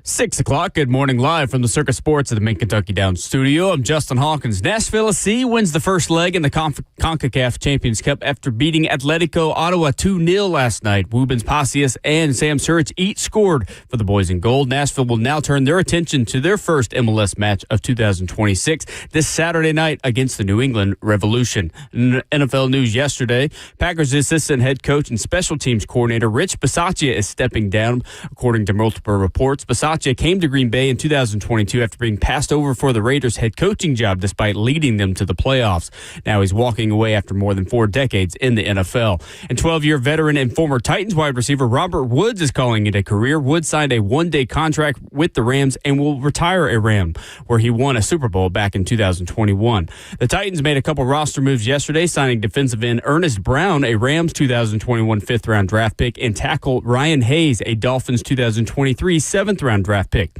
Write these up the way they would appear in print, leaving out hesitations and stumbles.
6 o'clock. Good morning, live from the Circus Sports at the Mid-Kentucky Downs studio. I'm Justin Hawkins. Nashville SC wins the first leg in the CONCACAF Champions Cup after beating Atletico Ottawa 2-0 last night. Wubens Pacius and Sam Surich each scored for the boys in gold. Nashville will now turn their attention to their first MLS match of 2026 this Saturday night against the New England Revolution. NFL news yesterday, Packers assistant head coach and special teams coordinator Rich Bisaccia is stepping down, according to multiple reports. Bisaccia came to Green Bay in 2022 after being passed over for the Raiders head coaching job despite leading them to the playoffs. Now he's walking away after more than 4 decades in the NFL. And 12-year veteran and former Titans wide receiver Robert Woods is calling it a career. Woods signed a one-day contract with the Rams and will retire a Ram, where he won a Super Bowl back in 2021. The Titans made a couple roster moves yesterday, signing defensive end Ernest Brown, a Rams 2021 fifth-round draft pick, and tackle Ryan Hayes, a Dolphins 2023 seventh-round draft pick.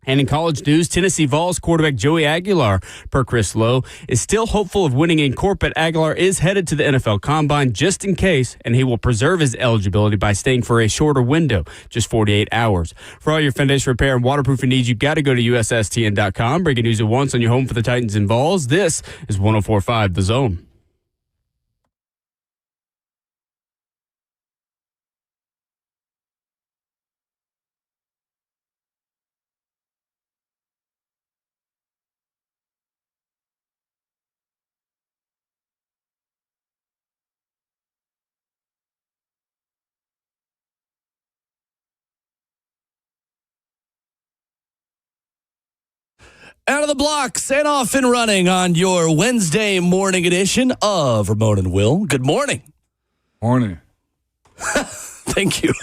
And in college news, Tennessee Vols quarterback Joey Aguilar, per Chris Lowe, is still hopeful of winning in court, but Aguilar is headed to the NFL Combine just in case, and he will preserve his eligibility by staying for a shorter window, just 48 hours. For all your foundation repair and waterproofing needs, you got to go to USSTN.com. Breaking news at once on your home for the Titans and Vols. This is 104.5 The Zone. Out of the blocks and off and running on your Wednesday morning edition of Ramon and Will. Good morning. Morning. Thank you.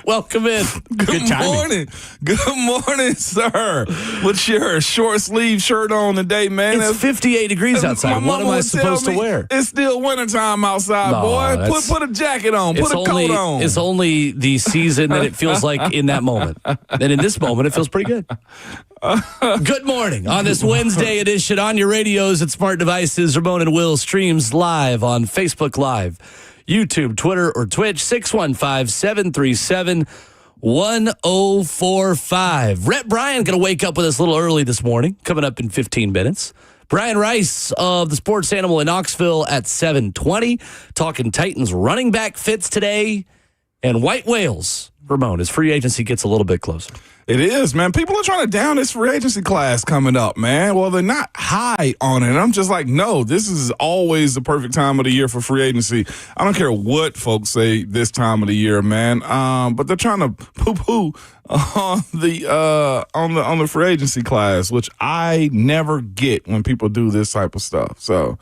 Welcome in. Good morning. Good morning, sir. With your short sleeve shirt on today, man. It's 58 degrees outside. What am I supposed to wear? It's still wintertime outside, boy. Put a jacket on. Put a coat on. It's only the season that it feels like in that moment. And in this moment, it feels pretty good. Good morning on this Wednesday edition on your radios and smart devices. Ramon and Will streams live on Facebook Live, YouTube, Twitter, or Twitch. 615-737-1045. Rhett Bryan going to wake up with us a little early this morning, coming up in 15 minutes. Brian Rice of the Sports Animal in Knoxville at 7:20. Talking Titans running back fits today. And white whales, Ramon, as free agency gets a little bit closer. It is, man. People are trying to down this free agency class coming up, man. Well, they're not high on it. I'm just like, no, this is always the perfect time of the year for free agency. I don't care what folks say this time of the year, man. But they're trying to poo-poo on the free agency class, which I never get when people do this type of stuff. So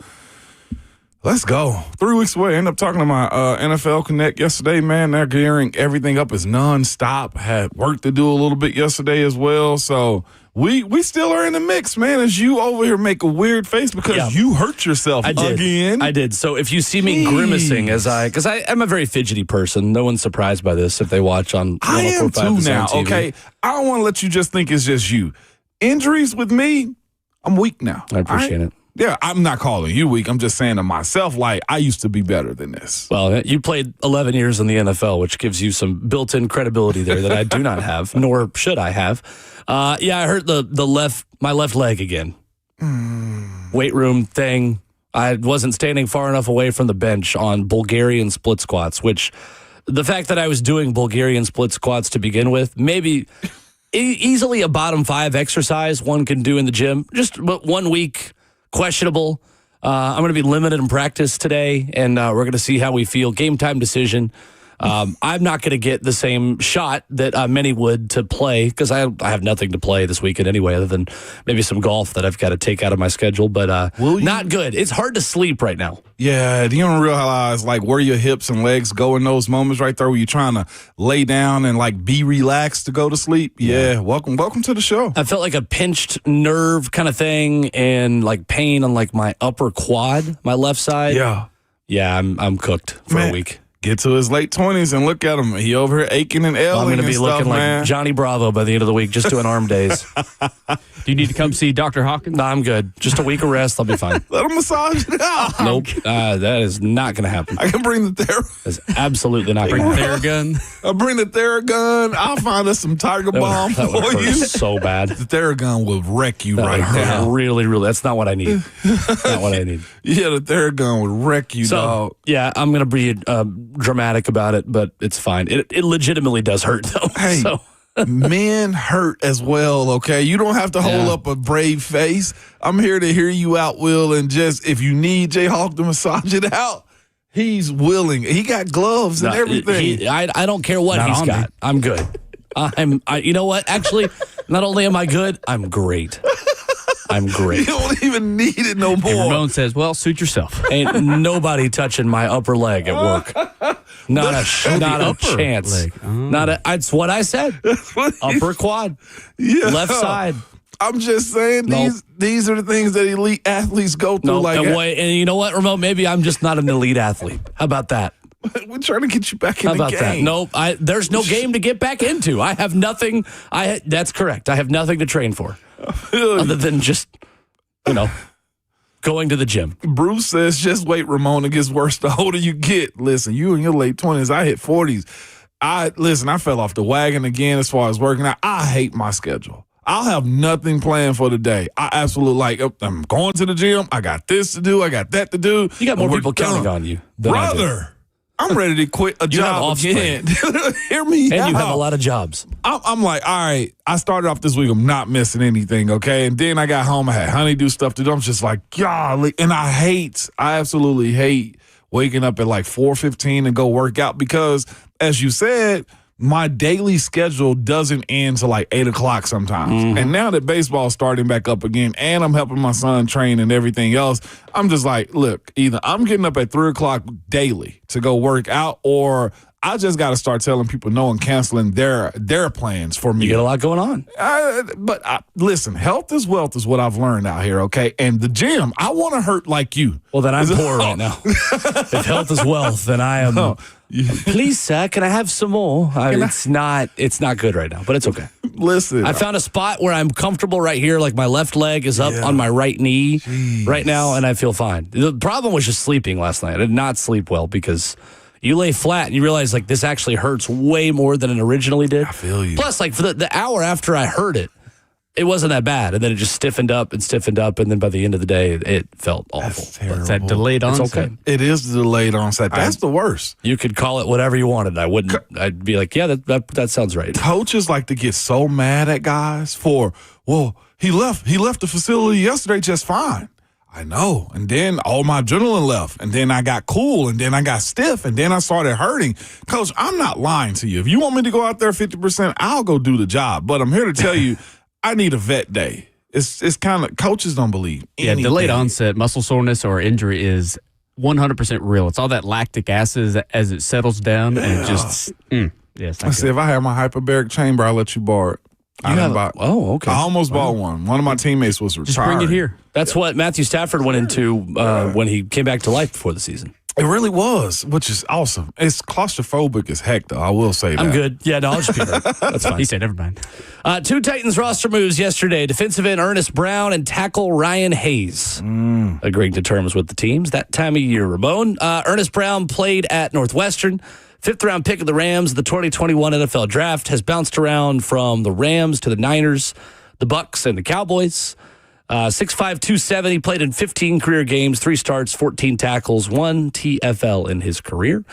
let's go. 3 weeks away. I ended up talking to my NFL Connect yesterday, man. They're gearing everything up as nonstop. Had work to do a little bit yesterday as well. So we still are in the mix, man, as you over here make a weird face because you hurt yourself again. I did. So if you see me grimacing because I'm a very fidgety person. No one's surprised by this if they watch on 104.5 I am too now, TV. okay? I don't want to let you just think it's just you. Injuries with me, I'm weak now. I appreciate it. Yeah, I'm not calling you weak. I'm just saying to myself, like, I used to be better than this. Well, you played 11 years in the NFL, which gives you some built-in credibility there that I do not have, nor should I have. I hurt my left leg again. Weight room thing. I wasn't standing far enough away from the bench on Bulgarian split squats, which the fact that I was doing Bulgarian split squats to begin with, maybe easily a bottom 5 exercise one can do in the gym. Just 1 week. Questionable. I'm going to be limited in practice today, and we're going to see how we feel. Game time decision. I'm not going to get the same shot that many would to play because I have nothing to play this weekend anyway, other than maybe some golf that I've got to take out of my schedule. But not good. It's hard to sleep right now. Yeah, you don't realize like where your hips and legs go in those moments right there where you're trying to lay down and like be relaxed to go to sleep. Yeah, welcome to the show. I felt like a pinched nerve kind of thing and like pain on like my upper quad, my left side. Yeah, I'm cooked for a week. get to his late 20s and look at him. He over here aching and ailing. I'm going to be stuff, looking man. like Johnny Bravo by the end of the week, just doing arm days. Do you need to come see Dr. Hawkins? No, I'm good. Just a week of rest. I'll be fine. Let him massage it out. Nope. That is not going to happen. I can bring the therapist. That's absolutely not going to happen. Theragun. I'll bring the Theragun. I'll find us some Tiger Balm That would for hurt you. so bad. The Theragun will wreck you right That now. really, really. That's not what I need. Not what I need. Yeah, the Theragun will wreck you, So, dog. yeah, I'm going to be dramatic about it, but it's fine. It legitimately does hurt, though. Hey, So, men hurt as well, okay? You don't have to hold Yeah. up a brave face. I'm here to hear you out, Will, and just if you need Jayhawk to massage it out, he's willing. He got gloves and everything. I don't care what Not he's on got. me. I'm good. You know what? Actually, not only am I good, I'm great. I'm You great. don't even need it no more. Ramon says, well, suit yourself. Ain't nobody touching my upper leg at work. Not a upper chance. leg. Oh. Not a. That's what I said. Upper quad, Yeah. left side. I'm just saying Nope. these are the things that elite athletes go through. No, Like and you know what, Ramon? Maybe I'm just not an elite athlete. How about that? we're trying to get you back in How the about that? game. Nope. There's no game to get back into. I have nothing. That's correct. I have nothing to train for other than just, going to the gym. Bruce says, just wait, Ramon. It gets worse the older you get. Listen, you in your late 20s. I hit 40s. I fell off the wagon again as far as working out. I hate my schedule. I'll have nothing planned for the day. I absolutely I'm going to the gym. I got this to do. I got that to do. You got more And we're people counting done. on you than I do. Brother, I'm ready to quit a You have job offspring. again. Hear me And out. you have a lot of jobs. I'm like, all right, I started off this week. I'm not missing anything, okay? And then I got home. I had honeydew stuff to do. I'm just like, golly. And I absolutely hate waking up at like 4:15 and go work out because, as you said, my daily schedule doesn't end till like 8 o'clock sometimes. Mm-hmm. And now that baseball's starting back up again and I'm helping my son train and everything else, I'm just like, look, either I'm getting up at 3 o'clock daily to go work out or I just got to start telling people no and canceling their plans for me. You get a lot going on. Listen, health is wealth is what I've learned out here, okay? And the gym, I want to hurt like you. Well, then I'm poor right now. If health is wealth, then I am. Please, sir, can I have some more? It's not good right now, but it's okay. Listen. I found a spot where I'm comfortable right here. Like my left leg is up on my right knee right now, and I feel fine. The problem was just sleeping last night. I did not sleep well because you lay flat and you realize like this actually hurts way more than it originally did. I feel you. Plus, like for the hour after I heard it, it wasn't that bad. And then it just stiffened up. And then by the end of the day, it felt awful. That's terrible. It's that delayed It's onset. okay. It is the delayed onset. That's the worst. You could call it whatever you wanted. I'd be like, yeah, that sounds right. Coaches like to get so mad at guys for, well, he left the facility yesterday just fine. I know. And then all my adrenaline left. And then I got cool. And then I got stiff. And then I started hurting. Coach, I'm not lying to you. If you want me to go out there 50%, I'll go do the job. But I'm here to tell you, I need a vet day. It's kind of, coaches don't believe anything. Yeah, delayed onset muscle soreness or injury is 100% real. It's all that lactic acid as it settles down and it just, yes. I said, if I had my hyperbaric chamber, I'll let you borrow it. I didn't buy. Okay. I almost bought one. One of my teammates was retired. Just bring it here. That's what Matthew Stafford went into when he came back to life before the season. It really was, which is awesome. It's claustrophobic as heck, though. I will say that. I'm good. Yeah, no, I'll just be hurt. That's fine. He said, never mind. Two Titans roster moves yesterday. Defensive end Ernest Brown and tackle Ryan Hayes agreeing to terms with the teams that time of year, Ramon. Ernest Brown played at Northwestern. Fifth-round pick of the Rams, the 2021 NFL Draft, has bounced around from the Rams to the Niners, the Bucks, and the Cowboys. 6'5", 270, played in 15 career games, 3 starts, 14 tackles, 1 TFL in his career.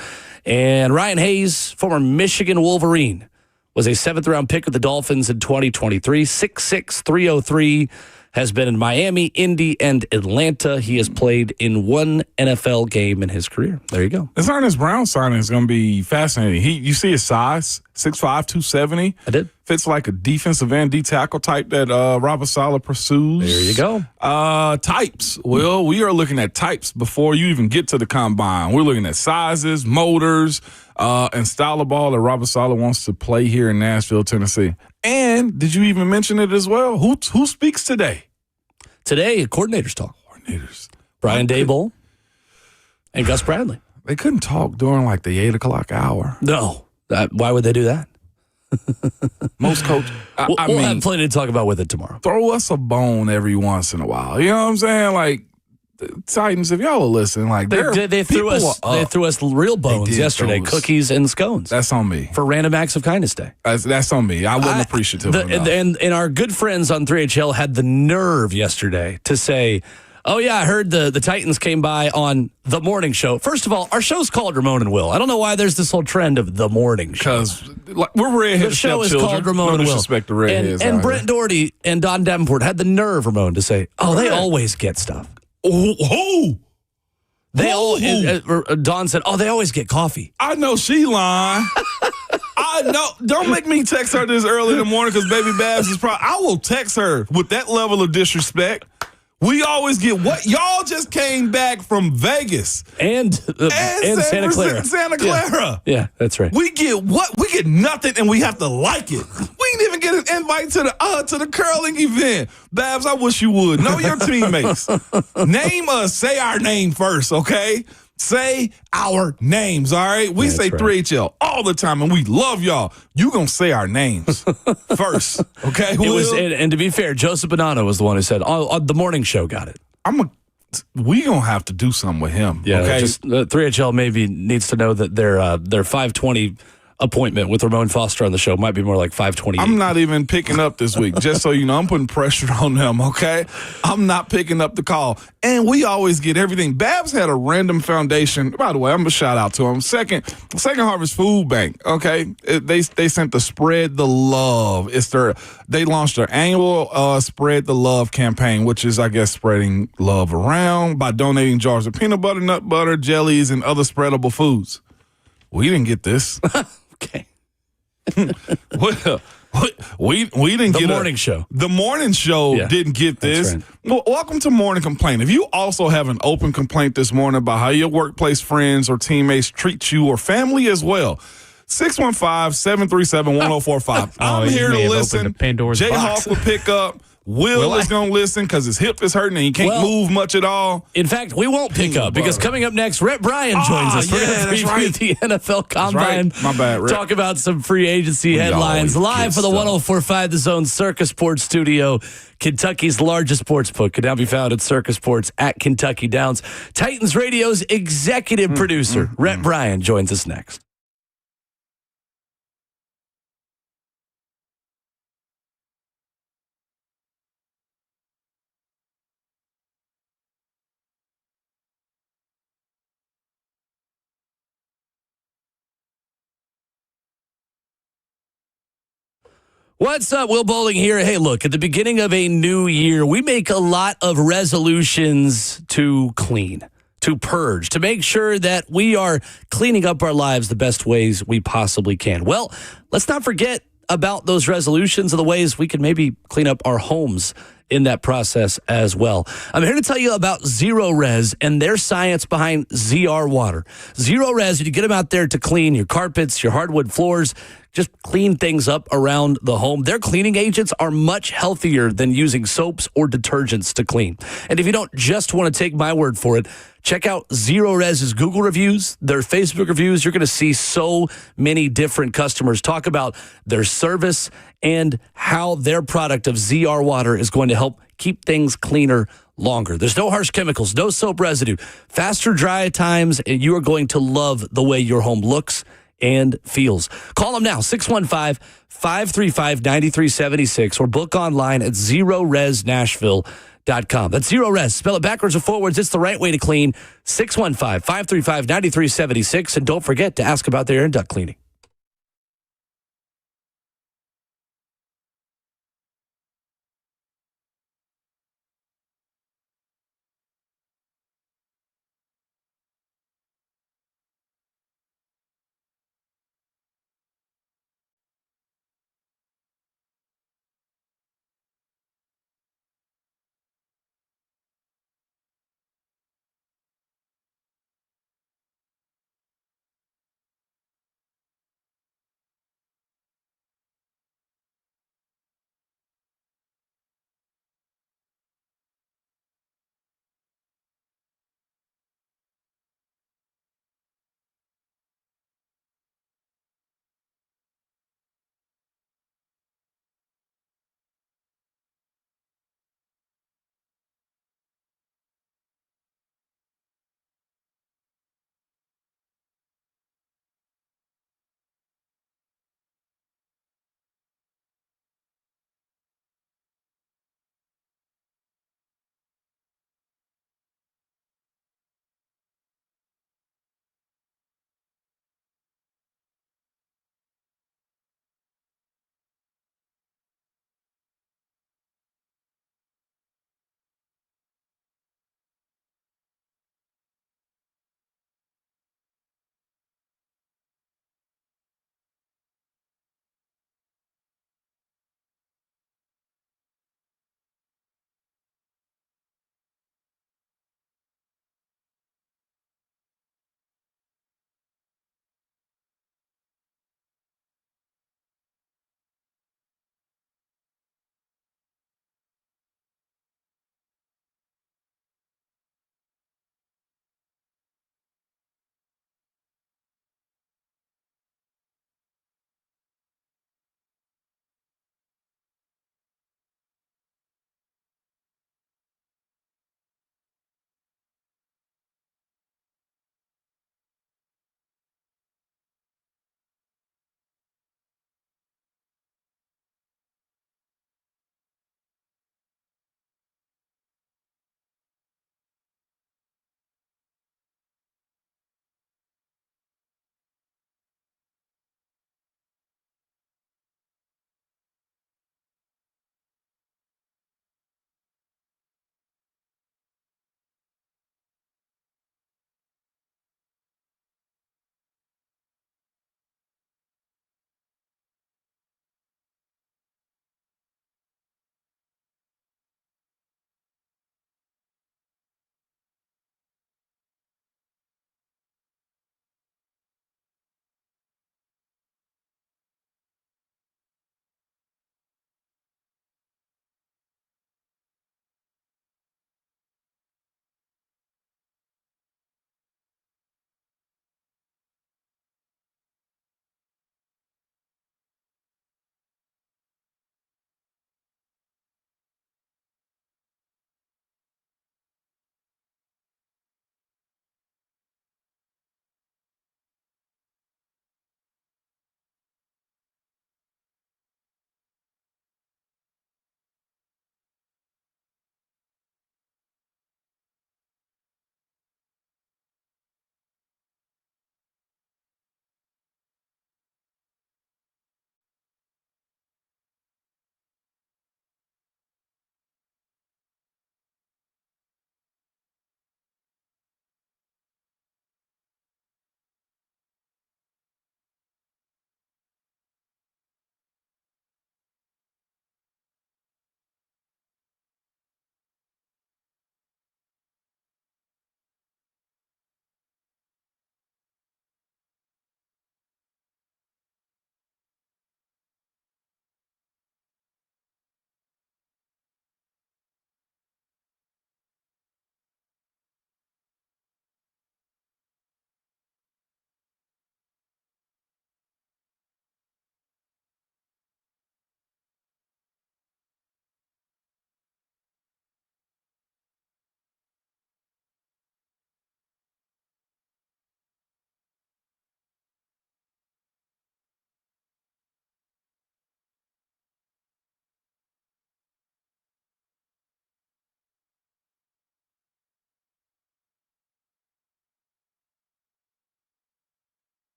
And Ryan Hayes, former Michigan Wolverine, was a 7th-round pick of the Dolphins in 2023. 6'6", 303, has been in Miami, Indy, and Atlanta. He has played in 1 NFL game in his career. There you go. This Ernest Brown signing is going to be fascinating. You see his size, 6'5", 270. I did. Fits like a defensive end D-tackle type that Robert Saleh pursues. There you go. Types. Well, we are looking at types before you even get to the combine. We're looking at sizes, motors, and style of ball that Robert Saleh wants to play here in Nashville, Tennessee. And did you even mention it as well? Who speaks today? Today, coordinators talk. Coordinators. Brian Daboll and Gus Bradley. They couldn't talk during like the 8 o'clock hour. No. Why would they do that? Most coaches, We'll I mean, have plenty to talk about with it tomorrow. throw us a bone every once in a while. You know what I'm saying? Like, the Titans, if y'all are listening, like They threw us real bones yesterday, cookies and scones. That's on me. For Random Acts of Kindness Day. That's on me. I wasn't appreciative enough. And our good friends on 3HL had the nerve yesterday to say, oh, yeah, I heard the Titans came by on the morning show. First of all, our show's called Ramon and Will. I don't know why there's this whole trend of the morning show. Because we're redheaded The show is stepchildren. called Ramon and Will. Disrespect the redheads. And Brent Doherty and Don Davenport had the nerve, Ramon, to say, oh, they always get stuff. Who? Don said, oh, they always get coffee. I know she lying. I know. Don't make me text her this early in the morning because Baby Babs is probably. I will text her with that level of disrespect. We always get what y'all just came back from Vegas And Santa Clara. Santa Clara. Yeah, that's right. We get what? We get nothing, and we have to like it. We didn't even get an invite to the curling event. Babs, I wish you would know your teammates. Name us. Say our name first, okay? Say our names, all right? We say right. 3HL all the time, and we love y'all. You gonna say our names first, okay? And to be fair, Joseph Bonanno was the one who said, oh, the morning show got it. We gonna have to do something with him. Yeah, okay? just 3HL maybe needs to know that their 5:20 appointment with Ramon Foster on the show might be more like 5:28. I'm not even picking up this week, just so you know. I'm putting pressure on them, okay? I'm not picking up the call. And we always get everything. Babs had a random foundation. By the way, I'm going to shout out to them. Second Harvest Food Bank, okay? They sent the Spread the Love. They launched their annual Spread the Love campaign, which is, I guess, spreading love around by donating jars of peanut butter, nut butter, jellies, and other spreadable foods. We didn't get this. Okay. Well, we didn't get the morning show. The morning show didn't get this. Right. Well, welcome to Morning Complaint. If you also have an open complaint this morning about how your workplace friends or teammates treat you or family as well, 615-737-1045. I'm here to listen. Jayhawk will pick up. Will is going to listen because his hip is hurting and he can't move much at all. In fact, we won't pick up because coming up next, Rhett Bryan joins us. We're going to preview the NFL Combine. Right. My bad, Rhett. Talk about some free agency headlines. Live for the 104.5 The Zone Circus Sports Studio. Kentucky's largest sports book can now be found at Circus Sports at Kentucky Downs. Titans Radio's executive producer, Rhett Bryan, joins us next. What's up? Will Bowling here. Hey, look, at the beginning of a new year, we make a lot of resolutions to clean, to purge, to make sure that we are cleaning up our lives the best ways we possibly can. Well, let's not forget about those resolutions and the ways we can maybe clean up our homes in that process as well. I'm here to tell you about Zero Res and their science behind ZR Water. Zero Res, you get them out there to clean your carpets, your hardwood floors, just clean things up around the home. Their cleaning agents are much healthier than using soaps or detergents to clean. And if you don't just want to take my word for it, check out Zero Res's Google reviews, their Facebook reviews. You're going to see so many different customers talk about their service and how their product of ZR Water is going to help keep things cleaner longer. There's no harsh chemicals, no soap residue, faster dry times, and you are going to love the way your home looks and feels. Call them now, 615-535-9376, or book online at ZeroResNashville.com. That's Zero Res. Spell it backwards or forwards. It's the right way to clean. 615-535-9376. And don't forget to ask about their air and duct cleaning.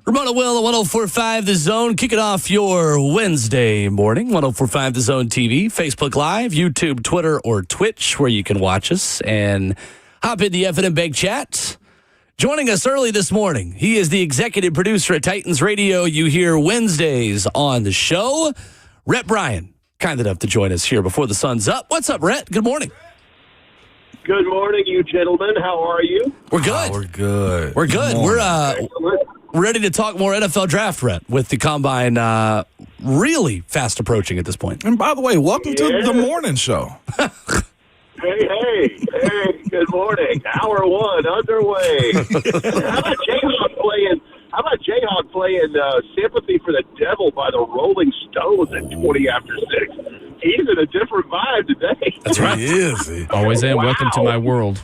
Ramona Will at 104.5 The Zone, kicking off your Wednesday morning. 104.5 The Zone TV, Facebook Live, YouTube, Twitter, or Twitch, where you can watch us and hop in the F&M Bank chat. Joining us early this morning, he is the executive producer at Titans Radio. You hear Wednesdays on the show. Rhett Bryan, kind enough to join us here before the sun's up. What's up, Rhett? Good morning. Good morning, you gentlemen. How are you? We're good. We're good. We're good. Excellent. We're ready to talk more NFL draft, Rhett, with the Combine really fast approaching at this point. And by the way, welcome to the morning show. Hey, good morning. Hour one underway. How about Jayhawk playing Sympathy for the Devil by the Rolling Stones at 20 after 6? He's in a different vibe today. That's right. He is. Always am. Wow. Welcome to my world.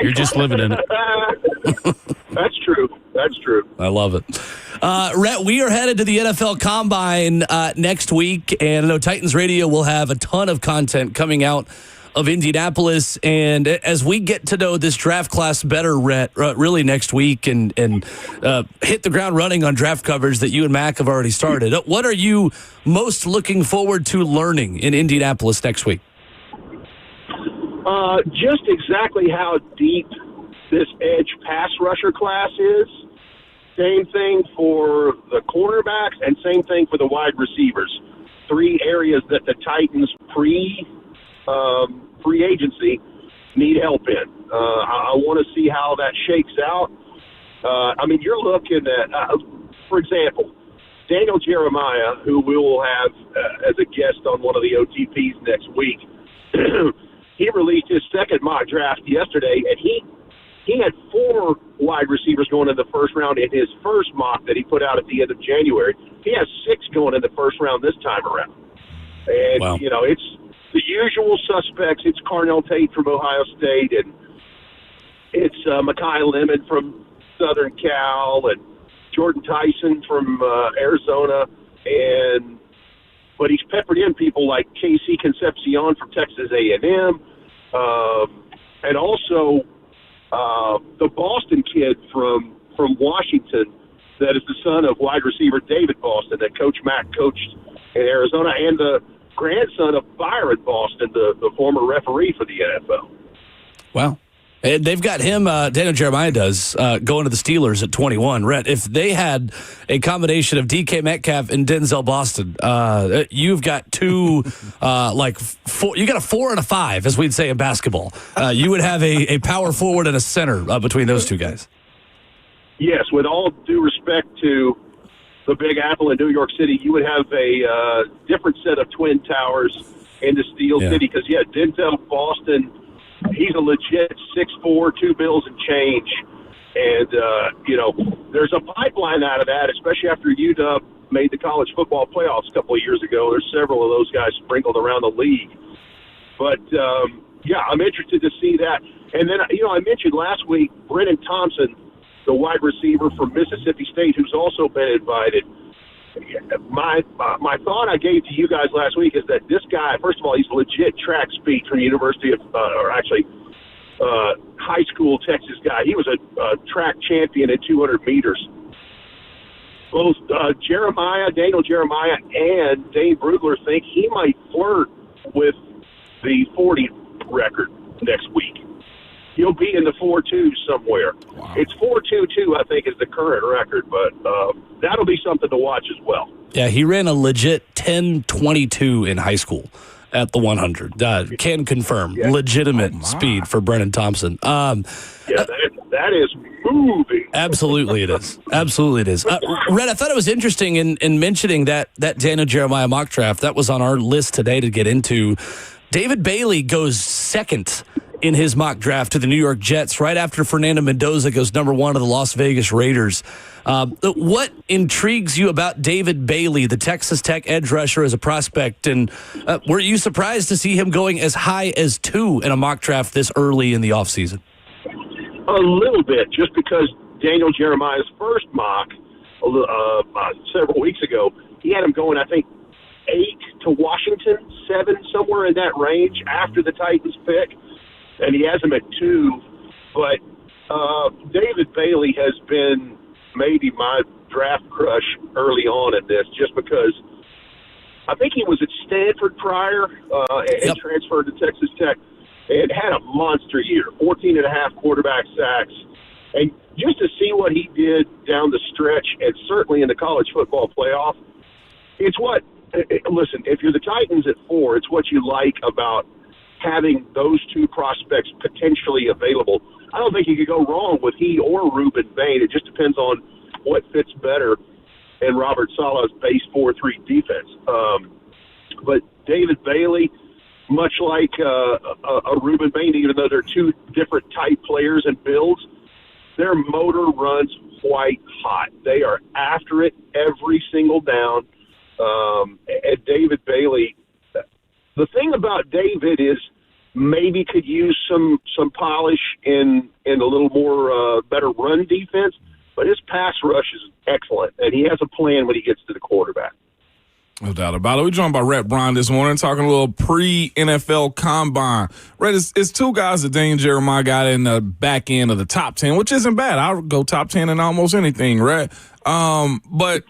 You're just living in it. That's true. I love it. Rhett, we are headed to the NFL Combine next week, and I know Titans Radio will have a ton of content coming out of Indianapolis. And as we get to know this draft class better, Rhett, really next week and hit the ground running on draft coverage that you and Mac have already started, what are you most looking forward to learning in Indianapolis next week? Just exactly how deep this edge pass rusher class is. Same thing for the cornerbacks and same thing for the wide receivers. Three areas that the Titans free agency need help in. I want to see how that shakes out. You're looking at, for example, Daniel Jeremiah, who we will have as a guest on one of the OTPs next week. He released his second mock draft yesterday, and he had 4 wide receivers going in the first round in his first mock that he put out at the end of January. He has 6 going in the first round this time around. And, Wow. It's the usual suspects. It's Carnell Tate from Ohio State, and it's Mekhi Lemon from Southern Cal, and Jordan Tyson from Arizona, but he's peppered in people like KC Concepcion from Texas A&M, and also the Boston kid from Washington that is the son of wide receiver David Boston that Coach Mack coached in Arizona, and the grandson of Byron Boston, the former referee for the NFL. Wow. And they've got him, Daniel Jeremiah does, going to the Steelers at 21. Rhett, if they had a combination of DK Metcalf and Denzel Boston, you've got two, four, you got a 4 and a 5, as we'd say in basketball. You would have a power forward and a center between those two guys. Yes, with all due respect to the Big Apple in New York City, you would have a different set of twin towers in the Steel City because, Denzel Boston, he's a legit 6'4", 2 bills and change. And, there's a pipeline out of that, especially after UW made the college football playoffs a couple of years ago. There's several of those guys sprinkled around the league. But, I'm interested to see that. And then, I mentioned last week Brennan Thompson, the wide receiver from Mississippi State, who's also been invited. My thought I gave to you guys last week is that this guy, first of all, he's legit track speed from the University of, high school Texas guy. He was a track champion at 200 meters. Both Daniel Jeremiah, and Dane Brugler think he might flirt with the 40 record next week. He'll be in the 4.2 somewhere. Wow. It's 4.22, I think, is the current record, but that'll be something to watch as well. Yeah, he ran a legit 10.22 in high school at the 100. Can confirm legitimate speed for Brennan Thompson. That is moving. Absolutely it is. Absolutely it is. Red, I thought it was interesting in mentioning that Daniel Jeremiah mock draft. That was on our list today to get into. David Bailey goes second in his mock draft to the New York Jets, right after Fernando Mendoza goes number 1 to the Las Vegas Raiders. What intrigues you about David Bailey, the Texas Tech edge rusher, as a prospect? And were you surprised to see him going as high as 2 in a mock draft this early in the offseason? A little bit, just because Daniel Jeremiah's first mock several weeks ago, he had him going, I think, 8 to Washington, 7, somewhere in that range after the Titans pick. And he has him at 2. But David Bailey has been maybe my draft crush early on in this, just because I think he was at Stanford prior and transferred to Texas Tech and had a monster year, 14 and a half quarterback sacks. And just to see what he did down the stretch, and certainly in the college football playoff, it's what – listen, if you're the Titans at 4, it's what you like about having those two prospects potentially available. I don't think you could go wrong with he or Reuben Bain. It just depends on what fits better in Robert Saleh's base 4-3 defense. But David Bailey, much like a Reuben Bain, even though they're two different type players and builds, their motor runs quite hot. They are after it every single down. And David Bailey, the thing about David is maybe could use some polish in a little more better run defense, but his pass rush is excellent, and he has a plan when he gets to the quarterback. No doubt about it. We're joined by Rhett Bryan this morning, talking a little pre-NFL combine. Rhett, it's two guys that Dane Jeremiah got in the back end of the top 10, which isn't bad. I'll go top 10 in almost anything, Rhett. But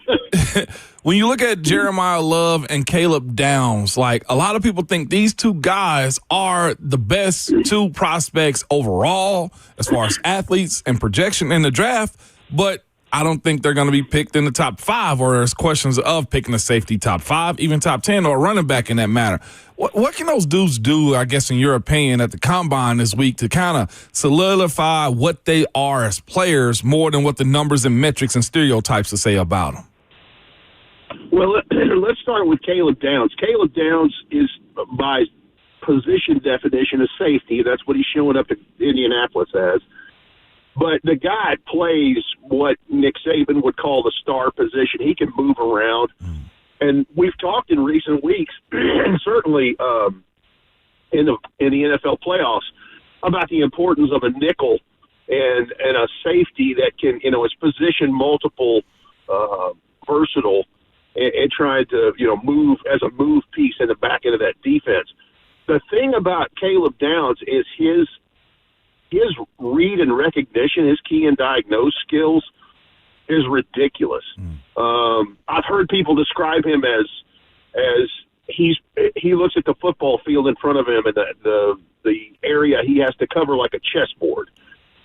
when you look at Jeremiah Love and Caleb Downs, like a lot of people think these two guys are the best two prospects overall as far as athletes and projection in the draft, but I don't think they're going to be picked in the top 5, or there's questions of picking a safety top 5, even top 10, or a running back in that matter. What can those dudes do, I guess, in your opinion, at the Combine this week to kind of solidify what they are as players more than what the numbers and metrics and stereotypes to say about them? Well, let's start with Caleb Downs. Caleb Downs is, by position definition, a safety. That's what he's showing up in Indianapolis as. But the guy plays what Nick Saban would call the star position. He can move around. And we've talked in recent weeks, certainly in the NFL playoffs, about the importance of a nickel and a safety that can, is position multiple, versatile, and trying to, move as a move piece in the back end of that defense. The thing about Caleb Downs is his read and recognition, his key and diagnose skills is ridiculous. I've heard people describe him as he looks at the football field in front of him and the area he has to cover like a chessboard.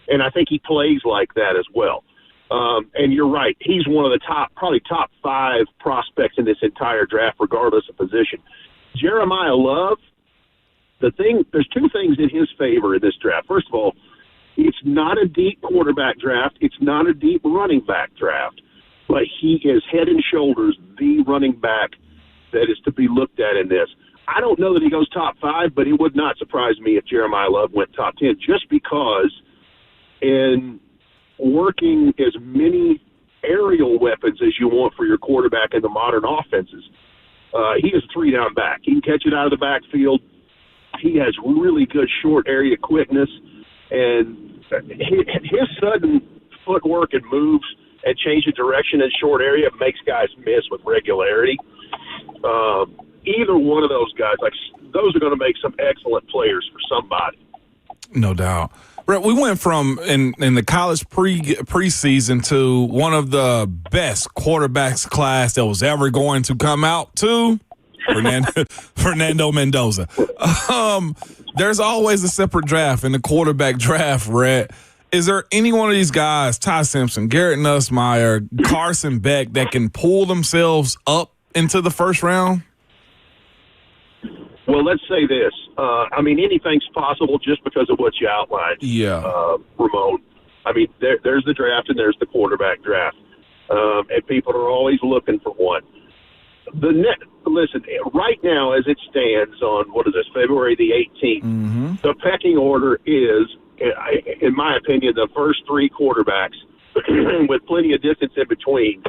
And I think he plays like that as well. And you're right. He's one of the probably top 5 prospects in this entire draft, regardless of position. Jeremiah Love, there's two things in his favor in this draft. First of all, it's not a deep quarterback draft. It's not a deep running back draft. But he is head and shoulders the running back that is to be looked at in this. I don't know that he goes top 5, but it would not surprise me if Jeremiah Love went top 10, just because in working as many aerial weapons as you want for your quarterback in the modern offenses, he is a 3-down back. He can catch it out of the backfield. He has really good short area quickness, and his sudden footwork and moves and change of direction in short area makes guys miss with regularity. Either one of those guys, those are going to make some excellent players for somebody. No doubt. Brett, we went from in the college preseason to one of the best quarterbacks class that was ever going to come out to Fernando Mendoza. There's always a separate draft in the quarterback draft, Brett. Is there any one of these guys, Ty Simpson, Garrett Nussmeier, Carson Beck, that can pull themselves up into the first round? Well, let's say this. Anything's possible just because of what you outlined, Ramon. There's the draft and there's the quarterback draft. And people are always looking for one. Listen, right now as it stands on, February the 18th, the pecking order is, in my opinion, the first 3 quarterbacks with plenty of distance in between.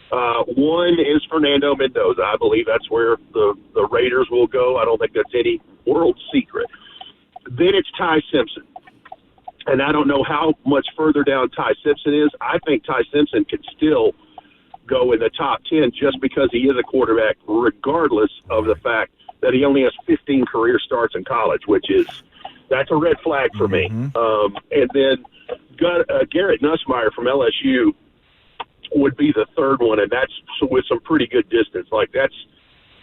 One is Fernando Mendoza. I believe that's where the Raiders will go. I don't think that's any world secret. Then it's Ty Simpson. And I don't know how much further down Ty Simpson is. I think Ty Simpson can still go in the top 10 just because he is a quarterback, regardless of the fact that he only has 15 career starts in college, that's a red flag for me. And then Garrett Nussmeier from LSU, would be the third one, and that's with some pretty good distance. Like, that's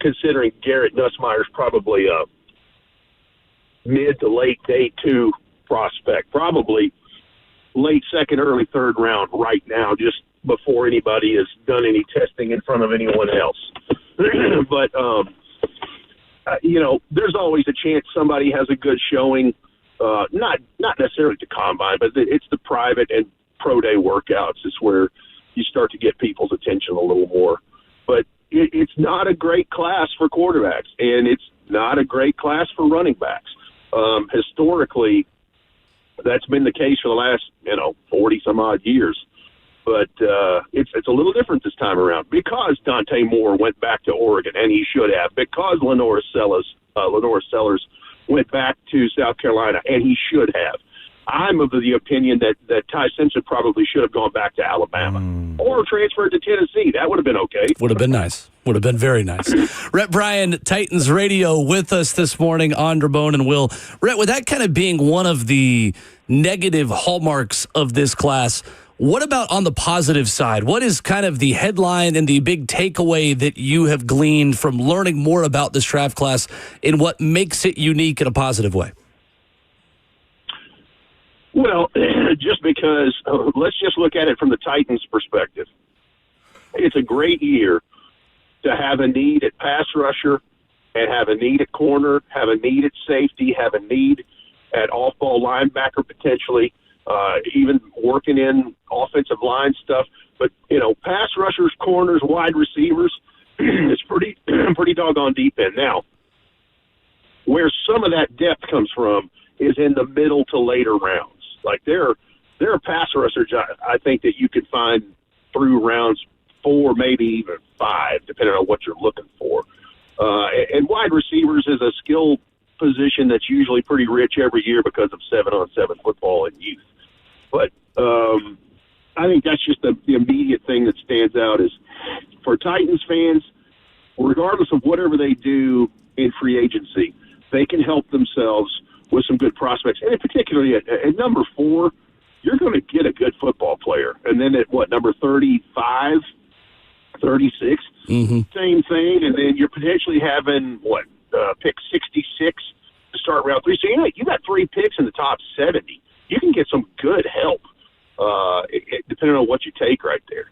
considering Garrett Nussmeier's probably a mid to late day 2 prospect, probably late second, early third round right now, just before anybody has done any testing in front of anyone else. But, there's always a chance somebody has a good showing, not necessarily to combine, but it's the private and pro day workouts is where you start to get people's attention a little more. But it's not a great class for quarterbacks, and it's not a great class for running backs. Historically, that's been the case for the last 40 some odd years. But it's a little different this time around because Dante Moore went back to Oregon, and he should have, because Lenore Sellers went back to South Carolina, and he should have. I'm of the opinion that Ty Simpson probably should have gone back to Alabama or transferred to Tennessee. That would have been okay. Would have been nice. Would have been very nice. Rhett Bryan, Titans Radio, with us this morning on Ramon and Will. Rhett, with that kind of being one of the negative hallmarks of this class, what about on the positive side? What is kind of the headline and the big takeaway that you have gleaned from learning more about this draft class and what makes it unique in a positive way? Well, just because let's just look at it from the Titans' perspective. It's a great year to have a need at pass rusher and have a need at corner, have a need at safety, have a need at off-ball linebacker potentially, even working in offensive line stuff. But, pass rushers, corners, wide receivers, it's pretty doggone deep in. Now, where some of that depth comes from is in the middle to later rounds. Like there are pass rushers I think that you could find through rounds 4, maybe even 5, depending on what you're looking for. And wide receivers is a skill position that's usually pretty rich every year because of 7-on-7 football in youth. But I think that's just the immediate thing that stands out is for Titans fans, regardless of whatever they do in free agency, they can help themselves with some good prospects. And particularly at number 4, you're going to get a good football player. And then at number 35, 36, same thing. And then you're potentially having, pick 66 to start round 3. So, you got 3 picks in the top 70. You can get some good help, depending on what you take right there.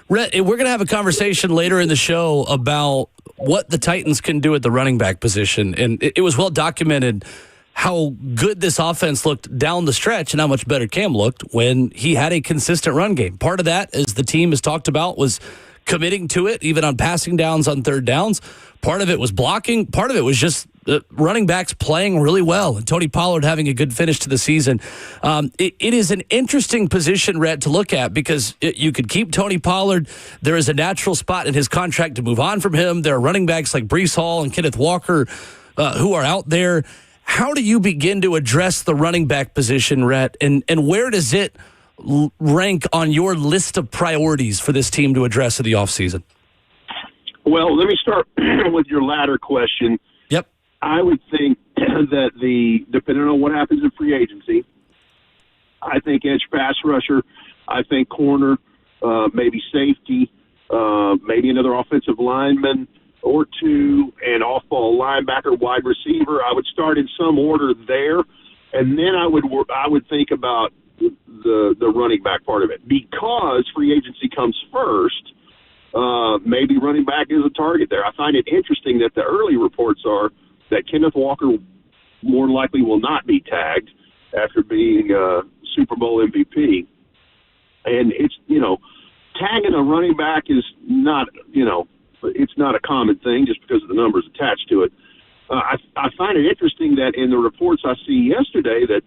Rhett, we're going to have a conversation later in the show about what the Titans can do at the running back position. And it was well documented how good this offense looked down the stretch and how much better Cam looked when he had a consistent run game. Part of that, as the team has talked about, was committing to it, even on passing downs on third downs. Part of it was blocking. Part of it was just running backs playing really well and Tony Pollard having a good finish to the season. It is an interesting position, Rhett, to look at because you could keep Tony Pollard. There is a natural spot in his contract to move on from him. There are running backs like Breece Hall and Kenneth Walker who are out there. How do you begin to address the running back position, Rhett, and where does it rank on your list of priorities for this team to address in the offseason? Well, let me start with your latter question. Yep. I would think that depending on what happens in free agency, I think edge pass rusher, I think corner, maybe safety, maybe another offensive lineman or 2, and off-ball linebacker, wide receiver. I would start in some order there, and then I would think about the running back part of it. Because free agency comes first, maybe running back is a target there. I find it interesting that the early reports are that Kenneth Walker more likely will not be tagged after being Super Bowl MVP. And it's, tagging a running back is not, it's not a common thing just because of the numbers attached to it. I find it interesting that in the reports I see yesterday that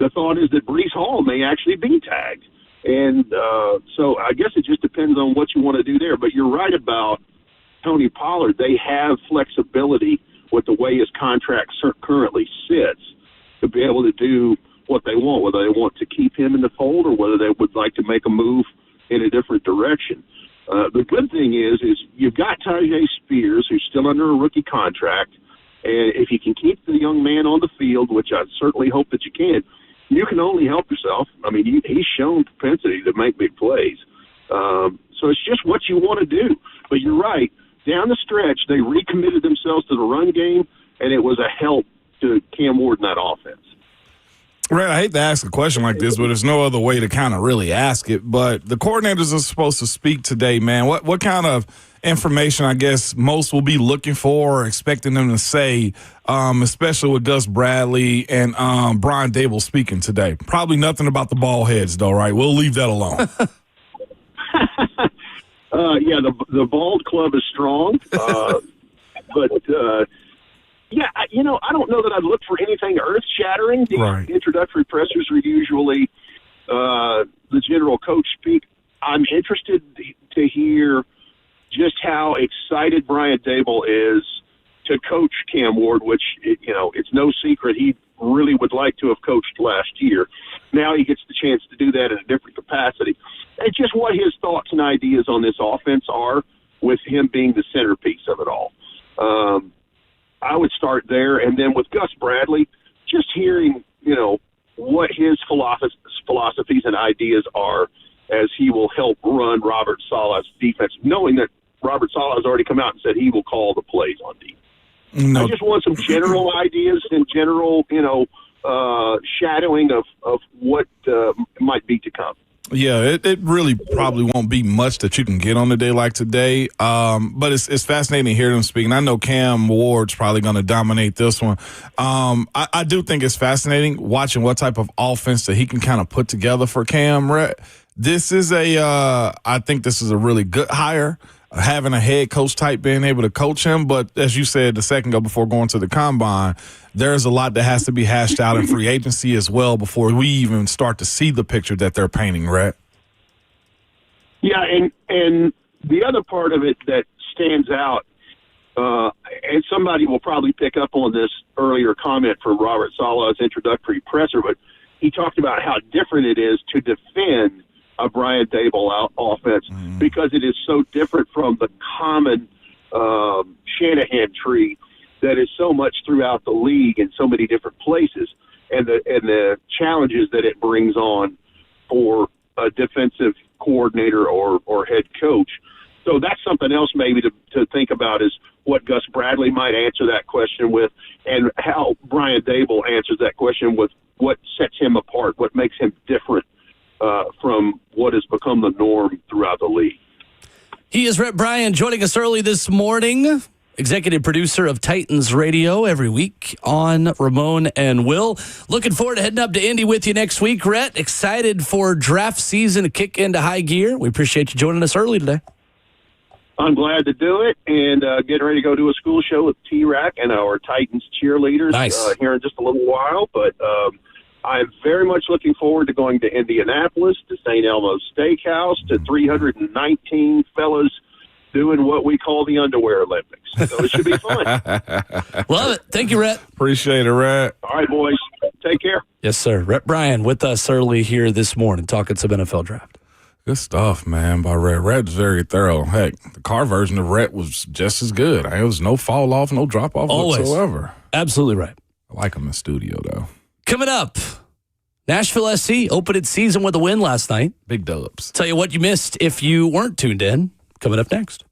the thought is that Breece Hall may actually be tagged. And so I guess it just depends on what you want to do there. But you're right about Tony Pollard. They have flexibility with the way his contract currently sits to be able to do what they want, whether they want to keep him in the fold or whether they would like to make a move in a different direction. The good thing is you've got Tyjae Spears, who's still under a rookie contract, and if you can keep the young man on the field, which I certainly hope that you can only help yourself. I mean, he's shown propensity to make big plays. So it's just what you want to do. But you're right. Down the stretch, they recommitted themselves to the run game, and it was a help to Cam Ward in that offense. Right, I hate to ask a question like this, but there's no other way to kind of really ask it. But the coordinators are supposed to speak today, man. What kind of information, I guess, most will be looking for or expecting them to say, especially with Gus Bradley and Brian Dable speaking today? Probably nothing about the ball heads, though, right? We'll leave that alone. Yeah, the bald club is strong, but yeah, I don't know that I'd look for anything earth-shattering. The Right. introductory pressers are usually the general coach speak. I'm interested to hear just how excited Brian Dable is to coach Cam Ward, which, it's no secret he really would like to have coached last year. Now he gets the chance to do that in a different capacity. And just what his thoughts and ideas on this offense are, with him being the centerpiece of it all. I would start there, and then with Gus Bradley, just hearing, what his philosophies and ideas are as he will help run Robert Saleh's defense, knowing that Robert Saleh has already come out and said he will call the plays on defense. No. I just want some general ideas and general, shadowing of what might be to come. Yeah, it really probably won't be much that you can get on a day like today. But it's fascinating to hear them speak. And I know Cam Ward's probably going to dominate this one. I do think it's fascinating watching what type of offense that he can kind of put together for Cam. This is I think this is a really good hire. Having a head coach type being able to coach him. But as you said a second ago before going to the combine, there's a lot that has to be hashed out in free agency as well before we even start to see the picture that they're painting, right? Yeah, and the other part of it that stands out, and somebody will probably pick up on this earlier comment from Robert Saleh's introductory presser, but he talked about how different it is to defend a Brian Dable offense because it is so different from the common Shanahan tree that is so much throughout the league in so many different places, and the challenges that it brings on for a defensive coordinator or head coach. So that's something else maybe to think about, is what Gus Bradley might answer that question with, and how Brian Dable answers that question with what sets him apart, what makes him different from what has become the norm throughout the league. He is Rhett Bryan joining us early this morning, executive producer of Titans Radio every week on Ramon and Will. Looking forward to heading up to Indy with you next week, Rhett. Excited for draft season to kick into high gear. We appreciate you joining us early today. I'm glad to do it, and getting ready to go do a school show with T-Rack and our Titans cheerleaders here in just a little while. But I'm very much looking forward to going to Indianapolis, to St. Elmo's Steakhouse, to 319 fellas doing what we call the Underwear Olympics. So it should be fun. Love it. Thank you, Rhett. Appreciate it, Rhett. All right, boys. Take care. Yes, sir. Rhett Bryan with us early here this morning, talking some NFL draft. Good stuff, man, by Rhett. Rhett's very thorough. Heck, the car version of Rhett was just as good. There was no fall off, no drop off whatsoever. Absolutely right. I like him in studio, though. Coming up, Nashville SC opened its season with a win last night. Big dubs. Tell you what you missed if you weren't tuned in. Coming up next.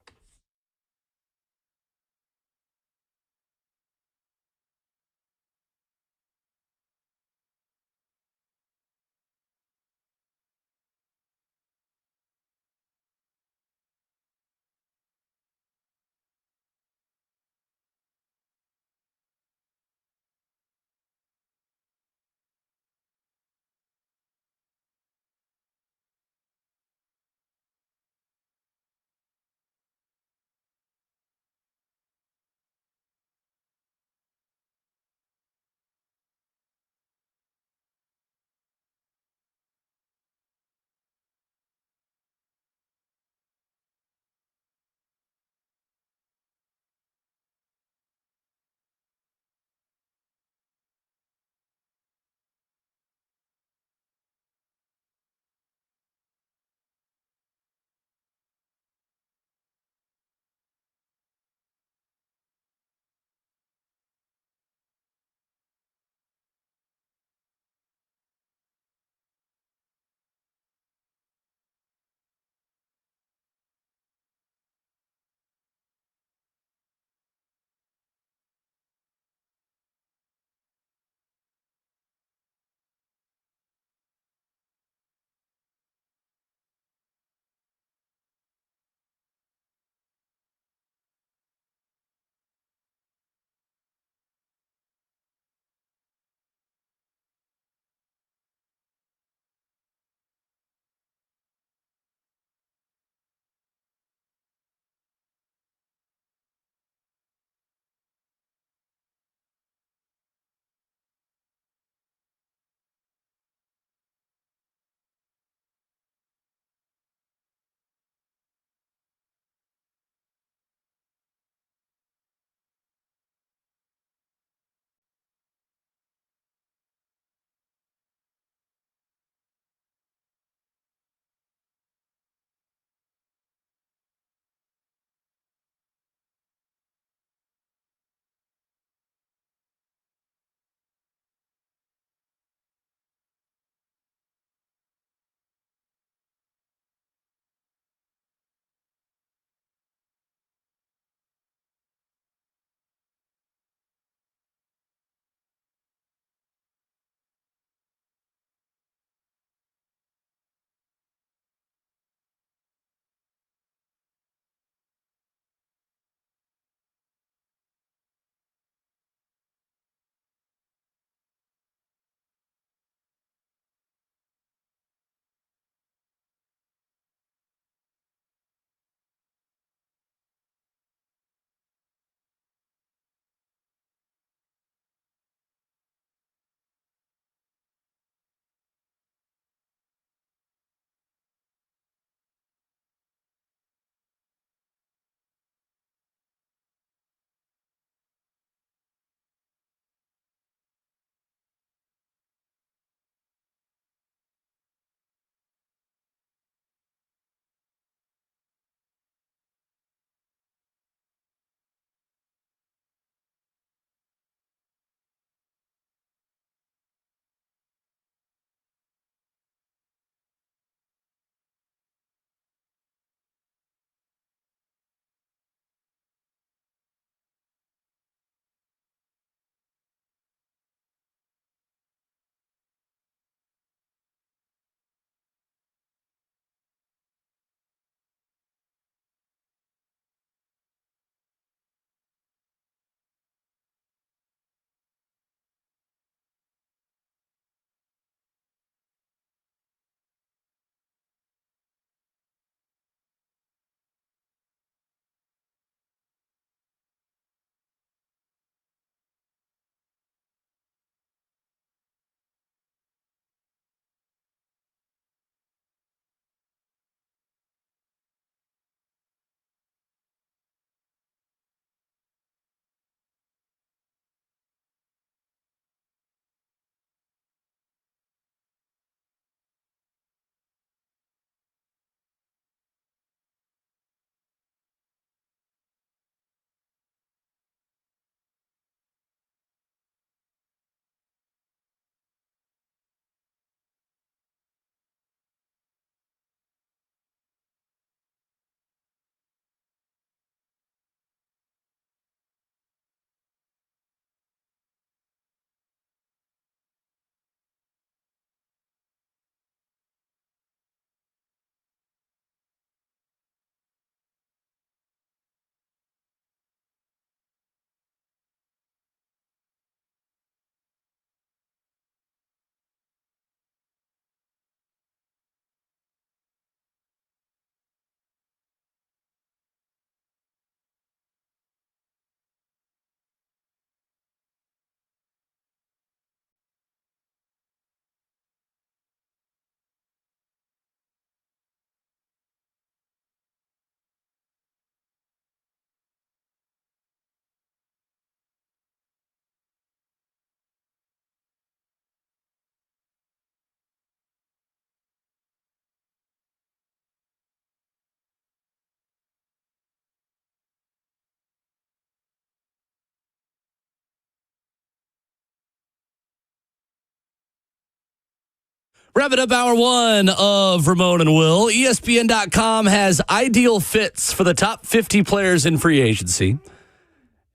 Wrapping up hour one of Ramon and Will. ESPN.com has ideal fits for the top 50 players in free agency.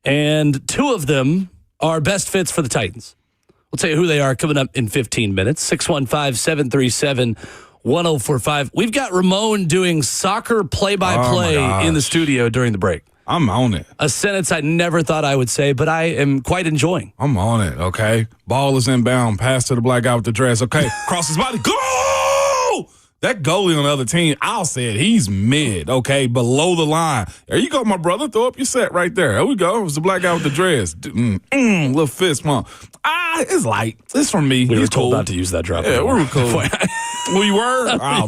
And 2 of them are best fits for the Titans. We'll tell you who they are coming up in 15 minutes. 615-737-1045. We've got Ramon doing soccer play-by-play in the studio during the break. I'm on it. A sentence I never thought I would say, but I am quite enjoying. I'm on it, okay? Ball is inbound. Pass to the black guy with the dress. Okay, cross his body. Go! That goalie on the other team, I'll say it, he's mid, okay, below the line. There you go, my brother. Throw up your set right there. There we go. It was the black guy with the dress. Little fist pump. It's light. It's from me. We were He's told cool. not to use that drop. Yeah, we were cool. We were? I'll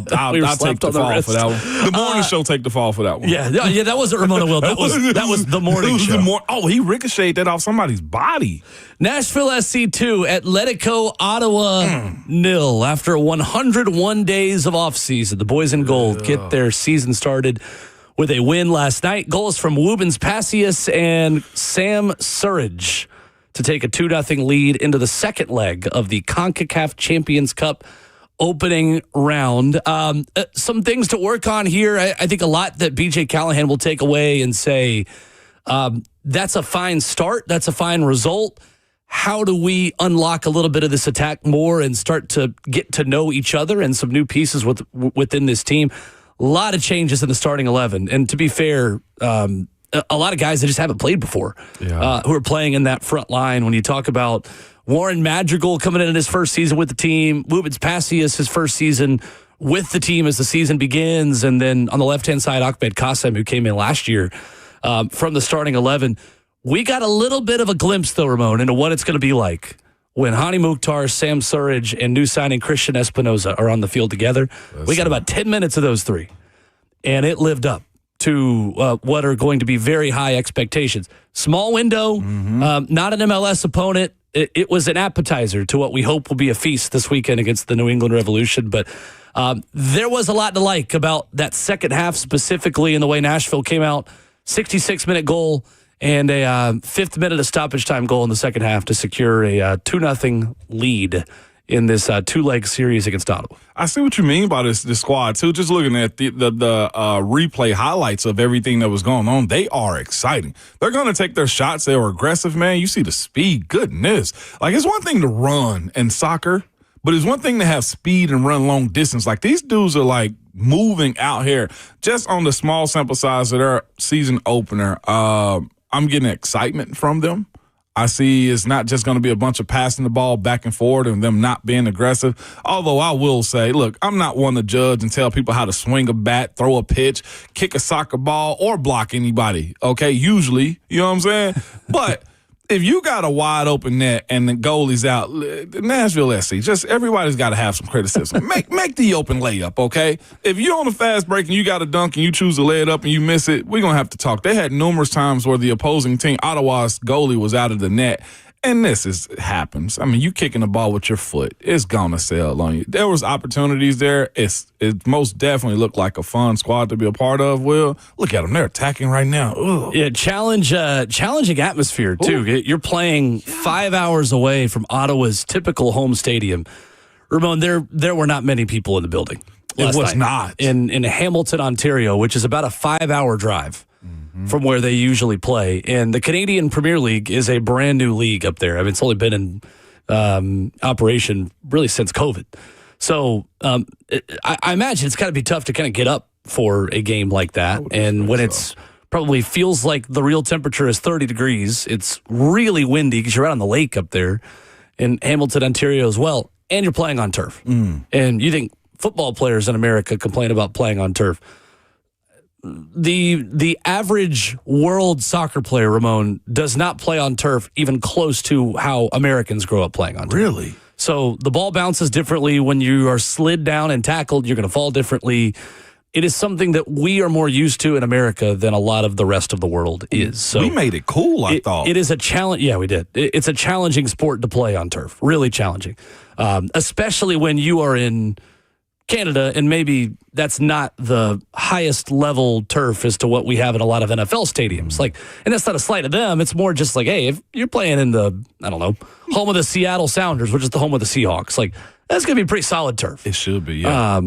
take the fall for that one. The morning show take the fall for that one. Yeah, that wasn't Ramona Will. That was the morning show. He ricocheted that off somebody's body. Nashville SC 2, Atletico Ottawa 0. After 101 days of offseason, the boys in gold get their season started with a win last night. Goals from Wubens Passius and Sam Surridge to take a 2-0 lead into the second leg of the CONCACAF Champions Cup opening round. Some things to work on here. I think a lot that BJ Callahan will take away and say, that's a fine start. That's a fine result. How do we unlock a little bit of this attack more and start to get to know each other and some new pieces within this team? A lot of changes in the starting 11. And to be fair, a lot of guys that just haven't played before who are playing in that front line. When you talk about Warren Madrigal coming in his first season with the team, Wubens Passius his first season with the team as the season begins, and then on the left-hand side, Ahmed Kassem, who came in last year from the starting 11. We got a little bit of a glimpse, though, Ramon, into what it's going to be like when Hani Mukhtar, Sam Surridge, and new signing Christian Espinoza are on the field together. We got about 10 minutes of those three, and it lived up to what are going to be very high expectations. Small window, not an MLS opponent. It was an appetizer to what we hope will be a feast this weekend against the New England Revolution. But there was a lot to like about that second half, specifically in the way Nashville came out. 66-minute goal and a fifth minute of stoppage time goal in the second half to secure a 2-0 lead in this 2-leg series against Ottawa. I see what you mean by this squad, too. Just looking at the replay highlights of everything that was going on, they are exciting. They're going to take their shots. They were aggressive, man. You see the speed. Goodness. Like, it's one thing to run in soccer, but it's one thing to have speed and run long distance. Like, these dudes are, like, moving out here. Just on the small sample size of their season opener, I'm getting excitement from them. I see it's not just going to be a bunch of passing the ball back and forth and them not being aggressive. Although I will say, look, I'm not one to judge and tell people how to swing a bat, throw a pitch, kick a soccer ball, or block anybody, okay? Usually, you know what I'm saying? But if you got a wide open net and the goalie's out, Nashville SC, just everybody's got to have some criticism. Make the open layup, okay? If you're on a fast break and you got a dunk and you choose to lay it up and you miss it, we're going to have to talk. They had numerous times where the opposing team, Ottawa's goalie, was out of the net. And this happens. I mean, you kicking the ball with your foot, it's going to sail on you. There was opportunities there. It most definitely looked like a fun squad to be a part of, Will. Look at them. They're attacking right now. Ugh. Yeah, challenging atmosphere, too. Ooh. You're playing 5 hours away from Ottawa's typical home stadium. Ramon, there were not many people in the building. It was not. In Hamilton, Ontario, which is about a 5-hour drive from where they usually play. And the Canadian Premier League is a brand new league up there. I mean, it's only been in operation really since COVID. So I imagine it's got to be tough to kind of get up for a game like that. And when it's probably feels like the real temperature is 30 degrees, it's really windy because you're out on the lake up there in Hamilton, Ontario as well. And you're playing on turf. And you think football players in America complain about playing on turf. The average world soccer player, Ramon, does not play on turf even close to how Americans grow up playing on turf. Really? So the ball bounces differently. When you are slid down and tackled, you're going to fall differently. It is something that we are more used to in America than a lot of the rest of the world is. So we made it cool, I thought. It is a challenge. Yeah, we did. It's a challenging sport to play on turf. Really challenging. Especially when you are in Canada, and maybe that's not the highest level turf as to what we have in a lot of NFL stadiums. Like, and that's not a slight of them. It's more just like, hey, if you're playing in the, I don't know, home of the Seattle Sounders, which is the home of the Seahawks, like that's going to be pretty solid turf. It should be, yeah.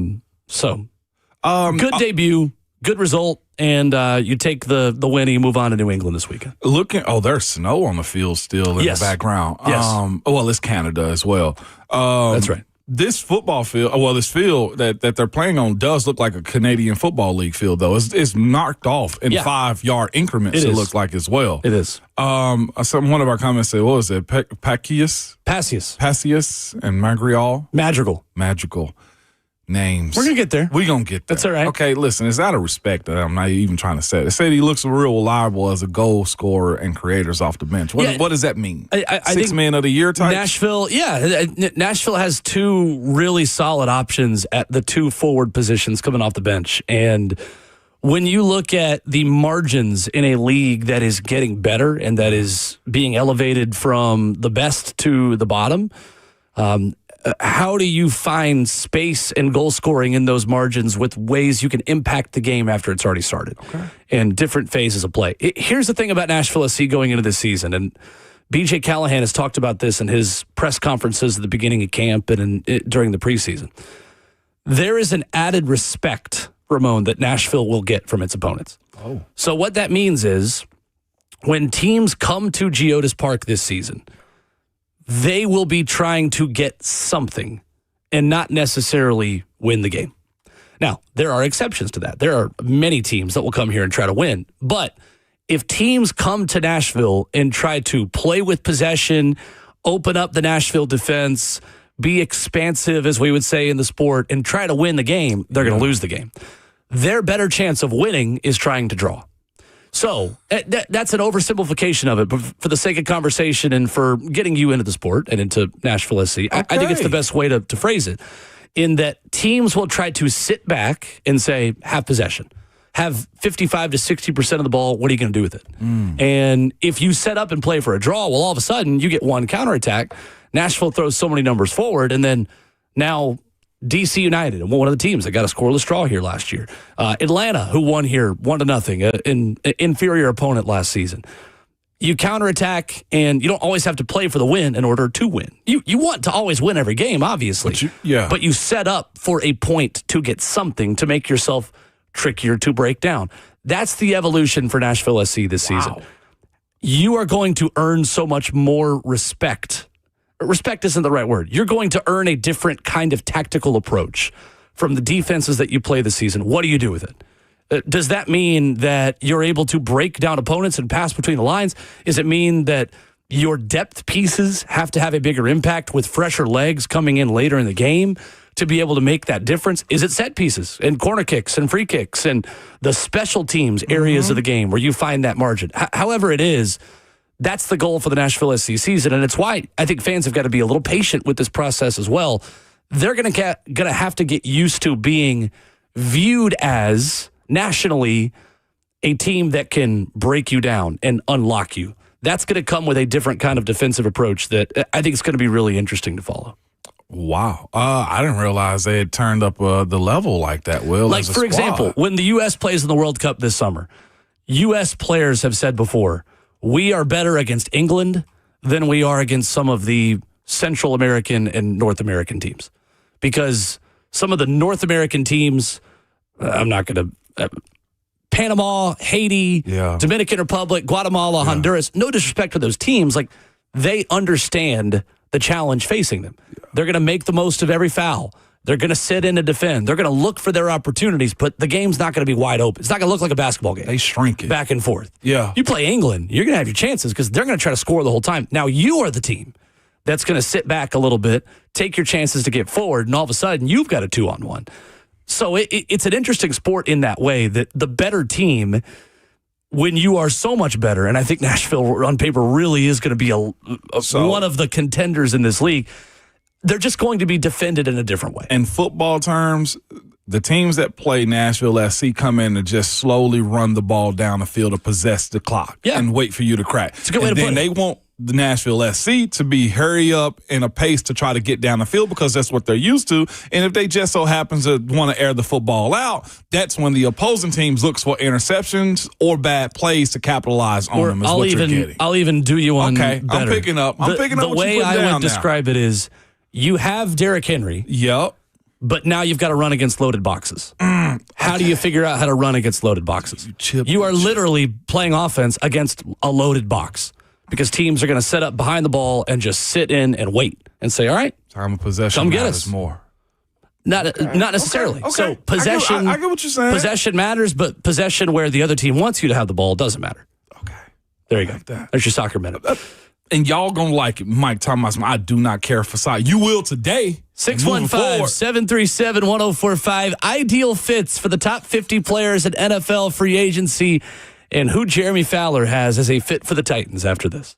Good debut, good result, and you take the win and you move on to New England this weekend. There's snow on the field still in the background. Yes. It's Canada as well. That's right. This football field, this field that they're playing on does look like a Canadian Football League field, though. It's marked off in 5-yard increments, it looks like as well. It is. One of our comments said, what was it? Passius and Magical. Names. We're going to get there. We're going to get there. That's all right. Okay, listen, it's out of respect that I'm not even trying to say it. They said he looks real reliable as a goal scorer and creators off the bench. What does that mean? I Six think man of the year type? Nashville has two really solid options at the two forward positions coming off the bench. And when you look at the margins in a league that is getting better and that is being elevated from the best to the bottom, how do you find space and goal scoring in those margins with ways you can impact the game after it's already started and different phases of play? Here's the thing about Nashville SC going into this season, and BJ Callahan has talked about this in his press conferences at the beginning of camp and during the preseason. There is an added respect, Ramon, that Nashville will get from its opponents. Oh. So what that means is when teams come to Geodis Park this season, they will be trying to get something and not necessarily win the game. Now, there are exceptions to that. There are many teams that will come here and try to win. But if teams come to Nashville and try to play with possession, open up the Nashville defense, be expansive, as we would say in the sport, and try to win the game, they're going to lose the game. Their better chance of winning is trying to draw. So that's an oversimplification of it, but for the sake of conversation and for getting you into the sport and into Nashville SC, I think it's the best way to phrase it, in that teams will try to sit back and say, have possession. Have 55 to 60% of the ball. What are you going to do with it? And if you set up and play for a draw, well, all of a sudden you get one counterattack. Nashville throws so many numbers forward, and then now DC United, one of the teams that got a scoreless draw here last year. Atlanta, who won here 1-0, an inferior opponent last season. You counterattack, and you don't always have to play for the win in order to win. You want to always win every game, obviously. But you set up for a point to get something to make yourself trickier to break down. That's the evolution for Nashville SC this season. You are going to earn so much more respect. Respect isn't the right word. You're going to earn a different kind of tactical approach from the defenses that you play this season. What do you do with it? Does that mean that you're able to break down opponents and pass between the lines? Does it mean that your depth pieces have to have a bigger impact with fresher legs coming in later in the game to be able to make that difference? Is it set pieces and corner kicks and free kicks and the special teams areas of the game where you find that margin? However it is, that's the goal for the Nashville SC season, and it's why I think fans have got to be a little patient with this process as well. They're going to have to get used to being viewed as, nationally, a team that can break you down and unlock you. That's going to come with a different kind of defensive approach that I think is going to be really interesting to follow. Wow. I didn't realize they had turned up the level like that, Will. Like, for example, when the U.S. plays in the World Cup this summer, U.S. players have said before, we are better against England than we are against some of the Central American and North American teams. Because some of the North American teams, I'm not going to... Panama, Haiti, Dominican Republic, Guatemala, Honduras, no disrespect to those teams, like, they understand the challenge facing them. They're going to make the most of every foul. They're going to sit in and defend. They're going to look for their opportunities, but the game's not going to be wide open. It's not going to look like a basketball game. They shrink it. Back and forth. Yeah. You play England, you're going to have your chances because they're going to try to score the whole time. Now, you are the team that's going to sit back a little bit, take your chances to get forward, and all of a sudden, you've got a 2-on-1. So it's an interesting sport in that way, that the better team, when you are so much better, and I think Nashville on paper really is going to be one of the contenders in this league, they're just going to be defended in a different way. In football terms, the teams that play Nashville SC come in and just slowly run the ball down the field to possess the clock and wait for you to crack. It's a good way to put it. They won't the Nashville SC to be hurry up in a pace to try to get down the field because that's what they're used to. And if they just so happen to want to air the football out, that's when the opposing teams looks for interceptions or bad plays to capitalize on them. Is what you're getting. I'll even do you one Okay, better. I'm picking up. I'm picking up the what way you put I down would describe it is you have Derrick Henry. Yep. But now you've got to run against loaded boxes. How do you figure out how to run against loaded boxes? You are literally playing offense against a loaded box because teams are going to set up behind the ball and just sit in and wait and say, all right, time of possession come get matters us. more. Not necessarily. Okay. So possession, I get what you're saying. Possession matters, but possession where the other team wants you to have the ball doesn't matter. Okay. There you go. That. There's your soccer minute. And y'all going to like it. Mike talking about I do not care for soccer. You will today. 615-737-1045. Ideal fits for the top 50 players at NFL free agency and who Jeremy Fowler has as a fit for the Titans after this.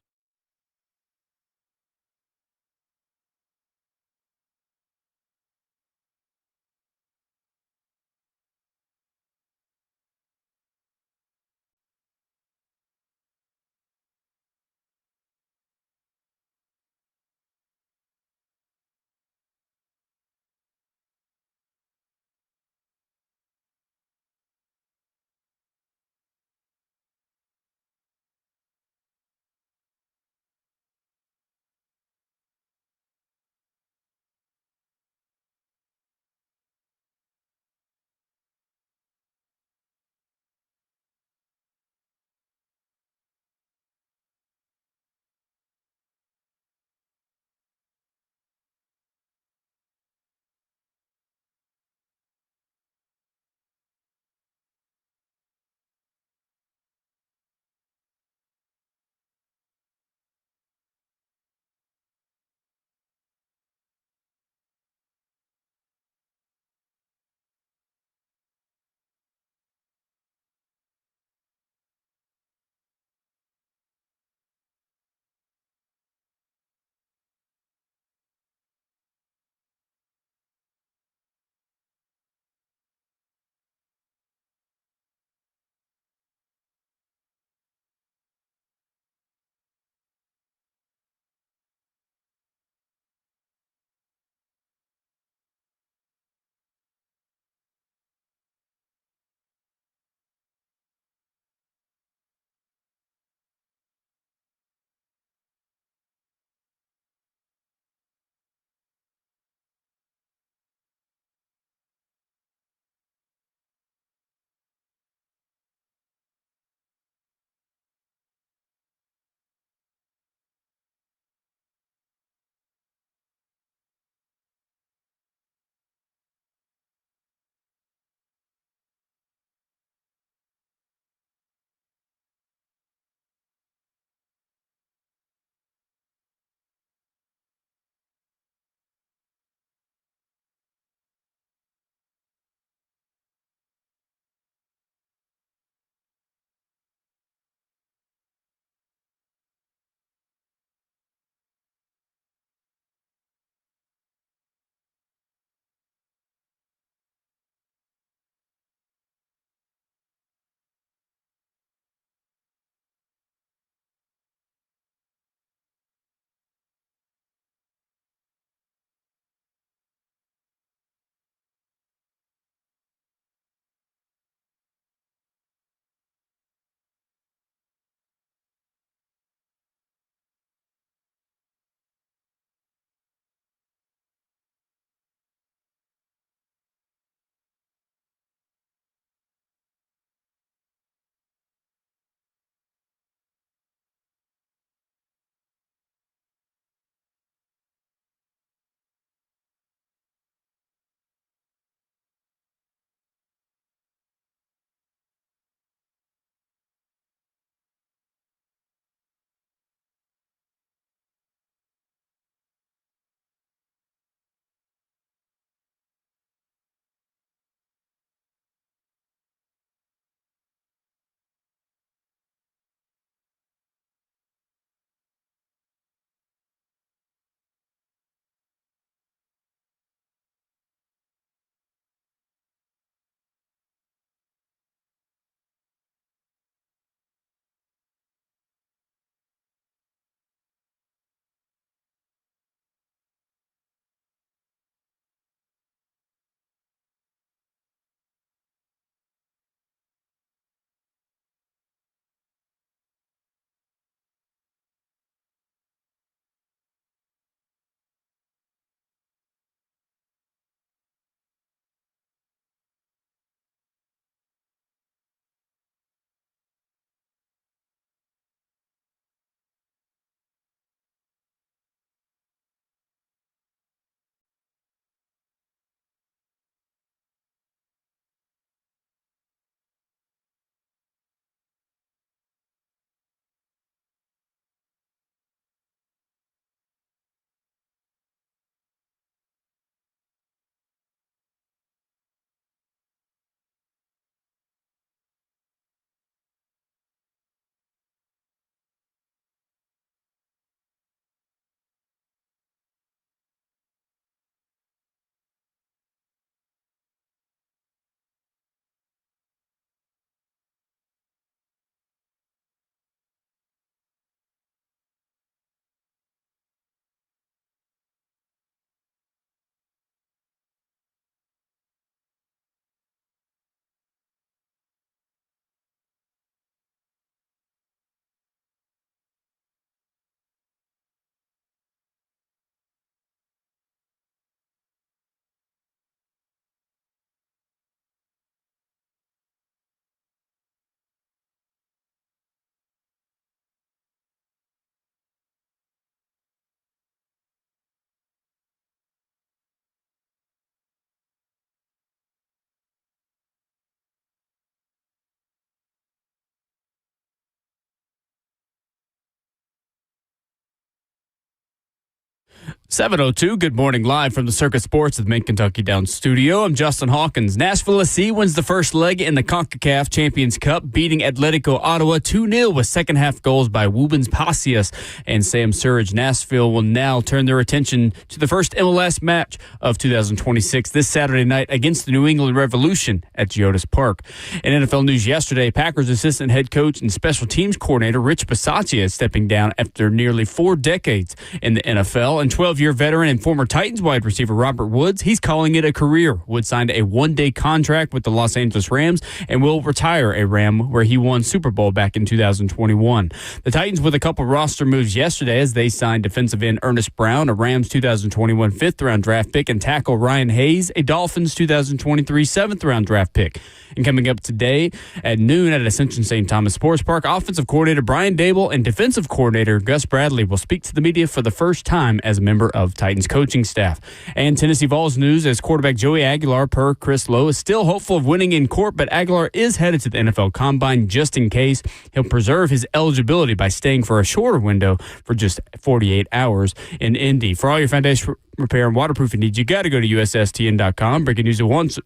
7:02, good morning, live from the Circuit Sports at the Mid-Kentucky Downs studio. I'm Justin Hawkins. Nashville SC wins the first leg in the CONCACAF Champions Cup, beating Atletico Ottawa 2-0 with second-half goals by Wubens Pasias and Sam Surridge. Nashville will now turn their attention to the first MLS match of 2026 this Saturday night against the New England Revolution at Geodis Park. In NFL news yesterday, Packers assistant head coach and special teams coordinator Rich Bisaccia is stepping down after nearly 4 decades in the NFL, and 12-year veteran and former Titans wide receiver Robert Woods, he's calling it a career. Woods signed a 1-day contract with the Los Angeles Rams and will retire a Ram where he won Super Bowl back in 2021. The Titans with a couple roster moves yesterday as they signed defensive end Ernest Brown, a Rams 2021 fifth-round draft pick, and tackle Ryan Hayes, a Dolphins 2023 seventh-round draft pick. And coming up today at noon at Ascension St. Thomas Sports Park, offensive coordinator Brian Dable and defensive coordinator Gus Bradley will speak to the media for the first time as a member of Titans coaching staff. And Tennessee Vols news as quarterback Joey Aguilar, per Chris Lowe, is still hopeful of winning in court, but Aguilar is headed to the NFL Combine just in case. He'll preserve his eligibility by staying for a shorter window for just 48 hours in Indy. For all your foundation repair and waterproofing needs, you got to go to USSTN.com. Breaking news at once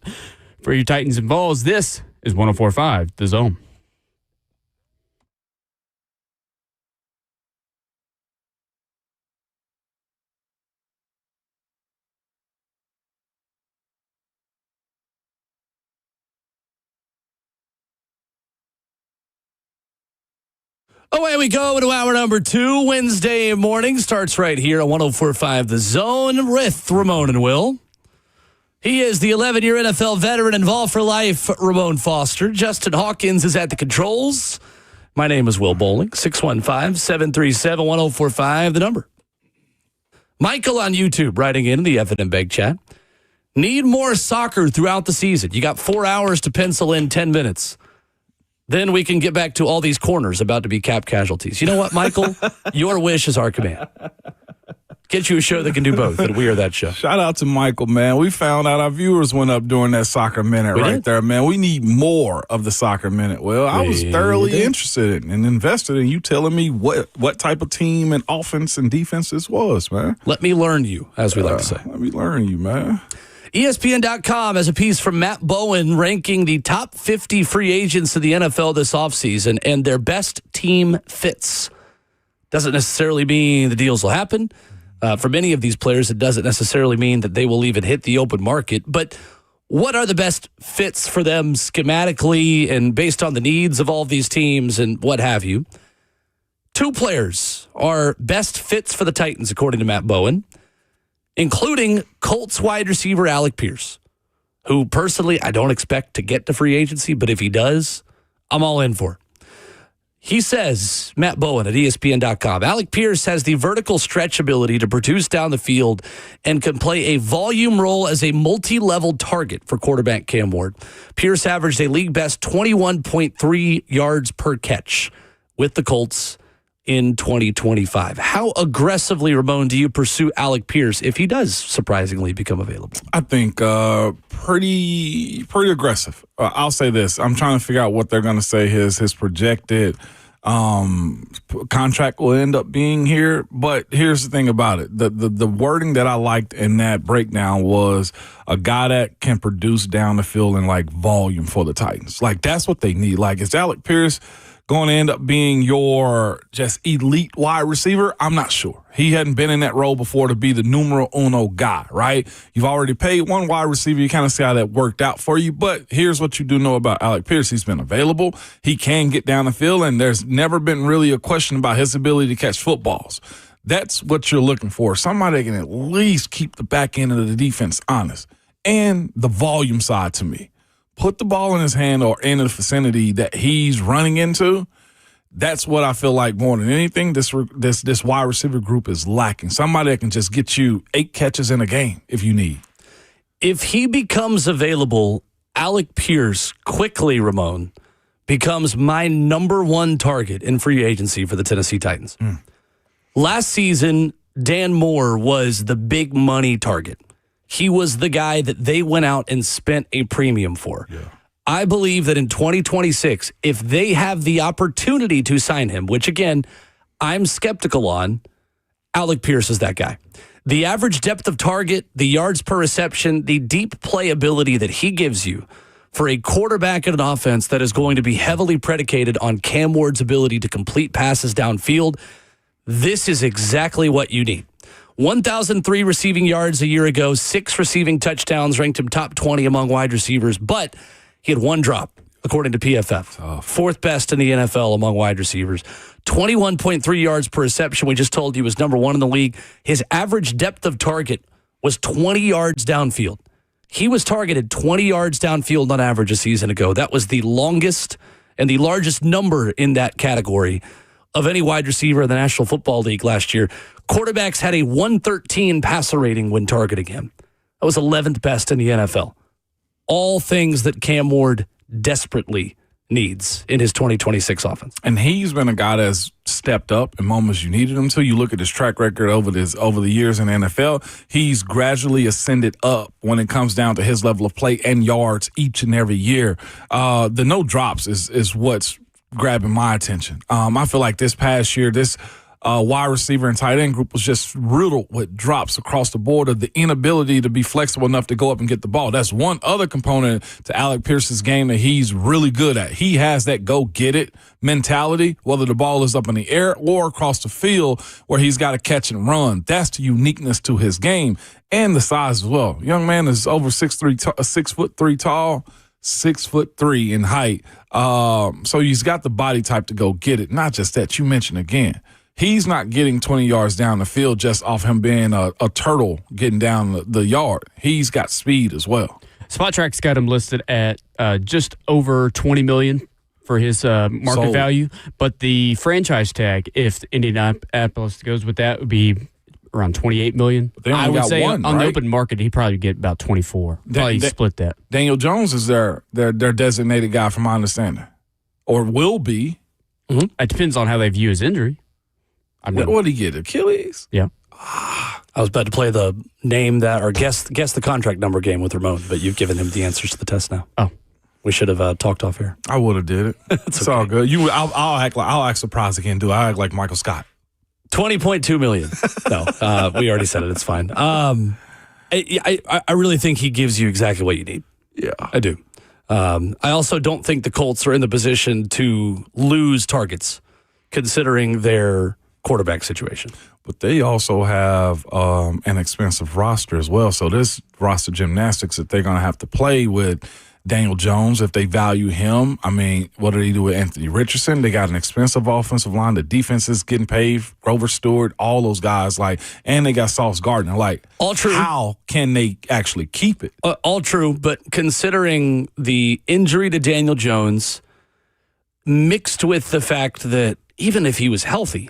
for your Titans and Vols. This is 104.5 The Zone. Away we go to hour number 2. Wednesday morning starts right here on 104.5 The Zone with Ramon and Will. He is the 11-year NFL veteran involved for life, Ramon Foster. Justin Hawkins is at the controls. My name is Will Bowling, 615-737-1045, the number. Michael on YouTube writing in the F&M Beg chat. Need more soccer throughout the season. You got 4 hours to pencil in 10 minutes. Then we can get back to all these corners about to be cap casualties. You know what, Michael? Your wish is our command. Get you a show that can do both, and we are that show. Shout out to Michael, man. We found out our viewers went up during that soccer minute there, man. We need more of the soccer minute. Well, I was thoroughly interested and invested in you telling me what type of team and offense and defense this was, man. Let me learn you, as we like to say. Let me learn you, man. ESPN.com has a piece from Matt Bowen ranking the top 50 free agents of the NFL this offseason and their best team fits. Doesn't necessarily mean the deals will happen. For many of these players, it doesn't necessarily mean that they will even hit the open market. But what are the best fits for them schematically and based on the needs of all of these teams and what have you? 2 players are best fits for the Titans, according to Matt Bowen, including Colts wide receiver Alec Pierce, who personally I don't expect to get to free agency, but if he does, I'm all in for. He says, Matt Bowen at ESPN.com, Alec Pierce has the vertical stretch ability to produce down the field and can play a volume role as a multi-level target for quarterback Cam Ward. Pierce averaged a league-best 21.3 yards per catch with the Colts in 2025. How aggressively, Ramon, do you pursue Alec Pierce if he does surprisingly become available? I think pretty aggressive. I'll say this. I'm trying to figure out what they're going to say his projected contract will end up being here. But here's the thing about it. The wording that I liked in that breakdown was a guy that can produce down the field in like volume for the Titans. Like that's what they need. Like is Alec Pierce going to end up being your just elite wide receiver? I'm not sure. He hadn't been in that role before to be the numero uno guy, right? You've already paid one wide receiver. You kind of see how that worked out for you. But here's what you do know about Alec Pierce. He's been available. He can get down the field, and there's never been really a question about his ability to catch footballs. That's what you're looking for. Somebody that can at least keep the back end of the defense honest. And the volume side to me. Put the ball in his hand or in the vicinity that he's running into. That's what I feel like more than anything. This wide receiver group is lacking. Somebody that can just get you 8 catches in a game if you need. If he becomes available, Alec Pierce quickly, Ramon, becomes my number 1 target in free agency for the Tennessee Titans. Last season, Dan Moore was the big money target. He was the guy that they went out and spent a premium for. Yeah. I believe that in 2026, if they have the opportunity to sign him, which again, I'm skeptical on, Alec Pierce is that guy. The average depth of target, the yards per reception, the deep playability that he gives you for a quarterback in an offense that is going to be heavily predicated on Cam Ward's ability to complete passes downfield, this is exactly what you need. 1,003 receiving yards a year ago, 6 receiving touchdowns, ranked him top 20 among wide receivers, but he had 1 drop, according to PFF. Fourth best in the NFL among wide receivers. 21.3 yards per reception. We just told you was number 1 in the league. His average depth of target was 20 yards downfield. He was targeted 20 yards downfield on average a season ago. That was the longest and the largest number in that category of any wide receiver in the National Football League last year. Quarterbacks had a 113 passer rating when targeting him. That was 11th best in the NFL. All things that Cam Ward desperately needs in his 2026 offense. And he's been a guy that's stepped up in moments you needed him to. You look at his track record over the years in the NFL, he's gradually ascended up when it comes down to his level of play and yards each and every year. The no drops is what's grabbing my attention. I feel like this past year, this wide receiver and tight end group was just riddled with drops across the board of the inability to be flexible enough to go up and get the ball. That's one other component to Alec Pierce's game that he's really good at. He has that go-get-it mentality, whether the ball is up in the air or across the field where he's got to catch and run. That's the uniqueness to his game and the size as well. Young man is over 6'3" tall, 6'3" in height. So he's got the body type to go get it. Not just that, you mentioned again, he's not getting 20 yards down the field just off him being a turtle getting down the yard. He's got speed as well. SpotTrack's got him listed at just over $20 million for his market value, but the franchise tag, if Indianapolis goes with that, would be around $28 million. I would say on the open market, he'd probably get about 24. Probably split that. Daniel Jones is their designated guy, from my understanding, or will be. Mm-hmm. It depends on how they view his injury. What did he get? Achilles? Yeah. I was about to play the name that or guess the contract number game with Ramon, but you've given him the answers to the test now. Oh, we should have talked off here. I would have did it. It's all good. I'll act surprised again. I'll act like Michael Scott. $20.2 million. No, we already said it. It's fine. I really think he gives you exactly what you need. Yeah, I do. I also don't think the Colts are in the position to lose targets, considering their quarterback situation. But they also have an expensive roster as well. So this roster gymnastics that they're going to have to play with Daniel Jones if they value him. I mean, what do they do with Anthony Richardson? They got an expensive offensive line. The defense is getting paid. Grover Stewart, all those guys. And they got Sauce Gardner. All true. How can they actually keep it? All true, but considering the injury to Daniel Jones mixed with the fact that even if he was healthy,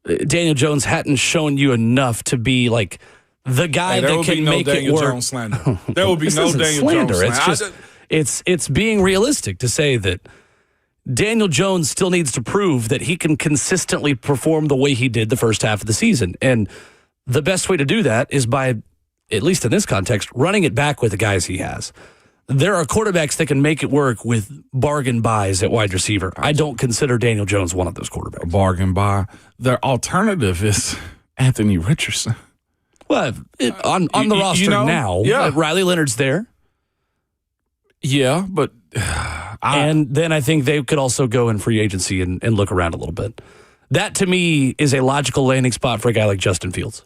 Daniel Jones hadn't shown you enough to be like the guy that can make it work. Jones slander. There will be no Daniel slander. Jones slander. It's just it's being realistic to say that Daniel Jones still needs to prove that he can consistently perform the way he did the first half of the season. And the best way to do that is by, at least in this context, running it back with the guys he has. There are quarterbacks that can make it work with bargain buys at wide receiver. I don't consider Daniel Jones one of those quarterbacks. A bargain buy. Their alternative is Anthony Richardson. Well, on the roster now, Riley Leonard's there. Yeah, but and then I think they could also go in free agency and look around a little bit. That, to me, is a logical landing spot for a guy like Justin Fields,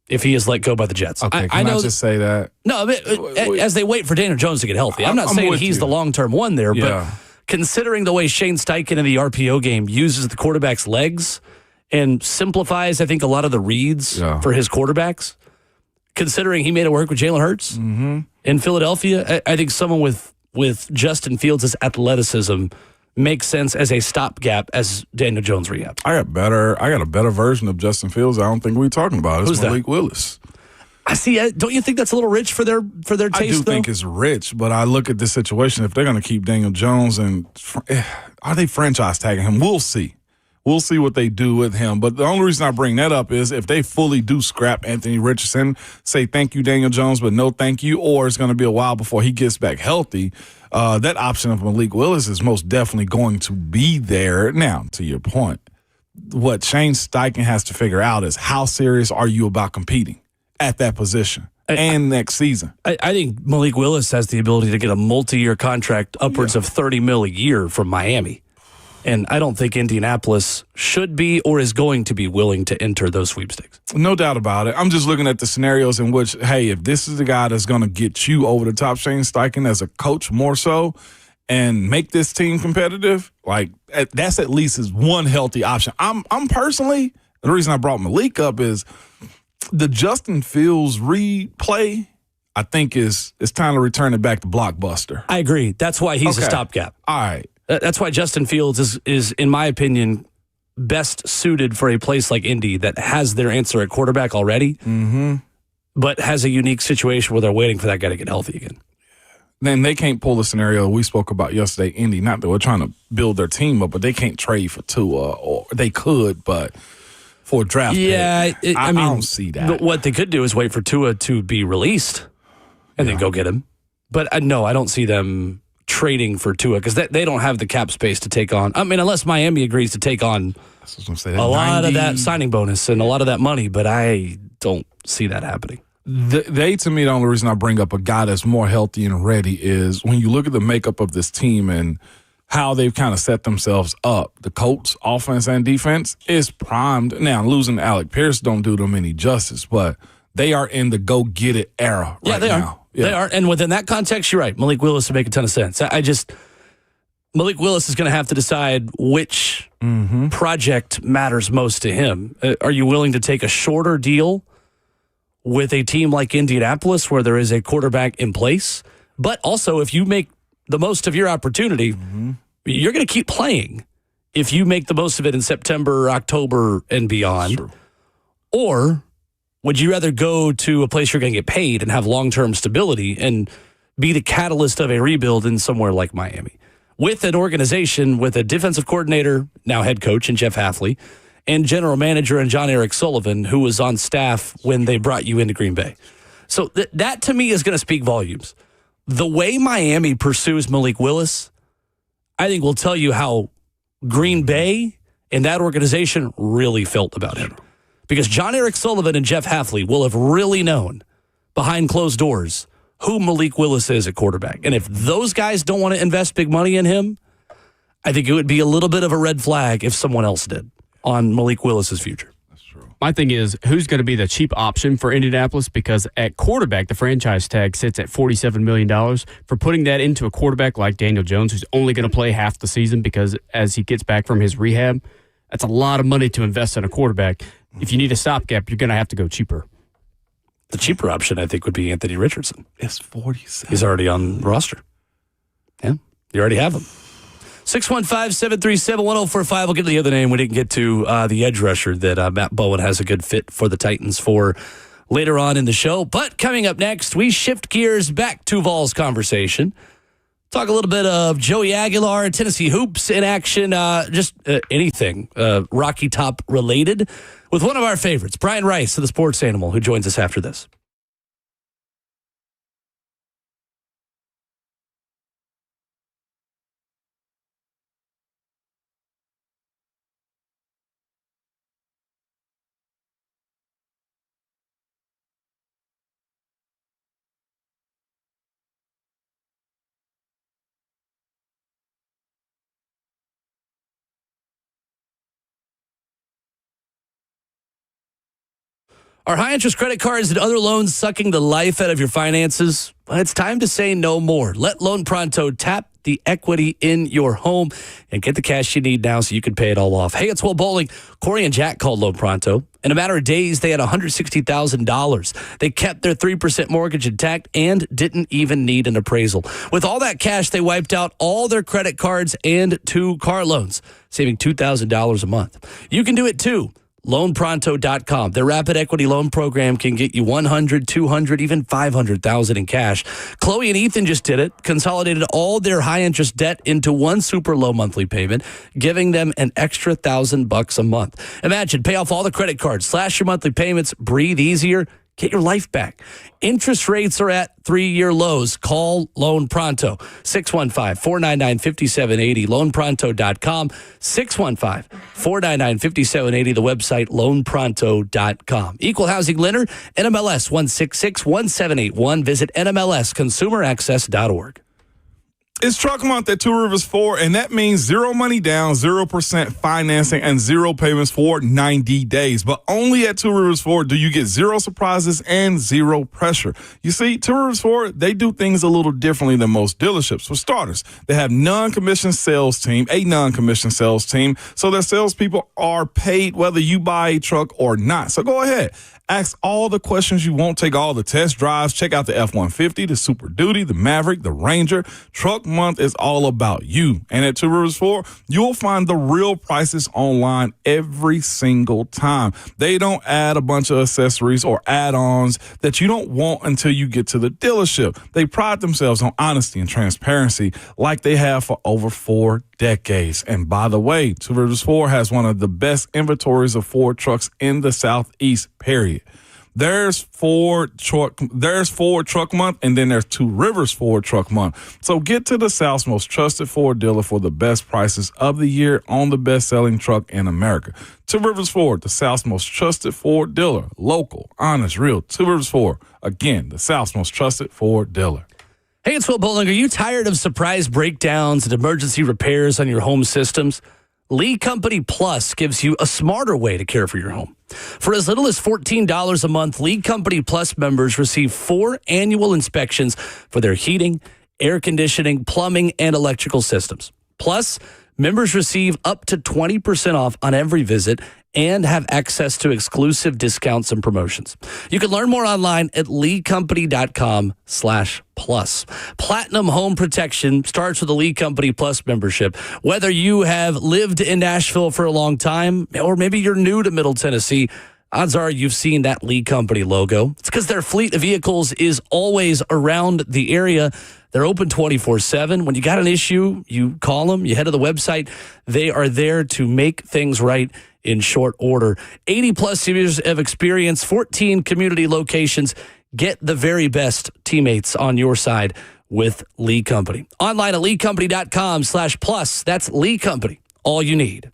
if he is let go by the Jets. Okay, I know just say that? No, as they wait for Daniel Jones to get healthy. I'm not saying he's the long-term one there, but considering the way Shane Steichen in the RPO game uses the quarterback's legs and simplifies, I think, a lot of the reads for his quarterbacks, considering he made it work with Jalen Hurts in Philadelphia, I think someone with Justin Fields' athleticism makes sense as a stopgap as Daniel Jones rehab. I got a better version of Justin Fields. I don't think we're talking about. It's Who's Malik Willis. I see. Don't you think that's a little rich for their taste? I do think it's rich, but I look at this situation. If they're going to keep Daniel Jones, and are they franchise tagging him? We'll see. We'll see what they do with him. But the only reason I bring that up is if they fully do scrap Anthony Richardson, say thank you, Daniel Jones, but no thank you, or it's going to be a while before he gets back healthy, that option of Malik Willis is most definitely going to be there. Now, to your point, what Shane Steichen has to figure out is how serious are you about competing at that position and next season. I think Malik Willis has the ability to get a multi-year contract upwards of $30 million a year from Miami. And I don't think Indianapolis should be or is going to be willing to enter those sweepstakes. No doubt about it. I'm just looking at the scenarios in which, hey, if this is the guy that's going to get you over the top, Shane Steichen, as a coach more so, and make this team competitive, like that's at least is one healthy option. I'm personally, the reason I brought Malik up is the Justin Fields replay, I think it's time to return it back to Blockbuster. I agree. That's why he's a stopgap. All right. That's why Justin Fields is, in my opinion, best suited for a place like Indy that has their answer at quarterback already, but has a unique situation where they're waiting for that guy to get healthy again. Then they can't pull the scenario we spoke about yesterday, Indy. Not that we're trying to build their team up, but they can't trade for Tua, or they could, but for a draft pick. I don't see that. What they could do is wait for Tua to be released and then go get him. But no, I don't see them trading for Tua because they don't have the cap space to take on. I mean, unless Miami agrees to take on a lot of that signing bonus and a lot of that money, but I don't see that happening. They, to me, the only reason I bring up a guy that's more healthy and ready is when you look at the makeup of this team and how they've kind of set themselves up. The Colts, offense and defense, is primed. Now, losing Alec Pierce don't do them any justice, but they are in the go-get-it era right now. They are. And within that context, you're right. Malik Willis would make a ton of sense. Malik Willis is going to have to decide which project matters most to him. Are you willing to take a shorter deal with a team like Indianapolis where there is a quarterback in place? But also, if you make the most of your opportunity, you're going to keep playing if you make the most of it in September, October, and beyond. True. Or would you rather go to a place you're going to get paid and have long-term stability and be the catalyst of a rebuild in somewhere like Miami? With an organization with a defensive coordinator, now head coach, and Jeff Hafley, and general manager and John Eric Sullivan, who was on staff when they brought you into Green Bay. So that to me is going to speak volumes. The way Miami pursues Malik Willis, I think will tell you how Green Bay and that organization really felt about him. Because John Eric Sullivan and Jeff Hafley will have really known behind closed doors who Malik Willis is at quarterback. And if those guys don't want to invest big money in him, I think it would be a little bit of a red flag if someone else did on Malik Willis's future. That's true. My thing is, who's going to be the cheap option for Indianapolis? Because at quarterback, the franchise tag sits at $47 million. For putting that into a quarterback like Daniel Jones, who's only going to play half the season because as he gets back from his rehab, that's a lot of money to invest in a quarterback. If you need a stopgap, you're going to have to go cheaper. The cheaper option, I think, would be Anthony Richardson. It's 47. He's already on the roster. Yeah, you already have him. 615-737-1045. We'll get to the other name we didn't get to, the edge rusher that Matt Bowen has a good fit for the Titans for later on in the show. But coming up next, we shift gears back to Vol's conversation. Talk a little bit of Joey Aguilar, Tennessee Hoops in action, anything Rocky Top related with one of our favorites, Brian Rice of the Sports Animal, who joins us after this. Are high-interest credit cards and other loans sucking the life out of your finances? Well, it's time to say no more. Let Loan Pronto tap the equity in your home and get the cash you need now so you can pay it all off. Hey, it's Will Bowling. Corey and Jack called Loan Pronto. In a matter of days, they had $160,000. They kept their 3% mortgage intact and didn't even need an appraisal. With all that cash, they wiped out all their credit cards and 2 car loans, saving $2,000 a month. You can do it too. LoanPronto.com. Their rapid equity loan program can get you $100,000, $200,000, even $500,000 in cash. Chloe and Ethan just did it, consolidated all their high-interest debt into one super low monthly payment, giving them an extra $1,000 a month. Imagine, pay off all the credit cards, slash your monthly payments, breathe easier, Get your life back. Interest rates are at 3-year lows. Call Loan Pronto. 615-499-5780. LoanPronto.com. 615-499-5780. The website, LoanPronto.com. Equal housing lender, NMLS 1661781. Visit NMLSConsumerAccess.org. It's Truck Month at Two Rivers Ford, and that means 0 money down, 0% financing, and 0 payments for 90 days. But only at Two Rivers Ford do you get 0 surprises and 0 pressure. You see, Two Rivers Ford, they do things a little differently than most dealerships. For starters, they have a non-commissioned sales team, so their salespeople are paid whether you buy a truck or not. So go ahead. Ask all the questions you want. Take all the test drives. Check out the F-150, the Super Duty, the Maverick, the Ranger. Truck Month is all about you. And at Two Rivers Ford, you'll find the real prices online every single time. They don't add a bunch of accessories or add-ons that you don't want until you get to the dealership. They pride themselves on honesty and transparency like they have for over 4 decades. And by the way, Two Rivers Ford has one of the best inventories of Ford trucks in the Southeast, period. There's Ford Truck Month, and then there's Two Rivers Ford Truck Month. So get to the South's most trusted Ford dealer for the best prices of the year on the best-selling truck in America. Two Rivers Ford, the South's most trusted Ford dealer. Local, honest, real. Two Rivers Ford, again, the South's most trusted Ford dealer. Hey, it's Will Bowling. Are you tired of surprise breakdowns and emergency repairs on your home systems? Lee Company Plus gives you a smarter way to care for your home. For as little as $14 a month, Lee Company Plus members receive 4 annual inspections for their heating, air conditioning, plumbing, and electrical systems. Plus, members receive up to 20% off on every visit and have access to exclusive discounts and promotions. You can learn more online at leecompany.com/plus. Platinum Home Protection starts with a Lee Company Plus membership. Whether you have lived in Nashville for a long time or maybe you're new to Middle Tennessee, odds are you've seen that Lee Company logo. It's because their fleet of vehicles is always around the area. They're open 24/7. When you got an issue, you call them, you head to the website. They are there to make things right in short order. 80-plus years of experience, 14 community locations. Get the very best teammates on your side with Lee Company. Online at leecompany.com/plus. That's Lee Company. All you need.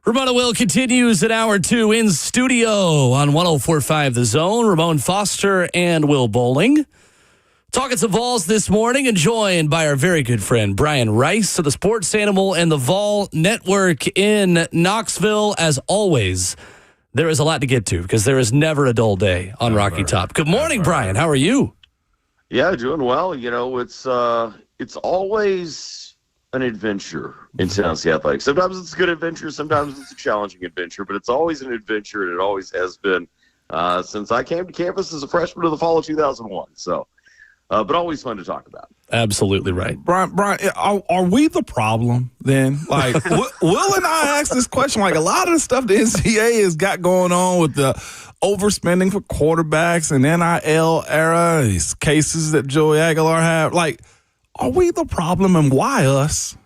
Ramona Will continues at hour 2 in studio on 104.5 The Zone. Ramon Foster and Will Bowling. Talking some Vols this morning and joined by our very good friend Brian Rice of the Sports Animal and the Vol Network in Knoxville. As always, there is a lot to get to because there is never a dull day on Rocky Top. Good morning, Brian. How are you? Yeah, doing well. You know, it's always an adventure in Tennessee athletics. Sometimes it's a good adventure, sometimes it's a challenging adventure, but it's always an adventure, and it always has been since I came to campus as a freshman in the fall of 2001. So, but always fun to talk about. Absolutely right. Brian, are we the problem then? Like, Will and I asked this question. Like, a lot of the stuff the NCAA has got going on with the overspending for quarterbacks and NIL era, these cases that Joey Aguilar had, like, are we the problem and why us?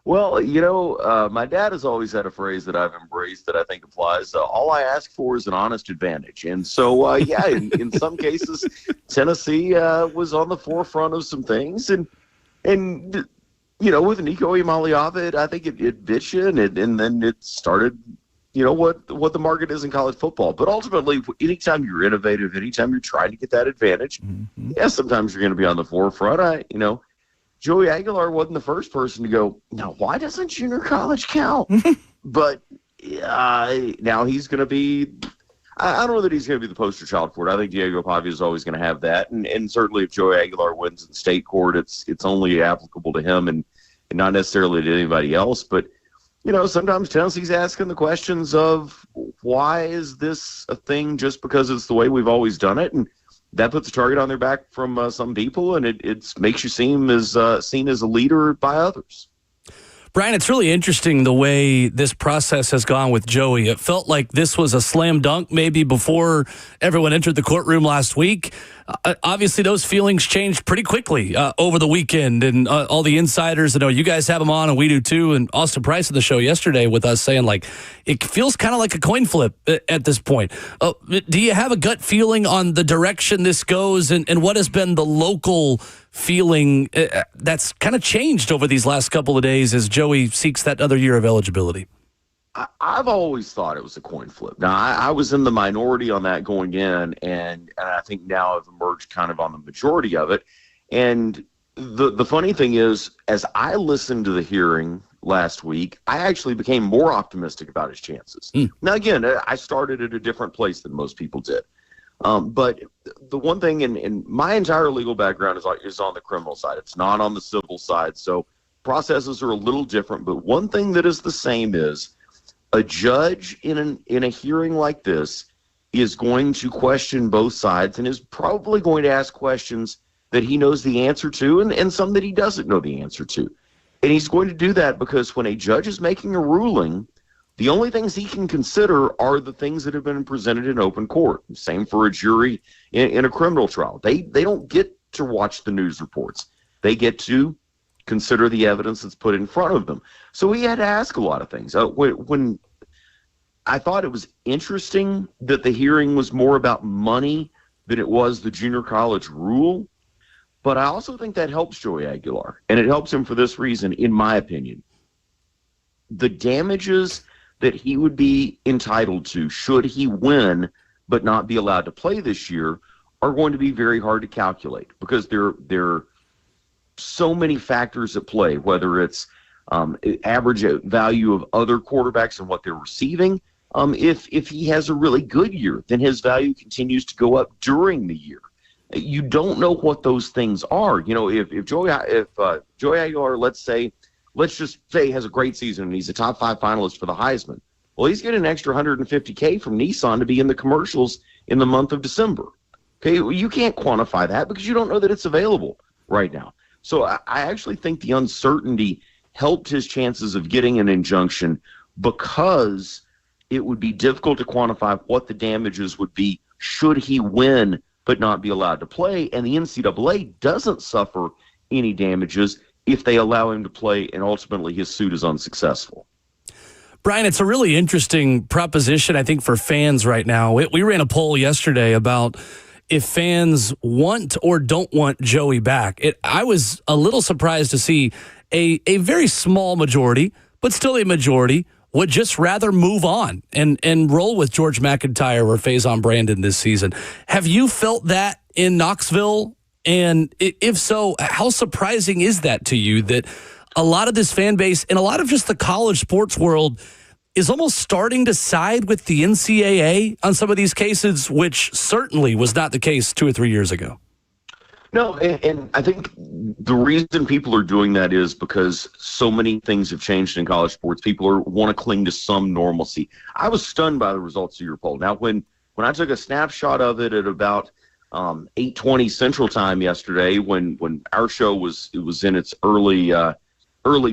Well, you know, my dad has always had a phrase that I've embraced that I think applies. All I ask for is an honest advantage. And so, yeah, in some cases, Tennessee was on the forefront of some things. And you know, with Nico Imaliava, I think it bit you, and then it started, you know, what the market is in college football. But ultimately, anytime you're innovative, anytime you're trying to get that advantage, yeah, sometimes you're going to be on the forefront. Joey Aguilar wasn't the first person to go, now, why doesn't junior college count? But now he's going to be – I don't know that he's going to be the poster child for it. I think Diego Pavia is always going to have that. And certainly if Joey Aguilar wins in state court, it's only applicable to him and not necessarily to anybody else. But, you know, sometimes Tennessee's asking the questions of why is this a thing just because it's the way we've always done it? And that puts a target on their back from some people, and it makes you seen as a leader by others. Brian, it's really interesting the way this process has gone with Joey. It felt like this was a slam dunk maybe before everyone entered the courtroom last week. Obviously, those feelings changed pretty quickly over the weekend, and all the insiders, you guys have them on, and we do too, and Austin Price of the show yesterday with us saying, like, it feels kind of like a coin flip at this point. Do you have a gut feeling on the direction this goes, and what has been the local feeling that's kind of changed over these last couple of days as Joey seeks that other year of eligibility? I've always thought it was a coin flip. Now, I was in the minority on that going in, and I think now I've emerged kind of on the majority of it. And the funny thing is, as I listened to the hearing last week, I actually became more optimistic about his chances. Now, again, I started at a different place than most people did. But the one thing, and my entire legal background is on the criminal side. It's not on the civil side. So processes are a little different. But one thing that is the same is a judge in a hearing like this is going to question both sides and is probably going to ask questions that he knows the answer to and some that he doesn't know the answer to. And he's going to do that because when a judge is making a ruling, the only things he can consider are the things that have been presented in open court. Same for a jury in a criminal trial. They don't get to watch the news reports. They get to consider the evidence that's put in front of them. So he had to ask a lot of things. When I thought it was interesting that the hearing was more about money than it was the junior college rule, but I also think that helps Joey Aguilar, and it helps him for this reason, in my opinion. The damages that he would be entitled to should he win but not be allowed to play this year are going to be very hard to calculate because there are so many factors at play, whether it's average value of other quarterbacks and what they're receiving. If he has a really good year, then his value continues to go up during the year. You don't know what those things are. You know, if Joey Aguilar, let's just say has a great season and he's a top 5 finalist for the Heisman. Well, he's getting an extra $150K from Nissan to be in the commercials in the month of December. Okay, well, you can't quantify that because you don't know that it's available right now. So I actually think the uncertainty helped his chances of getting an injunction because it would be difficult to quantify what the damages would be should he win but not be allowed to play. And the NCAA doesn't suffer any damages if they allow him to play and ultimately his suit is unsuccessful. Brian, it's a really interesting proposition, I think, for fans right now. We ran a poll yesterday about if fans want or don't want Joey back. I was a little surprised to see a very small majority, but still a majority, would just rather move on and roll with George McIntyre or Faison Brandon this season. Have you felt that in Knoxville? And if so, how surprising is that to you that a lot of this fan base and a lot of just the college sports world is almost starting to side with the NCAA on some of these cases, which certainly was not the case 2 or 3 years ago? No, and I think the reason people are doing that is because so many things have changed in college sports. People want to cling to some normalcy. I was stunned by the results of your poll. Now, when I took a snapshot of it at about 8:20 Central Time yesterday, when our show was in its early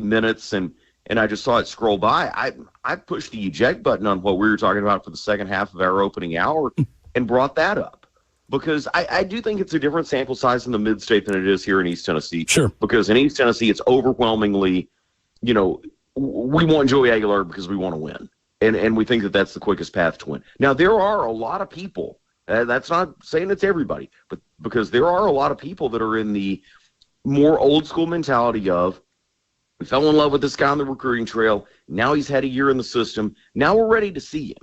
minutes, and I just saw it scroll by, I pushed the eject button on what we were talking about for the second half of our opening hour and brought that up. Because I do think it's a different sample size in the mid-state than it is here in East Tennessee. Sure. Because in East Tennessee, it's overwhelmingly, we want Joey Aguilar because we want to win. And we think that that's the quickest path to win. Now, there are a lot of people, that's not saying it's everybody, but because there are a lot of people that are in the more old-school mentality of, we fell in love with this guy on the recruiting trail, now he's had a year in the system, now we're ready to see him.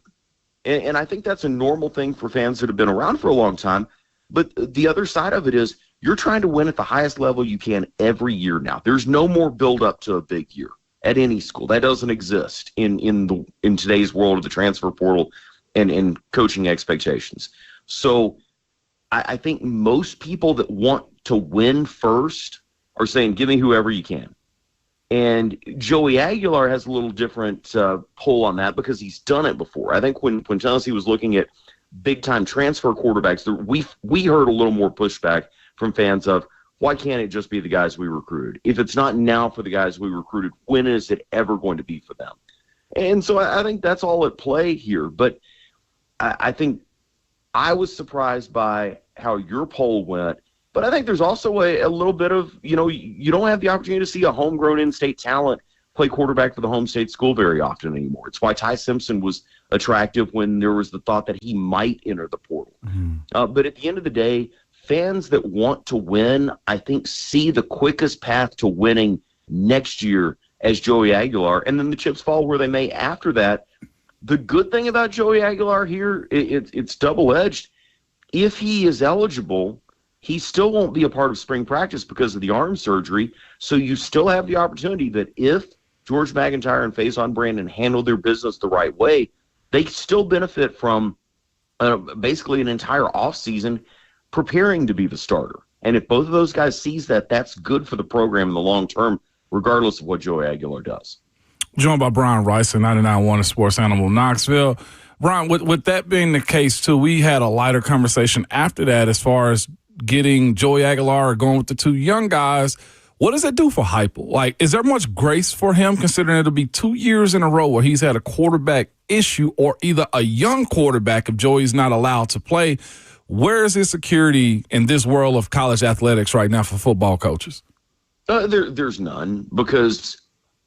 And I think that's a normal thing for fans that have been around for a long time. But the other side of it is you're trying to win at the highest level you can every year now. There's no more build up to a big year at any school. That doesn't exist in today's world of the transfer portal and coaching expectations. So I think most people that want to win first are saying, give me whoever you can. And Joey Aguilar has a little different pull on that because he's done it before. I think when Tennessee was looking at big-time transfer quarterbacks, we heard a little more pushback from fans of, why can't it just be the guys we recruited? If it's not now for the guys we recruited, when is it ever going to be for them? And so I think that's all at play here. But I think I was surprised by how your poll went. But I think there's also a little bit of, you don't have the opportunity to see a homegrown in-state talent play quarterback for the home state school very often anymore. It's why Ty Simpson was attractive when there was the thought that he might enter the portal. Mm-hmm. But at the end of the day, fans that want to win, I think, see the quickest path to winning next year as Joey Aguilar, and then the chips fall where they may after that. The good thing about Joey Aguilar here, it's double-edged. If he is eligible, he still won't be a part of spring practice because of the arm surgery. So you still have the opportunity that if George McIntyre and Faison Brandon handle their business the right way, they still benefit from basically an entire offseason preparing to be the starter. And if both of those guys sees that, that's good for the program in the long term, regardless of what Joey Aguilar does. Joined by Brian Rice and 99.1 Sports Animal Knoxville. Brian, with that being the case, too, we had a lighter conversation after that as far as getting Joey Aguilar or going with the two young guys. What does that do for Heupel? Like, is there much grace for him considering it'll be 2 years in a row where he's had a quarterback issue or either a young quarterback if Joey's not allowed to play? Where is his security in this world of college athletics right now for football coaches? There's none, because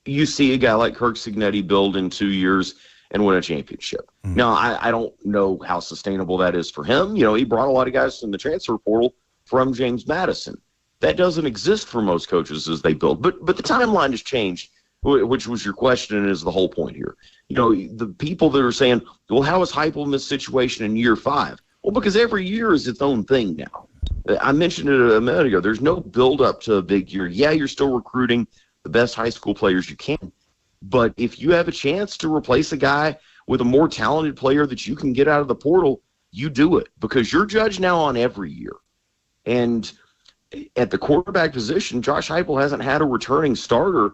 you see a guy like Kirk Cignetti build in 2 years and win a championship. Mm-hmm. Now, I don't know how sustainable that is for him. He brought a lot of guys from the transfer portal from James Madison. That doesn't exist for most coaches as they build. But the timeline has changed, which was your question and is the whole point here. The people that are saying, well, how is Heupel in this situation in year 5? Well, because every year is its own thing now. I mentioned it a minute ago. There's no build-up to a big year. Yeah, you're still recruiting the best high school players you can. But if you have a chance to replace a guy with a more talented player that you can get out of the portal, you do it, because you're judged now on every year. And at the quarterback position, Josh Heupel hasn't had a returning starter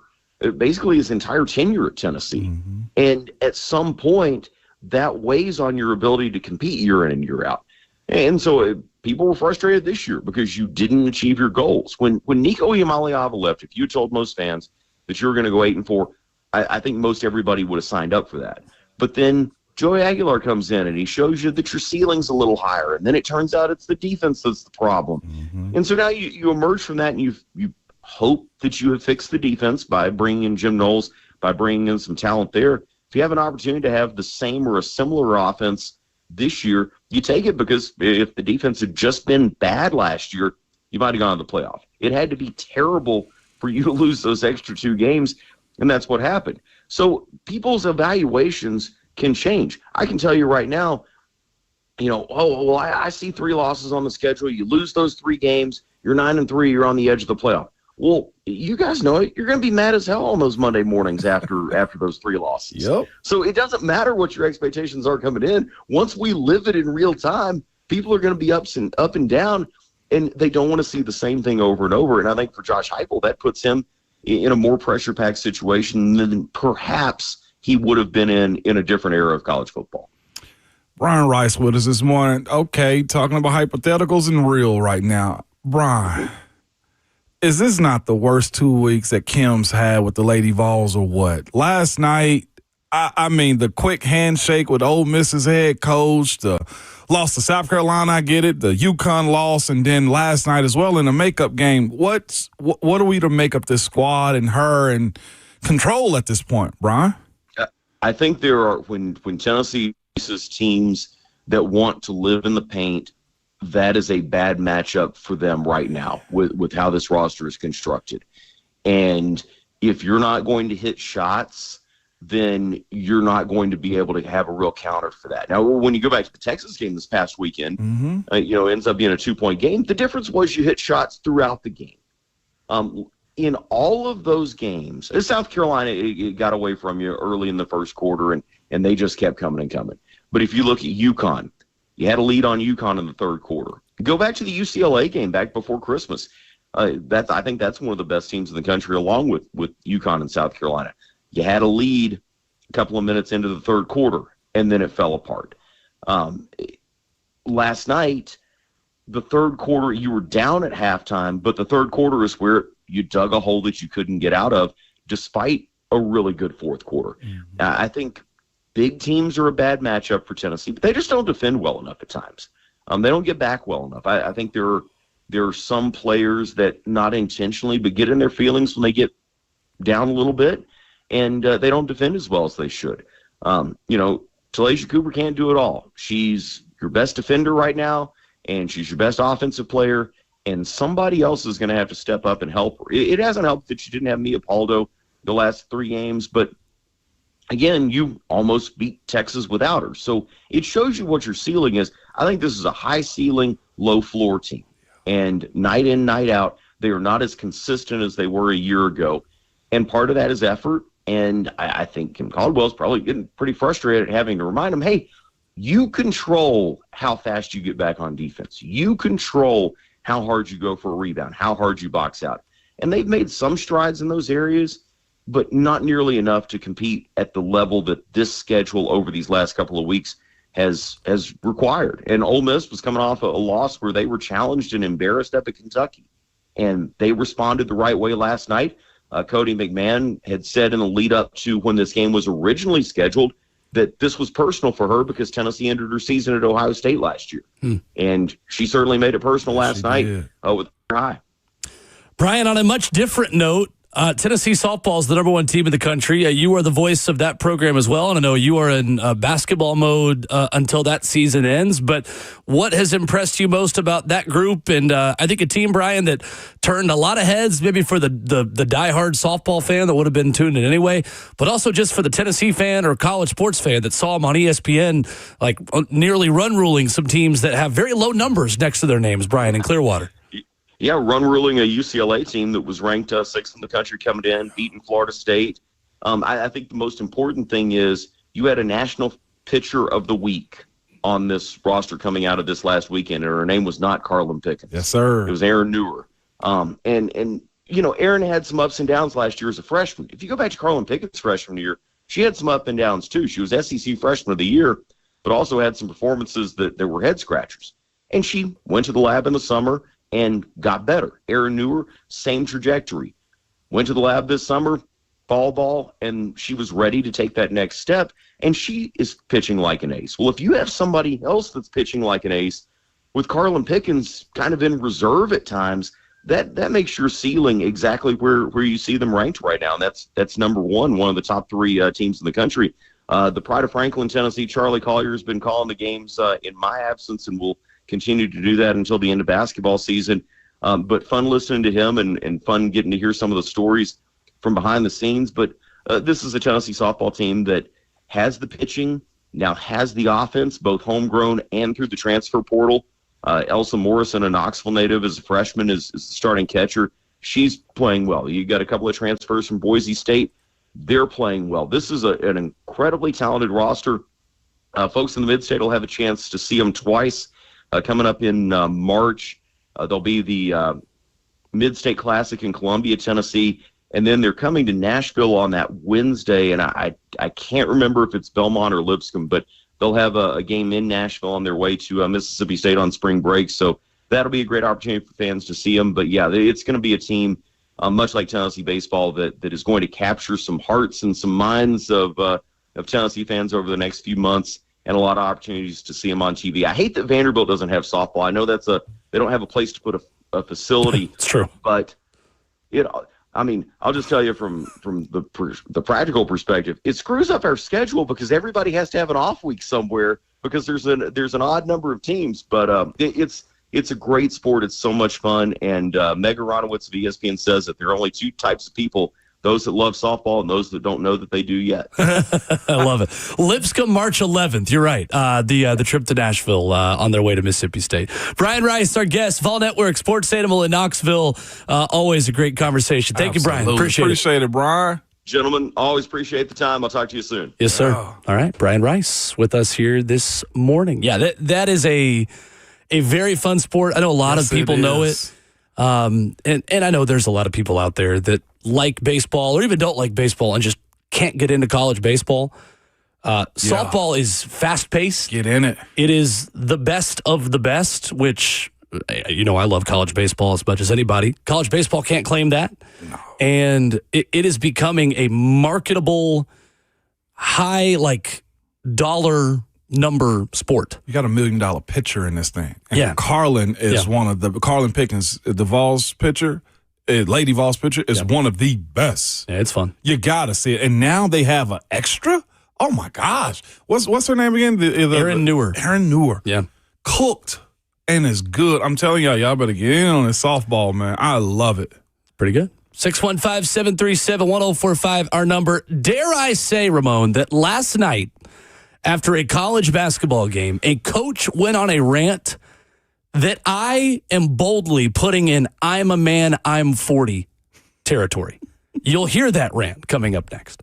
basically his entire tenure at Tennessee. Mm-hmm. And at some point, that weighs on your ability to compete year in and year out. And so people were frustrated this year because you didn't achieve your goals. When Nico Iamaleava left, if you had told most fans that you were going to go 8-4, I think most everybody would have signed up for that. But then Joey Aguilar comes in and he shows you that your ceiling's a little higher, and then it turns out it's the defense that's the problem. Mm-hmm. And so now you emerge from that, and you hope that you have fixed the defense by bringing in Jim Knowles, by bringing in some talent there. If you have an opportunity to have the same or a similar offense this year, you take it, because if the defense had just been bad last year, you might have gone to the playoff. It had to be terrible for you to lose those extra 2 games, and that's what happened. So people's evaluations can change. I can tell you right now, I see 3 losses on the schedule. You lose those 3 games, you're 9-3, you're on the edge of the playoff. Well, you guys know it. You're going to be mad as hell on those Monday mornings after those 3 losses. Yep. So it doesn't matter what your expectations are coming in. Once we live it in real time, people are going to be up and down, and they don't want to see the same thing over and over. And I think for Josh Heupel, that puts him in a more pressure-packed situation than perhaps he would have been in a different era of college football. Brian Rice with us this morning. Okay, talking about hypotheticals and real right now. Brian, is this not the worst 2 weeks that Kim's had with the Lady Vols or what? Last night, I mean, the quick handshake with Ole Miss's head coach, the loss to South Carolina, I get it, the UConn loss, and then last night as well in the makeup game. What are we to make up this squad and her and control at this point, Brian? I think there are, when Tennessee faces teams that want to live in the paint, that is a bad matchup for them right now with how this roster is constructed. And if you're not going to hit shots, then you're not going to be able to have a real counter for that. Now, when you go back to the Texas game this past weekend, ends up being a 2-point game. The difference was you hit shots throughout the game. In all of those games, South Carolina, it got away from you early in the first quarter, and they just kept coming and coming. But if you look at UConn, you had a lead on UConn in the third quarter. Go back to the UCLA game back before Christmas. I think that's one of the best teams in the country, along with UConn and South Carolina. You had a lead a couple of minutes into the third quarter, and then it fell apart. Last night, the third quarter, you were down at halftime, but the third quarter is where you dug a hole that you couldn't get out of, despite a really good fourth quarter. I think big teams are a bad matchup for Tennessee, but they just don't defend well enough at times. They don't get back well enough. I think there are some players that, not intentionally, but get in their feelings when they get down a little bit, and they don't defend as well as they should. Talaysia Cooper can't do it all. She's your best defender right now, and she's your best offensive player, and somebody else is going to have to step up and help her. It hasn't helped that she didn't have Mia Paldo the last 3 games, but again, you almost beat Texas without her. So it shows you what your ceiling is. I think this is a high ceiling, low floor team. And night in, night out, they are not as consistent as they were a year ago. And part of that is effort. And I think Kim Caldwell's probably getting pretty frustrated having to remind them, hey, you control how fast you get back on defense. You control how hard you go for a rebound, how hard you box out. And they've made some strides in those areas, but not nearly enough to compete at the level that this schedule over these last couple of weeks has required. And Ole Miss was coming off a loss where they were challenged and embarrassed up at Kentucky. And they responded the right way last night. Cody McMahon had said in the lead up to when this game was originally scheduled that this was personal for her because Tennessee ended her season at Ohio State last year. And she certainly made it personal last night with her high. Brian, on a much different note, Tennessee softball is the number 1 team in the country. You are the voice of that program as well, and I know you are in basketball mode until that season ends. But what has impressed you most about that group? And I think a team, Brian, that turned a lot of heads, maybe for the diehard softball fan that would have been tuned in anyway, but also just for the Tennessee fan or college sports fan that saw them on ESPN, like nearly run ruling some teams that have very low numbers next to their names, Brian, in Clearwater. Yeah, run ruling a UCLA team that was ranked 6th in the country coming in, beating Florida State. I think the most important thing is you had a national pitcher of the week on this roster coming out of this last weekend, and her name was not Carlin Pickens. Yes, sir. It was Aaron Newer. Aaron had some ups and downs last year as a freshman. If you go back to Carlin Pickens' freshman year, she had some up and downs too. She was SEC Freshman of the Year, but also had some performances that were head scratchers. And she went to the lab in the summer and got better. Aaron Newer, same trajectory. Went to the lab this summer, fall ball, and she was ready to take that next step, and she is pitching like an ace. Well, if you have somebody else that's pitching like an ace, with Carlin Pickens kind of in reserve at times, that makes your ceiling exactly where you see them ranked right now, and that's number one of the top 3 teams in the country. The pride of Franklin, Tennessee, Charlie Collier has been calling the games in my absence and will continue to do that until the end of basketball season. But fun listening to him and fun getting to hear some of the stories from behind the scenes. But this is a Tennessee softball team that has the pitching, now has the offense, both homegrown and through the transfer portal. Elsa Morrison, a Knoxville native, as a freshman, is the starting catcher. She's playing well. You got a couple of transfers from Boise State. They're playing well. This is an incredibly talented roster. Folks in the Mid-State will have a chance to see them twice. Coming up in March, there'll be the Mid-State Classic in Columbia, Tennessee, and then they're coming to Nashville on that Wednesday, and I can't remember if it's Belmont or Lipscomb, but they'll have a game in Nashville on their way to Mississippi State on spring break, so that'll be a great opportunity for fans to see them. But, yeah, it's going to be a team, much like Tennessee baseball, that is going to capture some hearts and some minds of Tennessee fans over the next few months, and a lot of opportunities to see them on TV. I hate that Vanderbilt doesn't have softball. I know they don't have a place to put a facility. It's true. But, I'll just tell you from the practical perspective, it screws up our schedule because everybody has to have an off week somewhere because there's an odd number of teams. But it's a great sport. It's so much fun. And Meg Aronowitz of ESPN says that there are only two types of people: those that love softball and those that don't know that they do yet. I love it. Lipscomb, March 11th. You're right. The trip to Nashville on their way to Mississippi State. Brian Rice, our guest, Vol Network, Sports Animal in Knoxville. Always a great conversation. Thank you, Brian. Appreciate it, Brian. Gentlemen, always appreciate the time. I'll talk to you soon. Yes, sir. Yeah. All right. Brian Rice with us here this morning. Yeah, that is a very fun sport. I know a lot of people know it. And I know there's a lot of people out there that like baseball or even don't like baseball and just can't get into college baseball. Softball is fast-paced. Get in it. It is the best of the best, which, I love college baseball as much as anybody. College baseball can't claim that. No. And it is becoming a marketable, high, dollar number sport. You got $1 million pitcher in this thing. And yeah. Carlin is one of Carlin Pickens, the Vols pitcher, Lady Vols pitcher, is one of the best. Yeah, it's fun. You got to see it. And now they have an extra? Oh, my gosh. What's her name again? Erin Newer. Erin Newer. Yeah. Cooked and is good. I'm telling y'all better get in on this softball, man. I love it. Pretty good. 615-737-1045, our number. Dare I say, Ramon, that last night, after a college basketball game, a coach went on a rant that I am boldly putting in I'm a man, I'm 40 territory. You'll hear that rant coming up next.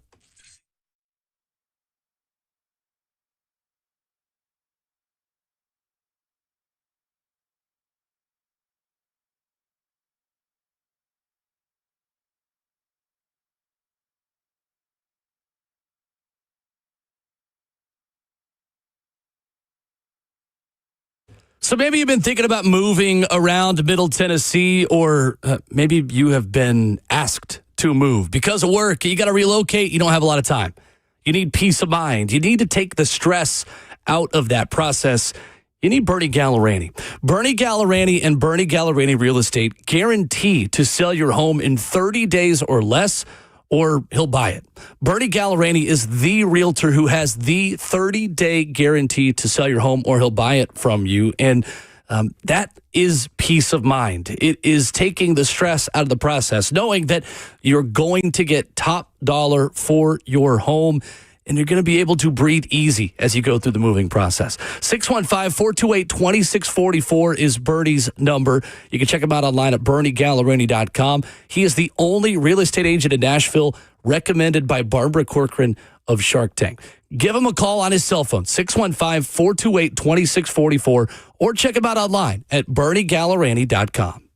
So maybe you've been thinking about moving around Middle Tennessee, or maybe you have been asked to move because of work. You got to relocate. You don't have a lot of time. You need peace of mind. You need to take the stress out of that process. You need Bernie Gallerani. Bernie Gallerani and Bernie Gallerani Real Estate guarantee to sell your home in 30 days or less, or he'll buy it. Bernie Gallerani is the realtor who has the 30-day guarantee to sell your home or he'll buy it from you. And that is peace of mind. It is taking the stress out of the process, knowing that you're going to get top dollar for your home and you're going to be able to breathe easy as you go through the moving process. 615-428-2644 is Bernie's number. You can check him out online at BernieGallerani.com. He is the only real estate agent in Nashville recommended by Barbara Corcoran of Shark Tank. Give him a call on his cell phone, 615-428-2644, or check him out online at BernieGallerani.com.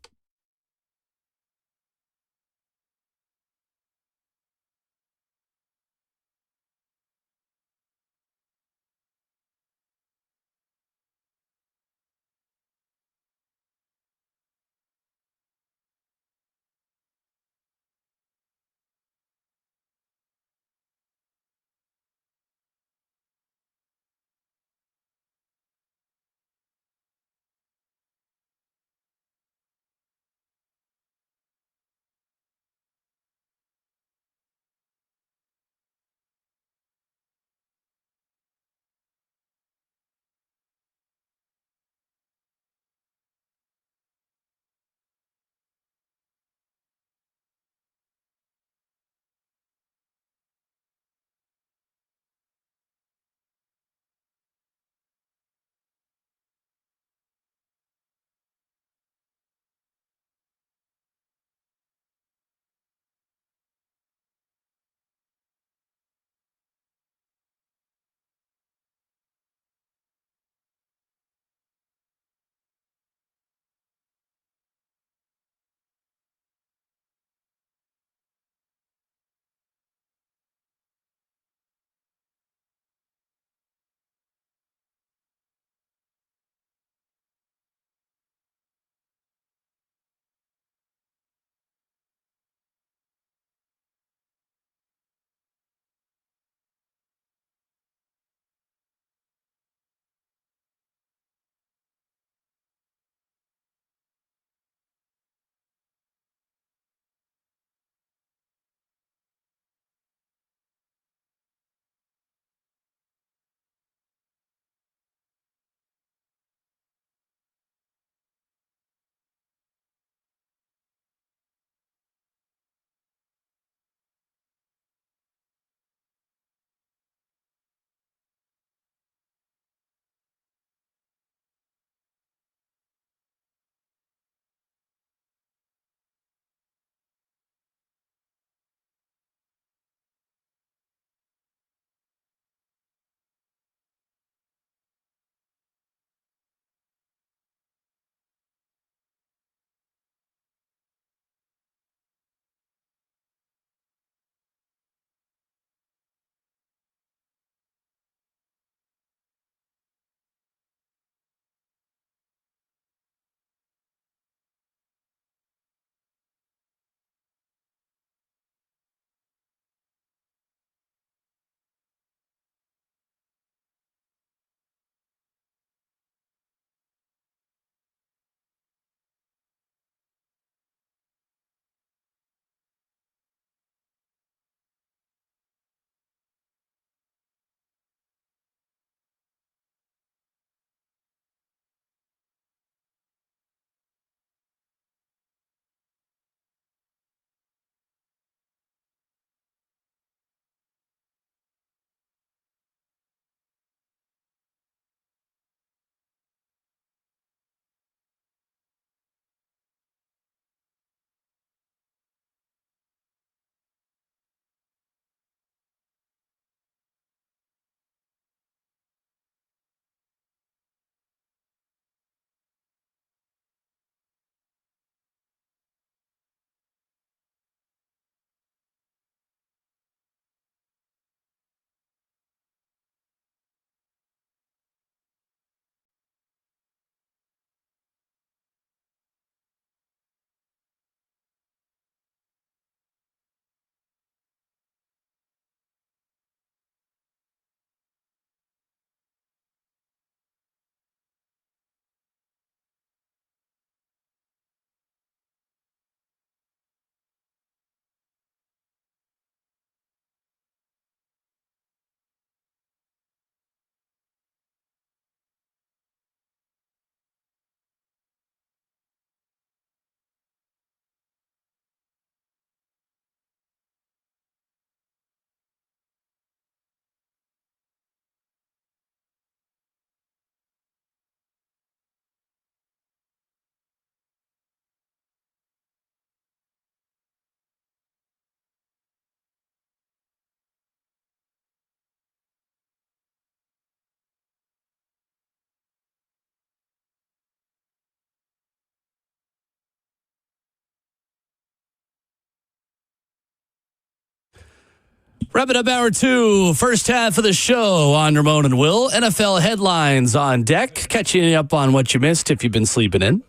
Wrapping up hour 2, first half of the show on Ramon and Will. NFL headlines on deck. Catching you up on what you missed if you've been sleeping in.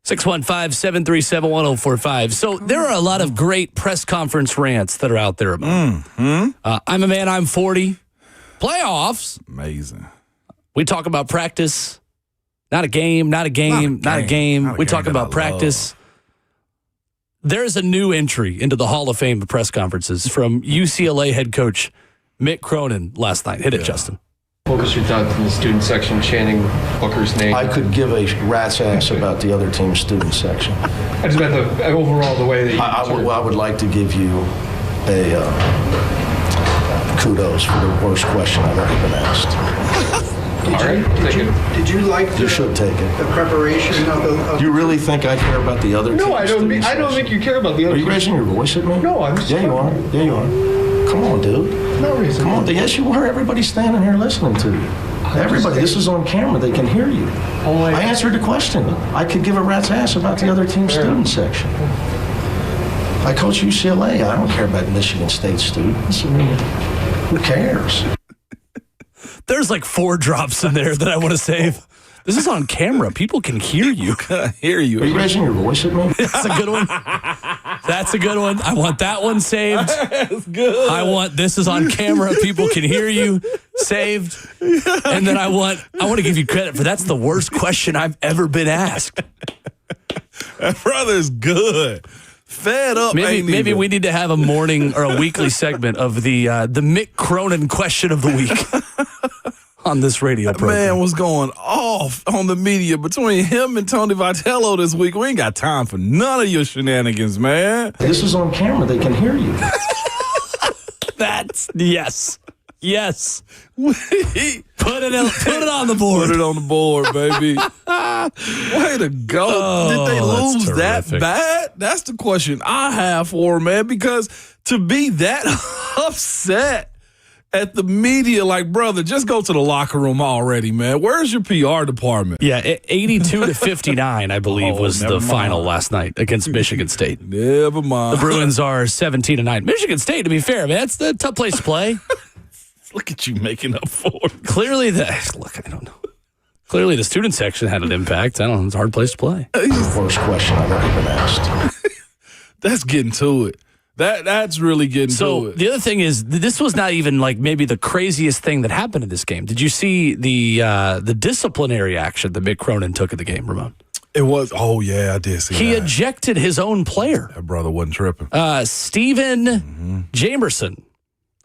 615-737-1045. So there are a lot of great press conference rants that are out there. I'm a man, I'm 40. Playoffs. Amazing. We talk about practice. Not a game. We talk about practice. There's a new entry into the Hall of Fame of press conferences from UCLA head coach Mick Cronin last night. Hit it, Justin. What was your thoughts in the student section chanting Booker's name? I could give a rat's ass about the other team's student section. I just meant overall the way that you I would like to give you a kudos for the worst question I've ever been asked. Did you like You should take it. the preparation of the... Do you really think I care about the other team's No, I don't think you care about the other Are you team. raising your voice at me? No, I'm just... Yeah, you are. Yeah, you are. Come on, dude. No reason. Come on. Yes, you are. Everybody's standing here listening to you. Everybody. This is on camera. They can hear you. I answered the question. I could give a rat's ass about the other team's student section. I coach UCLA. I don't care about Michigan State students. I mean, who cares? There's like 4 drops in there that I want to save. This is on camera. People can hear you. I hear you. Are you raising your voice at me? That's a good one. That's a good one. I want that one saved. That's good. I want this is on camera. People can hear you. Saved. And then I want to give you credit for that's the worst question I've ever been asked. That brother's good. Fed up. Maybe we need to have a morning or a weekly segment of the Mick Cronin question of the week on this radio program. Man was going off on the media between him and Tony Vitello this week. We ain't got time for none of your shenanigans, man. This is on camera. They can hear you. That's yes. Put it on the board. Put it on the board, baby. Way to go. Did they lose that bad? That's the question I have for him, man, because to be that upset at the media, like, brother, just go to the locker room already, man. Where's your PR department? Yeah, 82-59, I believe, was the final last night against Michigan State. Never mind. The Bruins are 17-9. Michigan State, to be fair, man, that's the tough place to play. Look at you making up for it. Clearly, I don't know. Clearly, the student section had an impact. I don't know. It's a hard place to play. Worst question I've ever been asked. That's getting to it. That's really getting to So it. the other thing is, this was not even like maybe the craziest thing that happened in this game. Did you see the disciplinary action that Mick Cronin took in the game, Ramon? It was. Oh yeah, I did see He that. ejected his own player. That brother wasn't tripping. Stephen Jamerson,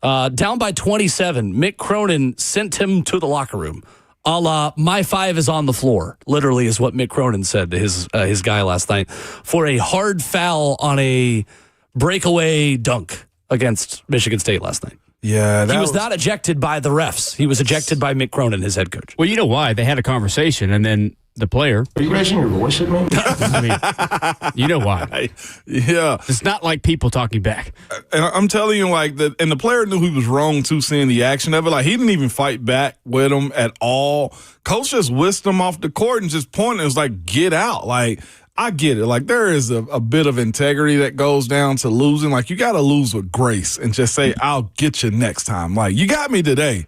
down by 27. Mick Cronin sent him to the locker room. A la, my 5 is on the floor, literally is what Mick Cronin said to his guy last night for a hard foul on a breakaway dunk against Michigan State last night. Yeah. He was not ejected by the refs. He was ejected by Mick Cronin, his head coach. Well, you know why? They had a conversation, and then the player. Are you raising your voice at me? I mean, you know why? Yeah. It's not like people talking back. And I'm telling you, like, and the player knew he was wrong, too, seeing the action of it. Like, he didn't even fight back with him at all. Coach just whisked him off the court and just pointed. It was like, get out. Like, I get it. Like, there is a bit of integrity that goes down to losing. Like, you got to lose with grace and just say, I'll get you next time. Like, you got me today.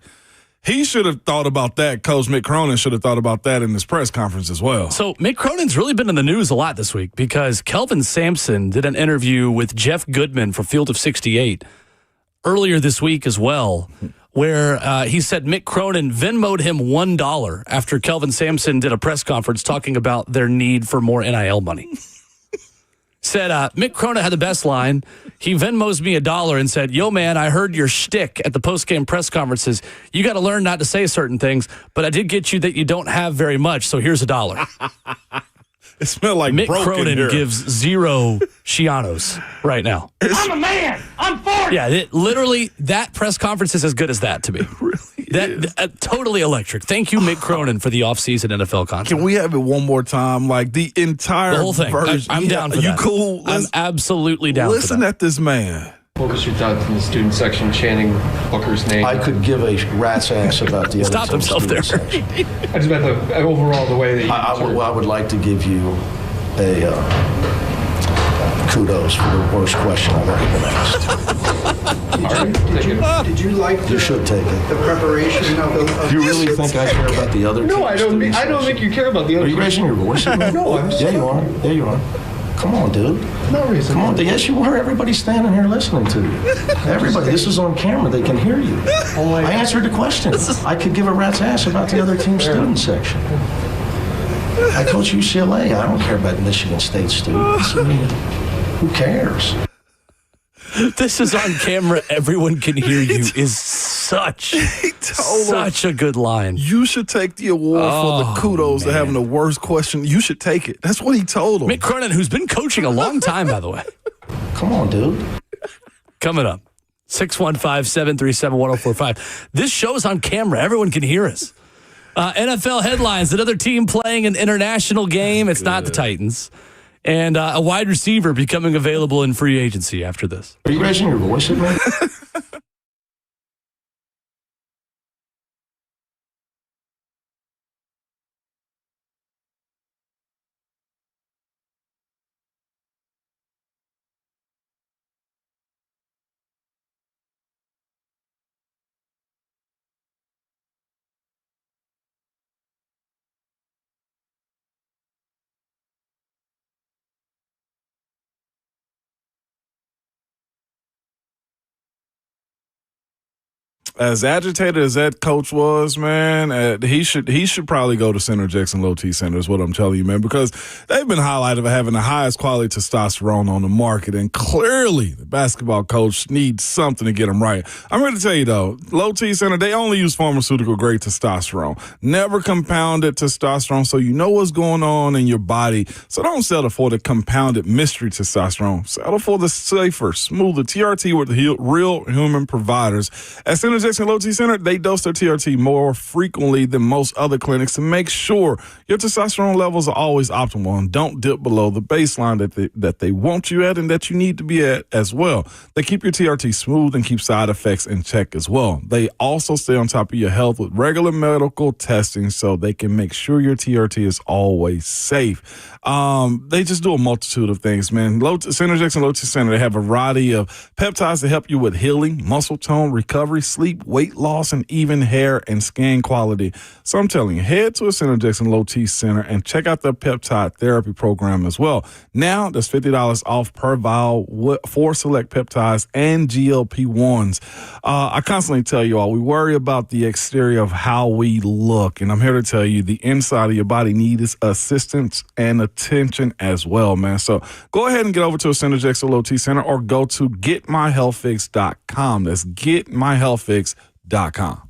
He should have thought about that. Coach Mick Cronin should have thought about that in his press conference as well. So Mick Cronin's really been in the news a lot this week because Kelvin Sampson did an interview with Jeff Goodman for Field of 68 earlier this week as well, where he said Mick Cronin Venmo'd him $1 after Kelvin Sampson did a press conference talking about their need for more NIL money. Said Mick Cronin had the best line. He Venmos me $1 and said, yo, man, I heard your shtick at the post-game press conferences. You got to learn not to say certain things, but I did get you that you don't have very much, so here's $1. It smelled like Mick broken Cronin here. gives 0 Shianos right now. I'm a man. I'm 40. Yeah, literally, that press conference is as good as that to me. Really Totally electric. Thank you, Mick Cronin, for the offseason NFL contract. Can we have it one more time? Like, the entire The whole thing. version. I'm down for Are that. You cool? I'm absolutely down for Listen that. at this man. What was your thoughts in the student section chanting Booker's name? I could give a rat's ass about the other Stopped team's himself student there. section. I just meant overall the way that you I would like to give you a kudos for the worst question I've ever been asked. Did you like You should take it. the preparation of the? Do you really think I care about the other team? No, I don't think you care about the other Are you raising your voice at me? No, I'm Yeah, you are. Yeah, you are. Come on, dude. not raising. Come on. Yes, you are. Everybody's standing here listening to you. Everybody. This is on camera. They can hear you. I answered the question. I could give a rat's ass about the other team student section. I coach UCLA. I don't care about Michigan State students. I mean, who cares? This is on camera. Everyone can hear you is such a good line. You should take the award for the kudos to having the worst question. You should take it. That's what he told him. Mick Cronin, who's been coaching a long time, by the way. Come on, dude. Coming up, 615-737-1045. This show's on camera. Everyone can hear us. NFL headlines, another team playing an international game. It's not the Titans. And a wide receiver becoming available in free agency after this. Are you raising your voice at me? As agitated as that coach was, man, he should probably go to Center Jackson Low T Center is what I'm telling you, man, because they've been highlighted for having the highest quality testosterone on the market, and clearly the basketball coach needs something to get him right. I'm going to tell you, though, Low T Center, they only use pharmaceutical-grade testosterone, never compounded testosterone, so you know what's going on in your body. So don't settle for the compounded mystery testosterone. Settle for the safer, smoother TRT with the real human providers. At Center Jackson Low T Center, they dose their TRT more frequently than most other clinics to make sure your testosterone levels are always optimal and don't dip below the baseline that they want you at and that you need to be at as well. They keep your TRT smooth and keep side effects in check as well. They also stay on top of your health with regular medical testing so they can make sure your TRT is always safe. They just do a multitude of things, man. Center Jackson Low T Center, they have a variety of peptides to help you with healing, muscle tone, recovery, sleep, weight loss, and even hair and skin quality. So I'm telling you, head to a Center Jackson Low T Center and check out their peptide therapy program as well. Now there's $50 off per vial for select peptides and GLP-1s. I constantly tell you all, we worry about the exterior of how we look, and I'm here to tell you the inside of your body needs assistance and attention as well, man. So go ahead and get over to a Center Jackson Low T Center or go to getmyhealthfix.com. That's getmyhealthfix.com.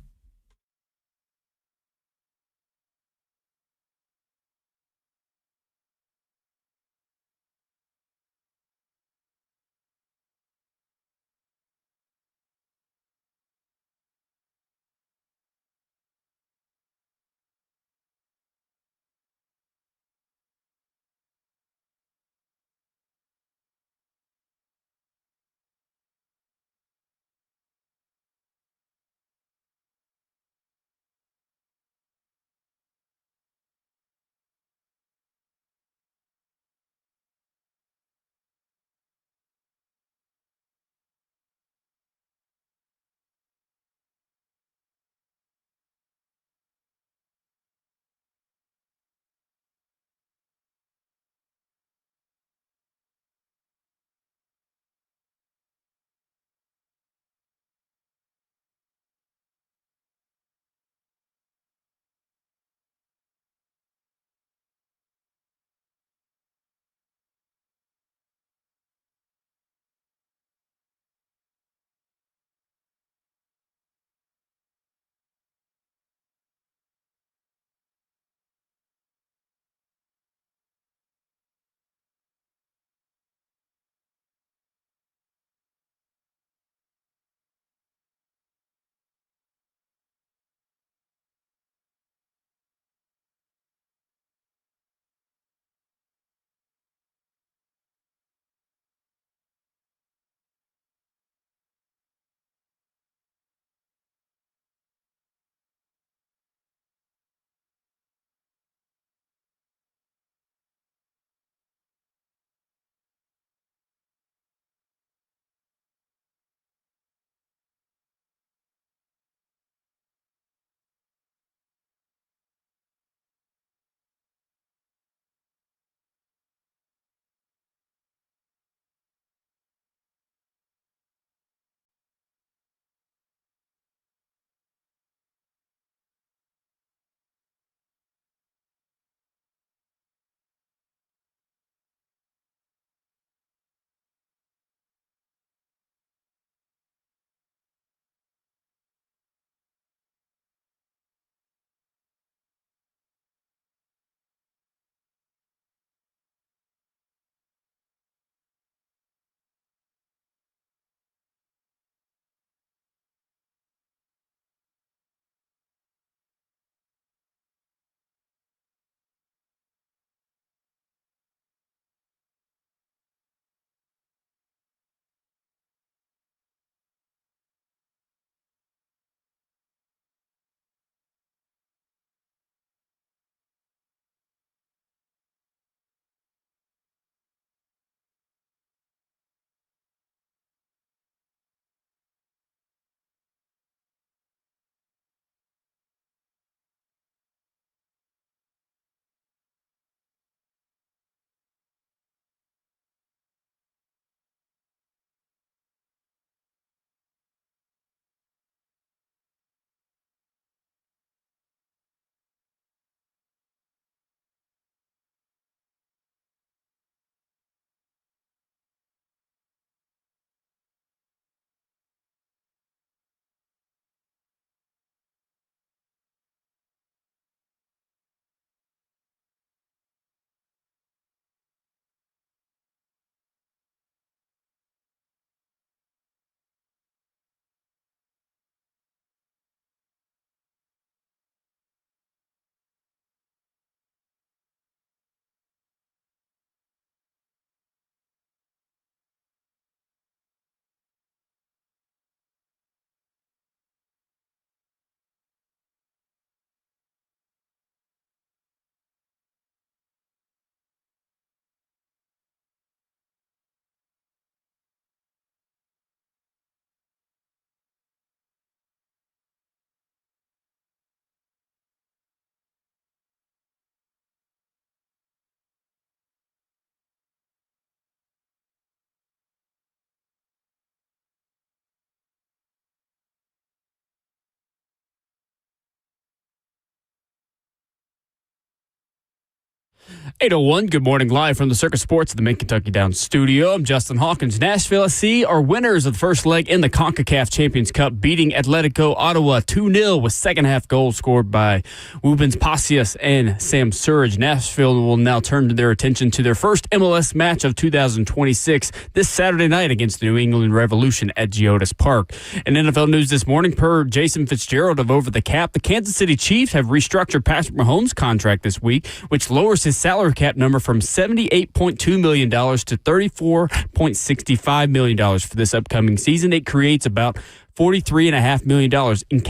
8:01, good morning, live from the Circus Sports at the Mid-Kentucky Downs studio. I'm Justin Hawkins. Nashville SC are winners of the first leg in the CONCACAF Champions Cup, beating Atletico Ottawa 2-0 with second-half goals scored by Rubens Pacias and Sam Surridge. Nashville will now turn their attention to their first MLS match of 2026 this Saturday night against the New England Revolution at Geodis Park. In NFL news this morning, per Jason Fitzgerald of Over the Cap, the Kansas City Chiefs have restructured Patrick Mahomes' contract this week, which lowers his salary cap number from $78.2 million to $34.65 million for this upcoming season. It creates about $43.5 million in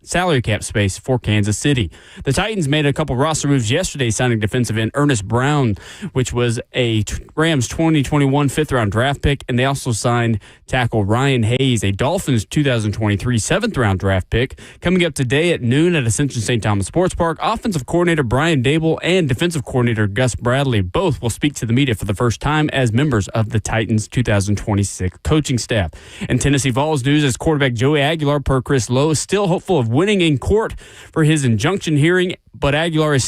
salary cap space for Kansas City. The Titans made a couple roster moves yesterday, signing defensive end Ernest Brown, which was a Rams 2021 fifth-round draft pick, and they also signed tackle Ryan Hayes, a Dolphins 2023 seventh-round draft pick. Coming up today at noon at Ascension St. Thomas Sports Park, offensive coordinator Brian Dable and defensive coordinator Gus Bradley both will speak to the media for the first time as members of the Titans 2026 coaching staff. And Tennessee Vols news is quarterback Joey Aguilar, per Chris Lowe, is still hopeful of winning in court for his injunction hearing, but Aguilar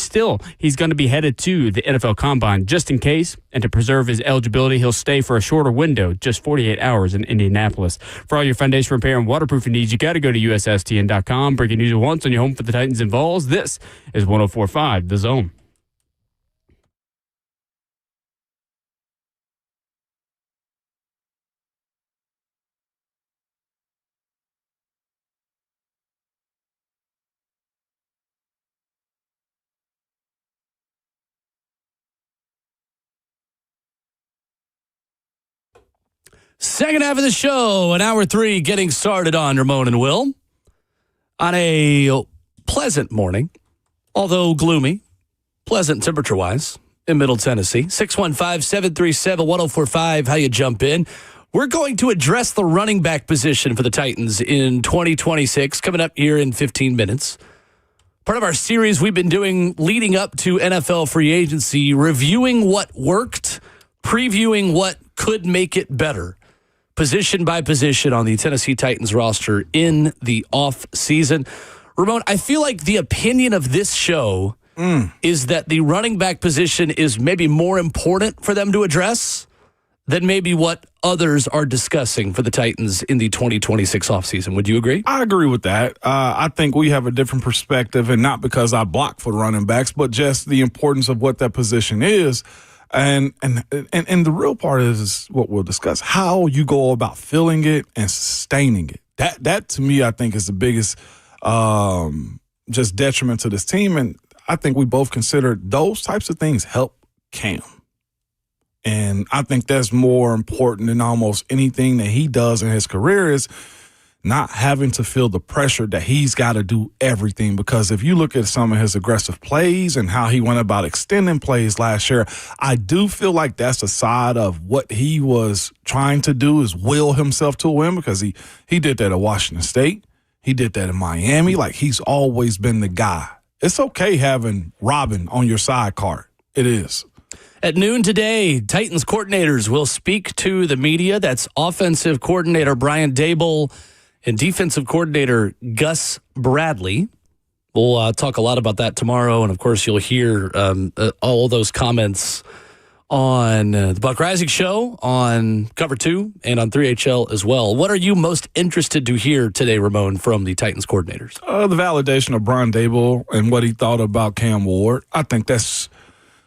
he's going to be headed to the NFL Combine just in case, and to preserve his eligibility, he'll stay for a shorter window, just 48 hours in Indianapolis. For all your foundation repair and waterproofing needs, you got to go to USSTN.com. Breaking news at once on your home for the Titans and Vols. This is 104.5 The Zone. Second half of the show, an hour 3 getting started on Ramon and Will. On a pleasant morning, although gloomy, pleasant temperature-wise in Middle Tennessee. 615-737-1045, how you jump in. We're going to address the running back position for the Titans in 2026, coming up here in 15 minutes. Part of our series we've been doing leading up to NFL free agency, reviewing what worked, previewing what could make it better, position by position on the Tennessee Titans roster in the off season. Ramon, I feel like the opinion of this show is that the running back position is maybe more important for them to address than maybe what others are discussing for the Titans in the 2026 offseason. Would you agree? I agree with that. I think we have a different perspective, and not because I block for running backs, but just the importance of what that position is. And the real part is what we'll discuss, how you go about filling it and sustaining it. That to me, I think, is the biggest just detriment to this team. And I think we both consider those types of things help Cam. And I think that's more important than almost anything that he does in his career, is not having to feel the pressure that he's got to do everything. Because if you look at some of his aggressive plays and how he went about extending plays last year, I do feel like that's a side of what he was trying to do, is will himself to a win, because he did that at Washington State. He did that in Miami. Like, he's always been the guy. It's okay having Robin on your side card. It is. At noon today, Titans coordinators will speak to the media. That's offensive coordinator Brian Dable and defensive coordinator Gus Bradley. We'll talk a lot about that tomorrow, and of course you'll hear all those comments on the Buck Reisig Show, on Cover 2, and on 3HL as well. What are you most interested to hear today, Ramon, from the Titans coordinators? The validation of Brian Dable and what he thought about Cam Ward. I think that's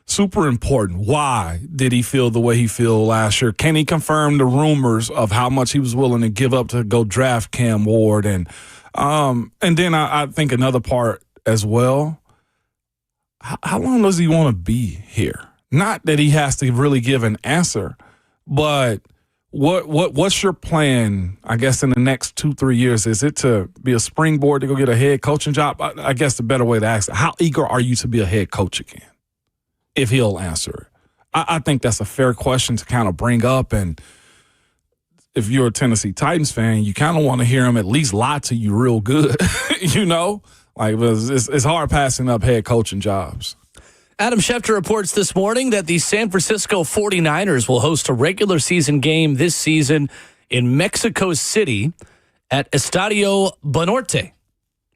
super important. Why did he feel the way he feel last year? Can he confirm the rumors of how much he was willing to give up to go draft Cam Ward? And then I think another part as well, how long does he want to be here? Not that he has to really give an answer, but what's your plan, I guess, in the next 2-3 years? Is it to be a springboard to go get a head coaching job? I guess the better way to ask it, how eager are you to be a head coach again? If he'll answer it. I think that's a fair question to kind of bring up. And if you're a Tennessee Titans fan, you kind of want to hear him at least lie to you real good, you know? Like, it's hard passing up head coaching jobs. Adam Schefter reports this morning that the San Francisco 49ers will host a regular season game this season in Mexico City at Estadio Banorte,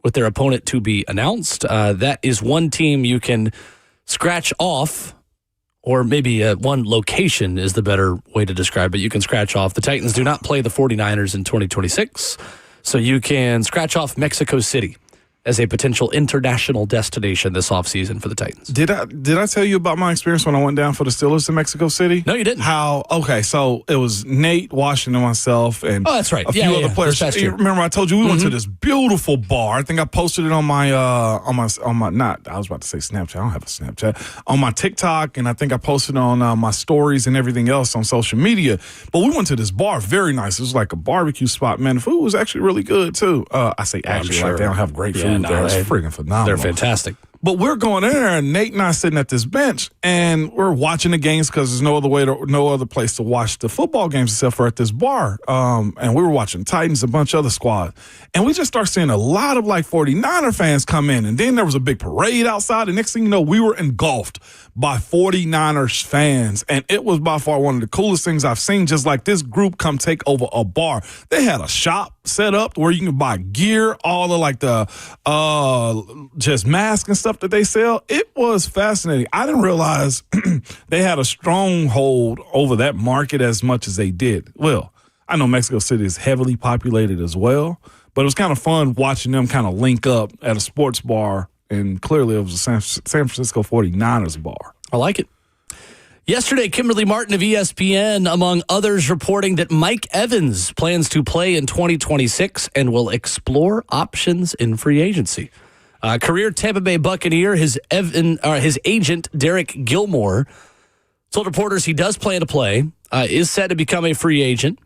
with their opponent to be announced. That is one team you can scratch off, or maybe one location is the better way to describe it. You can scratch off. The Titans do not play the 49ers in 2026, so you can scratch off Mexico City as a potential international destination this offseason for the Titans. Did I tell you about my experience when I went down for the Steelers in Mexico City? No, you didn't. Okay, so it was Nate, Washington, myself, and that's right. a few other players. You remember I told you we went to this beautiful bar. I think I posted it on my not, I was about to say Snapchat. I don't have a Snapchat. On my TikTok, and I think I posted on my stories and everything else on social media. But we went to this bar, very nice. It was like a barbecue spot, man. The food was actually really good too. I say actually, sure. like they don't have great food. It's freaking phenomenal. They're fantastic. But we're going in there, and Nate and I sitting at this bench, and we're watching the games because there's no other place to watch the football games except for at this bar. And we were watching Titans, a bunch of other squads. And we just start seeing a lot of 49er fans come in. And then there was a big parade outside. And next thing you know, we were engulfed by 49ers fans. And it was by far one of the coolest things I've seen, just like this group come take over a bar. They had a shop set up where you can buy gear, all of the just masks and stuff that they sell. It was fascinating. I didn't realize they had a stronghold over that market as much as they did. Well, I know Mexico City is heavily populated as well, but it was kind of fun watching them kind of link up at a sports bar, and clearly it was a San Francisco 49ers bar. I like it. Yesterday, Kimberly Martin of ESPN, among others, reporting that Mike Evans plans to play in 2026 and will explore options in free agency. Career Tampa Bay Buccaneer, his agent, Derek Gilmore, told reporters he does plan to play, is set to become a free agent,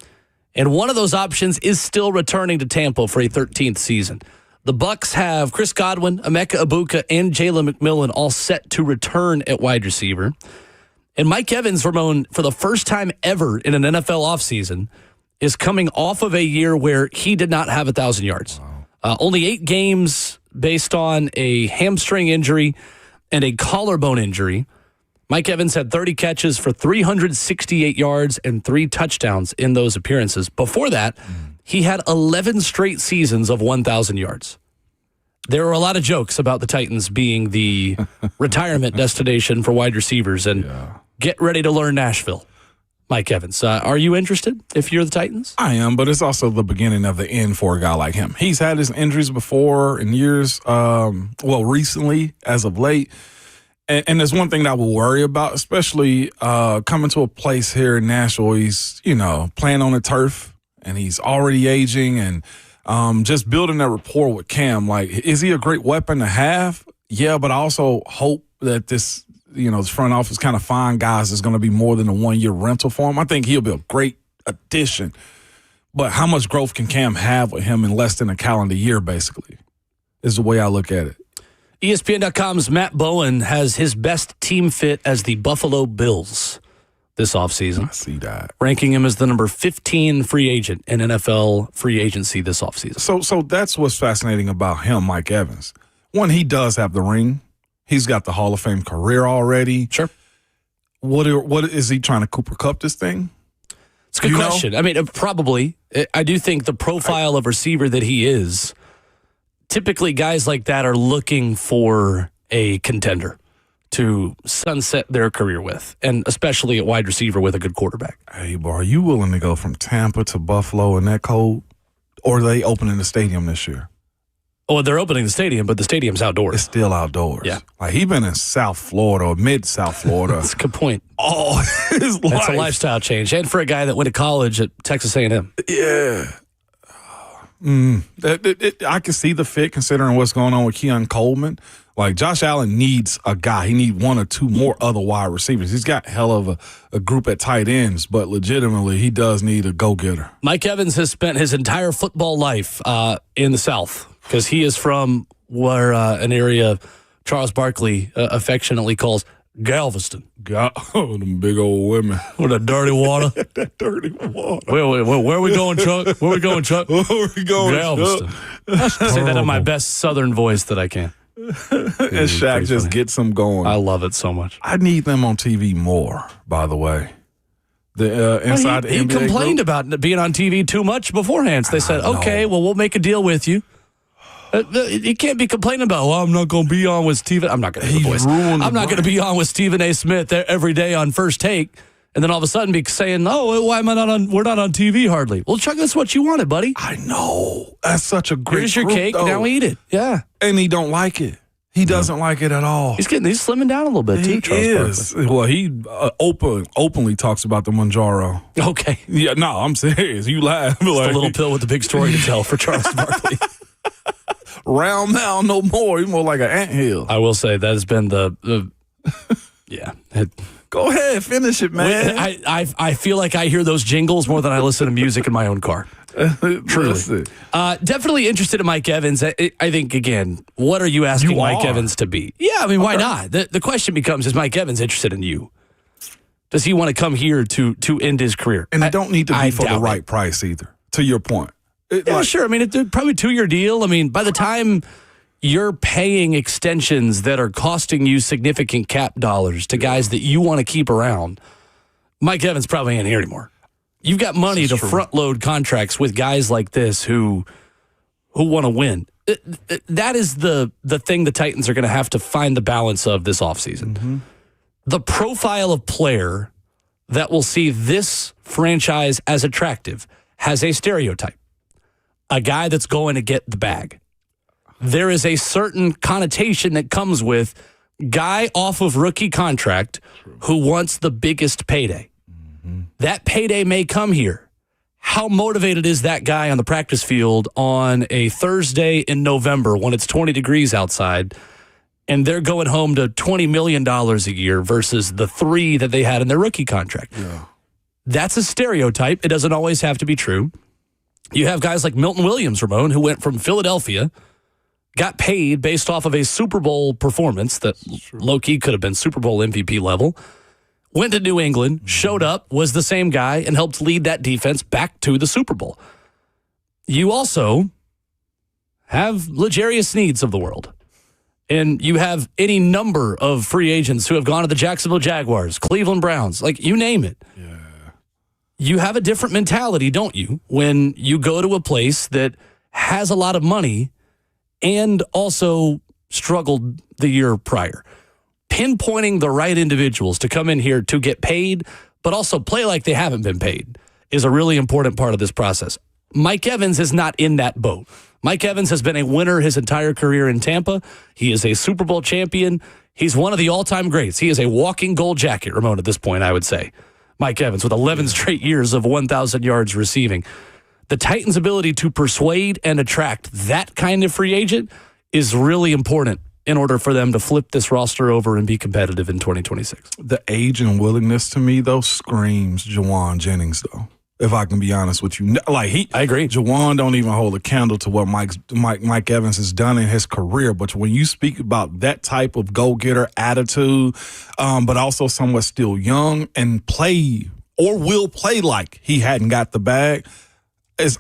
and one of those options is still returning to Tampa for a 13th season. The Bucs have Chris Godwin, Emeka Ibuka, and Jalen McMillan all set to return at wide receiver. And Mike Evans, Ramon, for the first time ever in an NFL offseason, is coming off of a year where he did not have 1,000 yards. Wow. Only 8 games based on a hamstring injury and a collarbone injury. Mike Evans had 30 catches for 368 yards and 3 touchdowns in those appearances. Before that, he had 11 straight seasons of 1,000 yards. There were a lot of jokes about the Titans being the retirement destination for wide receivers, and get ready to learn Nashville. Mike Evans, are you interested if you're the Titans? I am, but it's also the beginning of the end for a guy like him. He's had his injuries before in years, recently, as of late. And there's one thing that I will worry about, especially coming to a place here in Nashville. He's, playing on the turf, and he's already aging, and just building that rapport with Cam. Like, is he a great weapon to have? Yeah, but I also hope that this front office kind of find guys that's going to be more than a 1-year rental for him. I think he'll be a great addition. But how much growth can Cam have with him in less than a calendar year, basically, is the way I look at it. ESPN.com's Matt Bowen has his best team fit as the Buffalo Bills this offseason. I see that. Ranking him as the number 15 free agent in NFL free agency this offseason. So that's what's fascinating about him, Mike Evans. One, he does have the ring. He's got the Hall of Fame career already. Sure. What is he trying to Cooper Kupp this thing? It's a good question. I mean, probably. I do think the profile of receiver that he is, typically guys like that are looking for a contender to sunset their career with, and especially at wide receiver with a good quarterback. Hey, bro, are you willing to go from Tampa to Buffalo in that cold, or are they opening the stadium this year? Oh, they're opening the stadium, but the stadium's outdoors. It's still outdoors. Yeah. Like, he been in South Florida or mid-South Florida. That's a good point. Oh, his life. That's a lifestyle change. And for a guy that went to college at Texas A&M. Yeah. I can see the fit considering what's going on with Keon Coleman. Like, Josh Allen needs a guy. He needs 1 or 2 more other wide receivers. He's got hell of a group at tight ends, but legitimately he does need a go-getter. Mike Evans has spent his entire football life in the South because he is from where an area Charles Barkley affectionately calls Galveston. Oh, them big old women. With the dirty water. That dirty water. Where are we going, Chuck? Where are we going, Chuck? Galveston. I say that in my best Southern voice that I can. And Shaq just gets them going. I love it so much. I need them on TV more, by the way. The inside the NBA he complained group. about being on TV too much beforehand. So they said, okay, well, we'll make a deal with you. You can't be complaining about, I'm not going to be on with Stephen. I'm not going to do the voice. I'm not going to be on with Stephen A. Smith every day on First Take, and then all of a sudden be saying, why am I not on? We're not on TV hardly. Well, Chuck, that's what you wanted, buddy. I know. That's such a great Here's your group, cake. though. Now eat it. Yeah. And he don't like it. He doesn't like it at all. He's slimming down a little bit, too, Charles Barkley. Well, he openly talks about the Manjaro. Okay. Yeah, no, I'm serious. You laugh. It's a little pill with a big story to tell for Charles Barkley. Round now, no more. He's more like an anthill. I will say that has been the yeah. Go ahead, finish it, man. I feel like I hear those jingles more than I listen to music in my own car. Truly. Definitely interested in Mike Evans. I think, again, what are you asking Mike Evans to be? Yeah, I mean, why not? The question becomes, is Mike Evans interested in you? Does he want to come here to end his career? And it don't need to be for the right price either, to your point. Sure. I mean, it's probably a 2-year deal. I mean, by the time you're paying extensions that are costing you significant cap dollars to guys that you want to keep around, Mike Evans probably ain't here anymore. You've got money to front load contracts with guys like this who want to win. That is the thing the Titans are going to have to find the balance of this offseason. Mm-hmm. The profile of player that will see this franchise as attractive has a stereotype. A guy that's going to get the bag. There is a certain connotation that comes with guy off of rookie contract who wants the biggest payday. Mm-hmm. That payday may come here. How motivated is that guy on the practice field on a Thursday in November when it's 20 degrees outside and they're going home to $20 million a year versus the $3 million that they had in their rookie contract? Yeah. That's a stereotype. It doesn't always have to be true. You have guys like Milton Williams, Ramon, who went from Philadelphia, got paid based off of a Super Bowl performance that low-key could have been Super Bowl MVP level, went to New England, showed up, was the same guy, and helped lead that defense back to the Super Bowl. You also have L'Jarius Sneeds of the world. And you have any number of free agents who have gone to the Jacksonville Jaguars, Cleveland Browns, like you name it. Yeah. You have a different mentality, don't you, when you go to a place that has a lot of money and also struggled the year prior. Pinpointing the right individuals to come in here to get paid, but also play like they haven't been paid is a really important part of this process. Mike Evans is not in that boat. Mike Evans has been a winner his entire career in Tampa. He is a Super Bowl champion. He's one of the all-time greats. He is a walking gold jacket, Ramon, at this point, I would say. Mike Evans with 11 straight years of 1,000 yards receiving. The Titans' ability to persuade and attract that kind of free agent is really important in order for them to flip this roster over and be competitive in 2026. The age and willingness to me, though, screams Jawan Jennings, though. If I can be honest with you, I agree. Jawan don't even hold a candle to what Mike Evans has done in his career. But when you speak about that type of go-getter attitude, but also somewhat still young and play or will play like he hadn't got the bag,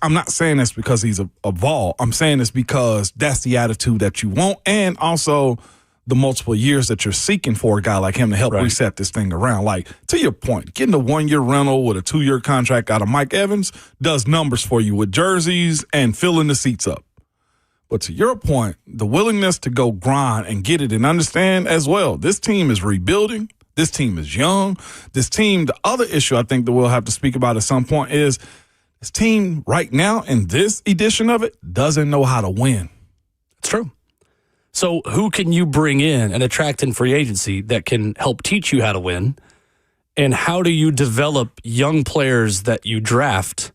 I'm not saying this because he's a Vol. I'm saying this because that's the attitude that you want, and also the multiple years that you're seeking for a guy like him to help reset this thing around. Like, to your point, getting a 1-year rental with a 2-year contract out of Mike Evans does numbers for you with jerseys and filling the seats up. But to your point, the willingness to go grind and get it and understand as well, this team is rebuilding. This team is young. This team, the other issue I think that we'll have to speak about at some point is this team right now in this edition of it doesn't know how to win. It's true. So who can you bring in and attract in free agency that can help teach you how to win? And how do you develop young players that you draft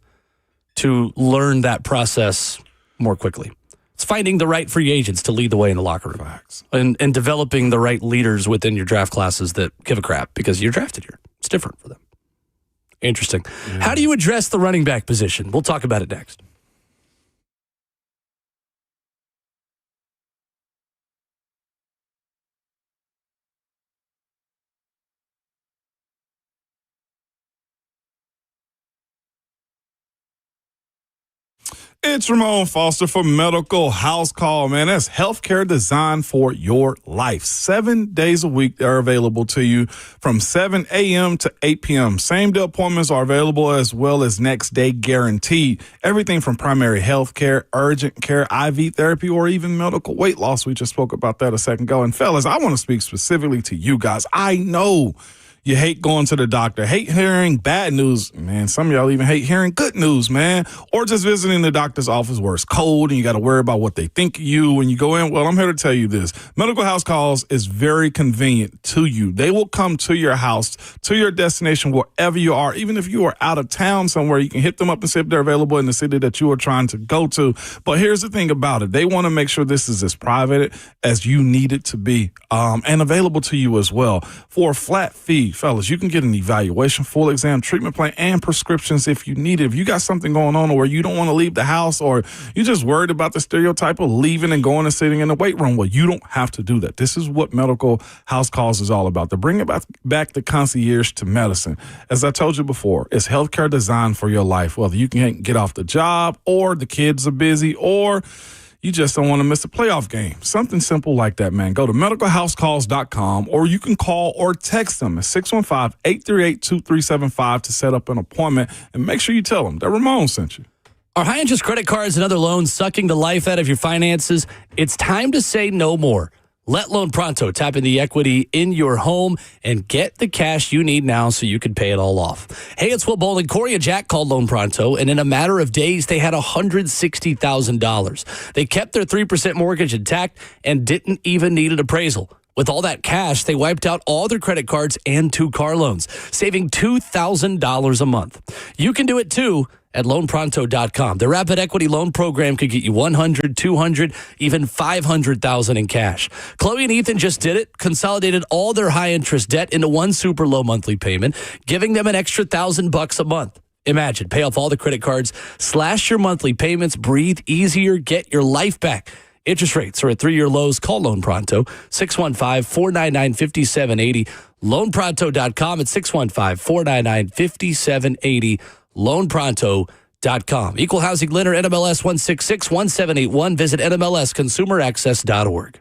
to learn that process more quickly? It's finding the right free agents to lead the way in the locker room. Facts. And developing the right leaders within your draft classes that give a crap because you're drafted here. It's different for them. Interesting. Yeah. How do you address the running back position? We'll talk about it next. It's Ramon Foster for Medical House Call, man. That's healthcare designed for your life. 7 days a week, they're available to you from 7 a.m. to 8 p.m. Same-day appointments are available as well as next-day guaranteed. Everything from primary health care, urgent care, IV therapy, or even medical weight loss. We just spoke about that a second ago. And fellas, I want to speak specifically to you guys. I know you hate going to the doctor, hate hearing bad news. Man, some of y'all even hate hearing good news, man. Or just visiting the doctor's office where it's cold and you got to worry about what they think of you when you go in. Well, I'm here to tell you this. Medical House Calls is very convenient to you. They will come to your house, to your destination, wherever you are. Even if you are out of town somewhere, you can hit them up and see if they're available in the city that you are trying to go to. But here's the thing about it. They want to make sure this is as private as you need it to be, and available to you as well. For a flat fee, fellas, you can get an evaluation, full exam, treatment plan, and prescriptions if you need it. If you got something going on or you don't want to leave the house or you're just worried about the stereotype of leaving and going and sitting in the weight room, well, you don't have to do that. This is what Medical House Calls is all about. To bring back the concierge to medicine. As I told you before, it's healthcare designed for your life, whether you can't get off the job or the kids are busy or you just don't want to miss a playoff game. Something simple like that, man. Go to medicalhousecalls.com or you can call or text them at 615-838-2375 to set up an appointment, and make sure you tell them that Ramon sent you. Are high-interest credit cards and other loans sucking the life out of your finances? It's time to say no more. Let Loan Pronto tap into the equity in your home and get the cash you need now so you can pay it all off. Hey, it's Will Bowling. Corey and Jack called Loan Pronto, and in a matter of days, they had $160,000. They kept their 3% mortgage intact and didn't even need an appraisal. With all that cash, they wiped out all their credit cards and 2 car loans, saving $2,000 a month. You can do it too at loanpronto.com. The Rapid Equity Loan Program could get you $100,000, $200,000, even $500,000 in cash. Chloe and Ethan just did it, consolidated all their high-interest debt into one super low monthly payment, giving them an extra $1,000 a month. Imagine, pay off all the credit cards, slash your monthly payments, breathe easier, get your life back. Interest rates are at 3-year lows. Call Loan Pronto, 615-499-5780. LoanPronto.com at 615-499-5780. LoanPronto.com. Equal housing lender, NMLS 1661781. Visit NMLSConsumerAccess.org.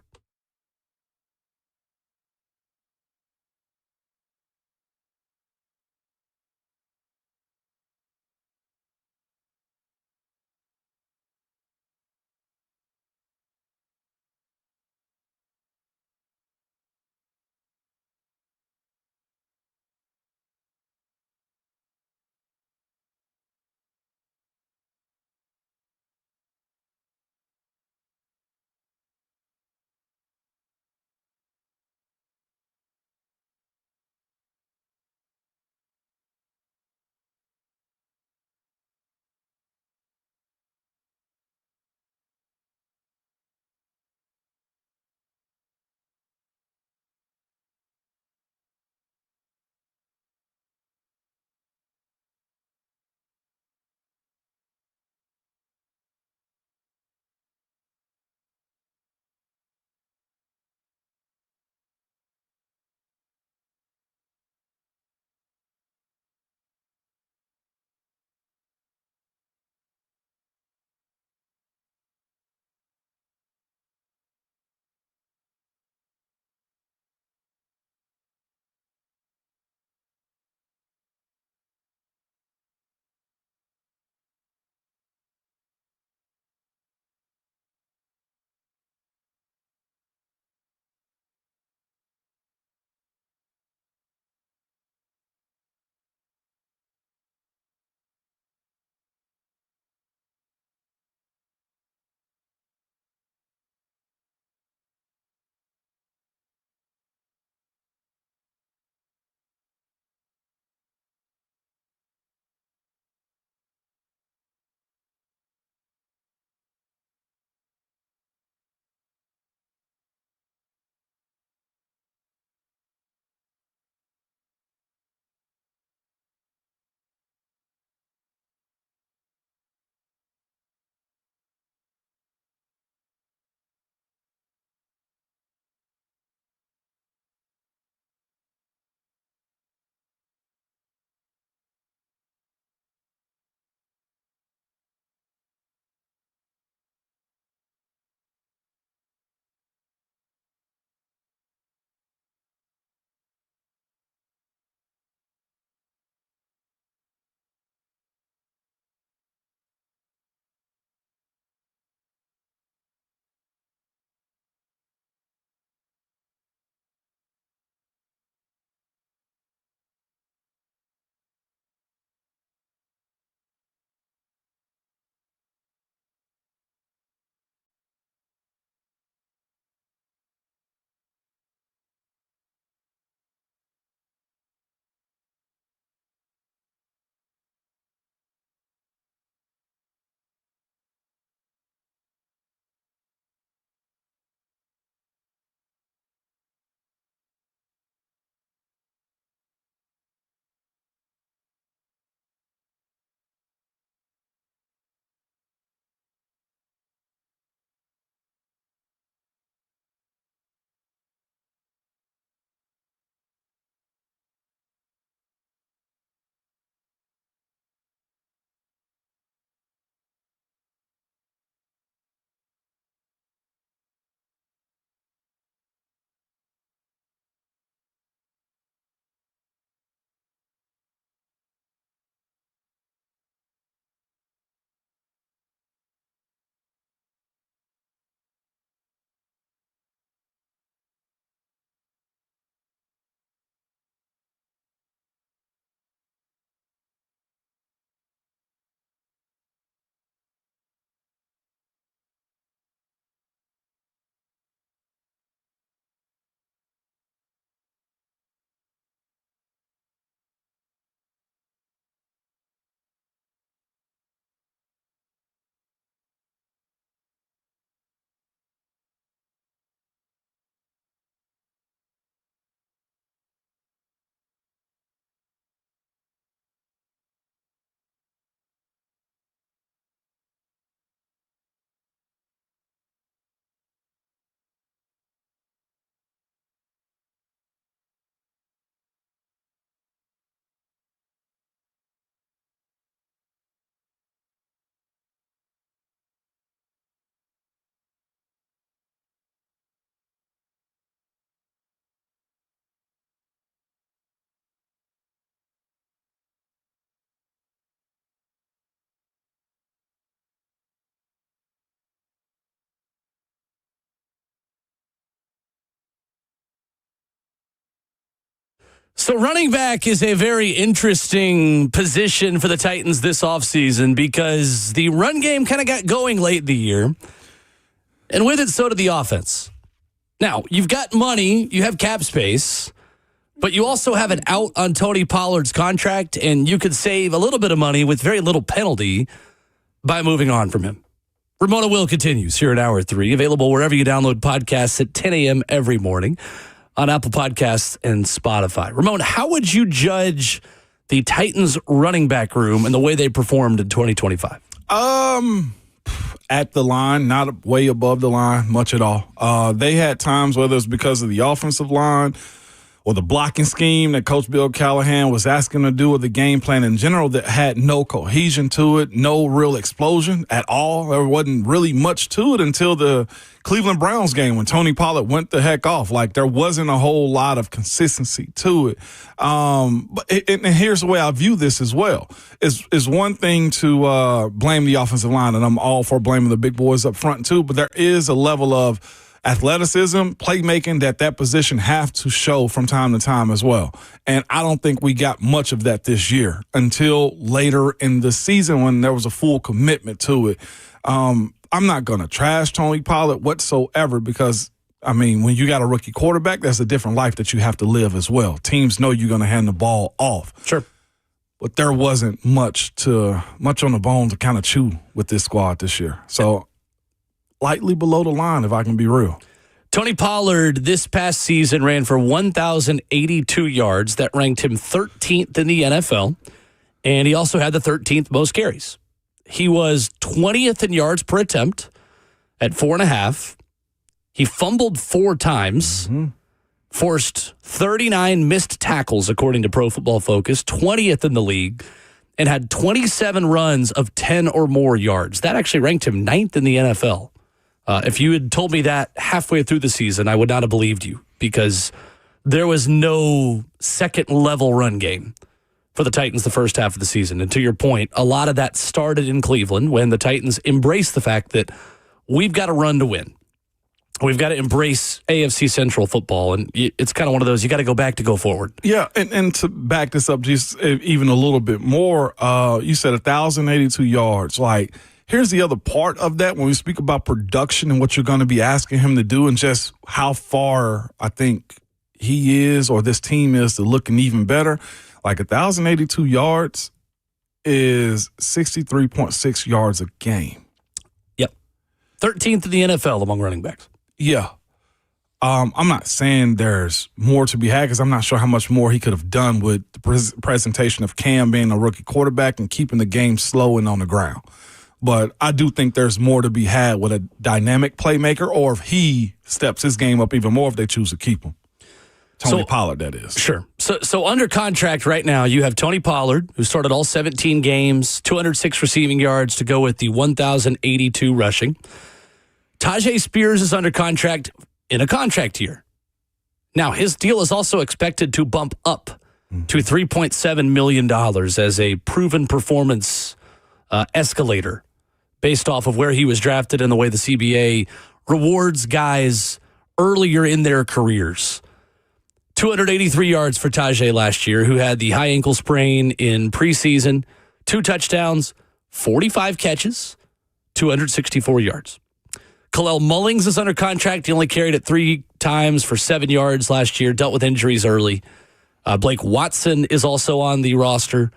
So running back is a very interesting position for the Titans this offseason because the run game kind of got going late in the year. And with it, so did the offense. Now, you've got money, you have cap space, but you also have an out on Tony Pollard's contract, and you could save a little bit of money with very little penalty by moving on from him. Ramona Will continues here at Hour 3, available wherever you download podcasts at 10 a.m. every morning on Apple Podcasts and Spotify. Ramona, how would you judge the Titans running back room and the way they performed in 2025? At the line, not way above the line, much at all. They had times, whether it's because of the offensive line or the blocking scheme that Coach Bill Callahan was asking to do, or the game plan in general, that had no cohesion to it, no real explosion at all. There wasn't really much to it until the Cleveland Browns game when Tony Pollard went the heck off. Like, there wasn't a whole lot of consistency to it. And here's the way I view this as well. It's one thing to blame the offensive line, and I'm all for blaming the big boys up front too, but there is a level of athleticism, playmaking that position have to show from time to time as well. And I don't think we got much of that this year until later in the season when there was a full commitment to it. I'm not going to trash Tony Pollard whatsoever because, I mean, when you got a rookie quarterback, that's a different life that you have to live as well. Teams know you're going to hand the ball off. Sure. But there wasn't much on the bone to kind of chew with this squad this year. So lightly below the line, if I can be real. Tony Pollard this past season ran for 1,082 yards. That ranked him 13th in the NFL. And he also had the 13th most carries. He was 20th in yards per attempt at 4.5. He fumbled 4 times, forced 39 missed tackles, according to Pro Football Focus, 20th in the league, and had 27 runs of 10 or more yards. That actually ranked him 9th in the NFL. If you had told me that halfway through the season, I would not have believed you because there was no second-level run game for the Titans the first half of the season. And to your point, a lot of that started in Cleveland when the Titans embraced the fact that we've got to run to win. We've got to embrace AFC Central football, and it's kind of one of those, you got to go back to go forward. Yeah, and to back this up just even a little bit more, you said 1,082 yards. Like, here's the other part of that when we speak about production and what you're going to be asking him to do and just how far I think he is or this team is to looking even better. Like 1,082 yards is 63.6 yards a game. Yep. 13th in the NFL among running backs. Yeah. I'm not saying there's more to be had because I'm not sure how much more he could have done with the presentation of Cam being a rookie quarterback and keeping the game slow and on the ground. But I do think there's more to be had with a dynamic playmaker, or if he steps his game up even more if they choose to keep him. Tony Pollard, that is. Sure. So under contract right now, you have Tony Pollard, who started all 17 games, 206 receiving yards to go with the 1,082 rushing. Tajay Spears is under contract in a contract year. Now, his deal is also expected to bump up to $3.7 million as a proven performance escalator based off of where he was drafted and the way the CBA rewards guys earlier in their careers. 283 yards for Tajay last year, who had the high ankle sprain in preseason, 2 touchdowns, 45 catches, 264 yards. Khalil Mullings is under contract. He only carried it 3 times for 7 yards last year, dealt with injuries early. Blake Watson is also on the roster.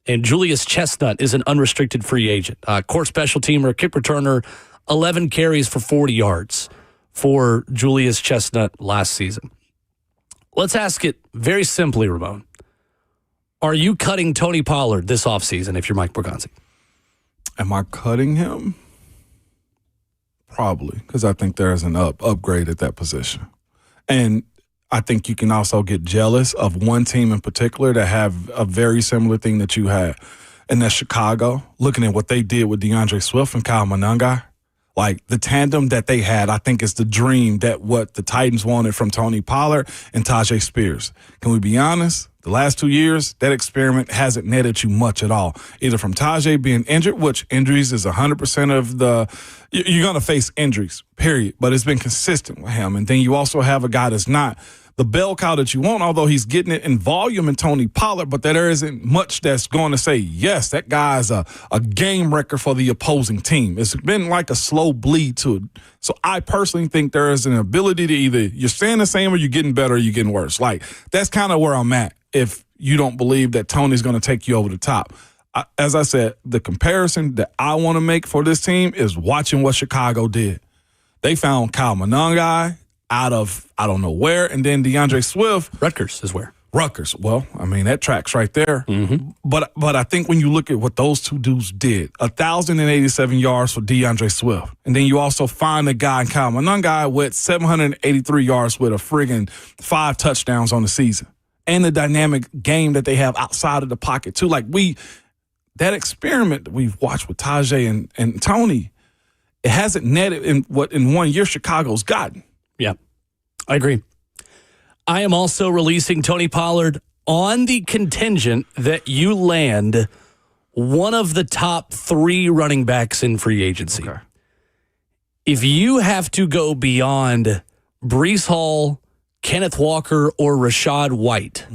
And Julius Chestnut is an unrestricted free agent. Core special teamer, kick returner, 11 carries for 40 yards for Julius Chestnut last season. Let's ask it very simply, Ramon. Are you cutting Tony Pollard this offseason if you're Mike Borgonzi? Am I cutting him? Probably, because I think there's an upgrade at that position. And I think you can also get jealous of one team in particular that have a very similar thing that you had, and that's Chicago. Looking at what they did with DeAndre Swift and Kyle Monangai, like the tandem that they had, I think is the dream that what the Titans wanted from Tony Pollard and Tajay Spears. Can we be honest? The last 2 years, that experiment hasn't netted you much at all, either from Tajay being injured, which injuries is 100% of the – you're going to face injuries, period. But it's been consistent with him. And then you also have a guy that's not the bell cow that you want, although he's getting it in volume in Tony Pollard, but there isn't much that's going to say, yes, that guy's a game wrecker for the opposing team. It's been like a slow bleed to it. So I personally think there is an ability to either you're staying the same or you're getting better or you're getting worse. Like, that's kind of where I'm at if you don't believe that Tony's going to take you over the top. As I said, the comparison that I want to make for this team is watching what Chicago did. They found Kyle Monangai out of I don't know where, and then DeAndre Swift. Rutgers is where. Rutgers. Well, I mean, that tracks right there. Mm-hmm. But I think when you look at what those two dudes did, 1,087 yards for DeAndre Swift. And then you also find a guy in Kyle Monangai with 783 yards with a friggin' 5 touchdowns on the season. And the dynamic game that they have outside of the pocket, too. Like, that experiment that we've watched with Tajay and Tony, it hasn't netted in what in 1 year Chicago's gotten. Yeah, I agree. I am also releasing Tony Pollard on the contingent that you land one of the top 3 running backs in free agency. Okay. If you have to go beyond Breece Hall, Kenneth Walker, or Rachaad White,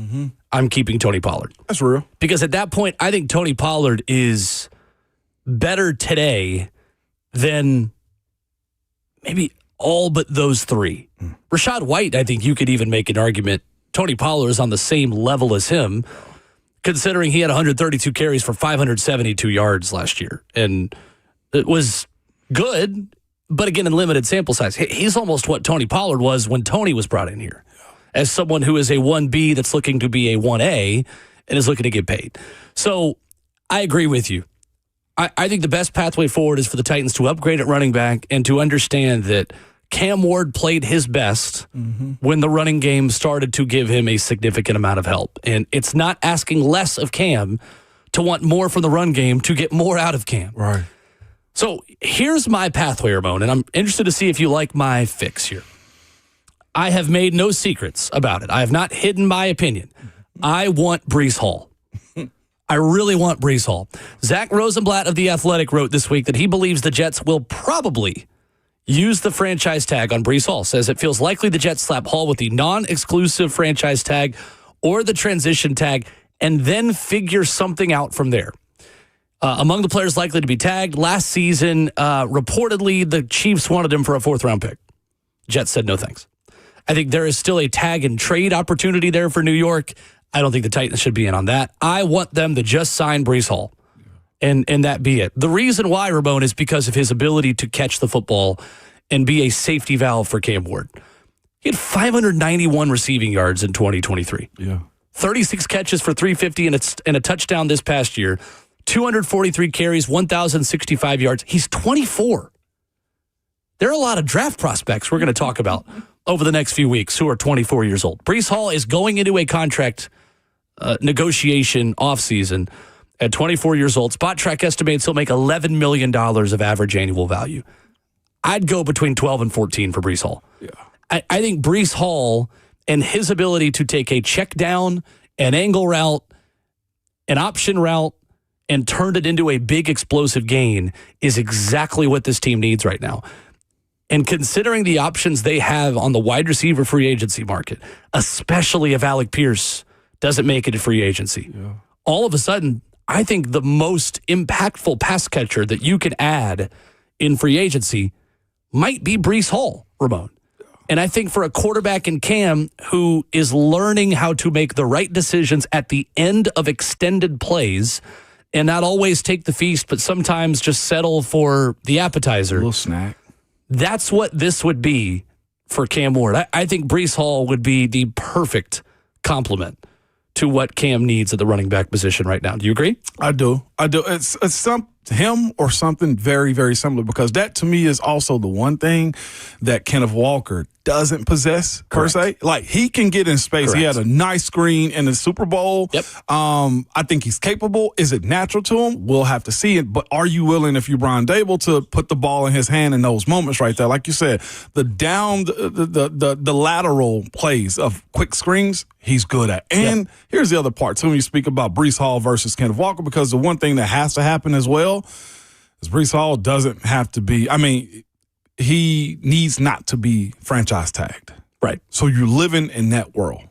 I'm keeping Tony Pollard. That's real. Because at that point, I think Tony Pollard is better today than maybe all but those 3. Rachaad White, I think you could even make an argument. Tony Pollard is on the same level as him, considering he had 132 carries for 572 yards last year. And it was good, but again, in limited sample size. He's almost what Tony Pollard was when Tony was brought in here, as someone who is a 1B that's looking to be a 1A and is looking to get paid. So I agree with you. I think the best pathway forward is for the Titans to upgrade at running back and to understand that Cam Ward played his best when the running game started to give him a significant amount of help. And it's not asking less of Cam to want more from the run game to get more out of Cam. Right. So here's my pathway, Ramon, and I'm interested to see if you like my fix here. I have made no secrets about it. I have not hidden my opinion. I want Breece Hall. I really want Breece Hall. Zach Rosenblatt of The Athletic wrote this week that he believes the Jets will probably use the franchise tag on Breece Hall. Says it feels likely the Jets slap Hall with the non-exclusive franchise tag or the transition tag and then figure something out from there. Among the players likely to be tagged, last season, reportedly the Chiefs wanted him for a 4th-round pick. Jets said no thanks. I think there is still a tag and trade opportunity there for New York. I don't think the Titans should be in on that. I want them to just sign Breece Hall, and that be it. The reason why, Ramon, is because of his ability to catch the football and be a safety valve for Cam Ward. He had 591 receiving yards in 2023. Yeah. 36 catches for 350 and a touchdown this past year. 243 carries, 1,065 yards. He's 24. There are a lot of draft prospects we're going to talk about over the next few weeks who are 24 years old. Breece Hall is going into a contract negotiation offseason at 24 years old. Spot Track estimates he'll make $11 million of average annual value. I'd go between 12 and 14 for Breece Hall. Yeah. I think Breece Hall and his ability to take a check down, an angle route, an option route, and turn it into a big explosive gain is exactly what this team needs right now. And considering the options they have on the wide receiver free agency market, especially if Alec Pierce doesn't make it to free agency, all of a sudden, I think the most impactful pass catcher that you can add in free agency might be Breece Hall, Ramon. And I think for a quarterback in Cam who is learning how to make the right decisions at the end of extended plays and not always take the feast, but sometimes just settle for the appetizer. A little snack. That's what this would be for Cam Ward. I think Breece Hall would be the perfect complement to what Cam needs at the running back position right now. Do you agree? I do. It's him or something very, very similar, because that to me is also the one thing that Kenneth Walker doesn't possess per se. Like, he can get in space. Correct. He had a nice screen in the Super Bowl. Yep. I think he's capable. Is it natural to him? We'll have to see it. But are you willing, if you're Brian Dable, to put the ball in his hand in those moments right there? Like you said, the lateral plays of quick screens, he's good at. And here's the other part too, when you speak about Breece Hall versus Kenneth Walker, because the one thing that has to happen as well is Breece Hall doesn't have to be, he needs not to be franchise tagged. Right. So you're living in that world.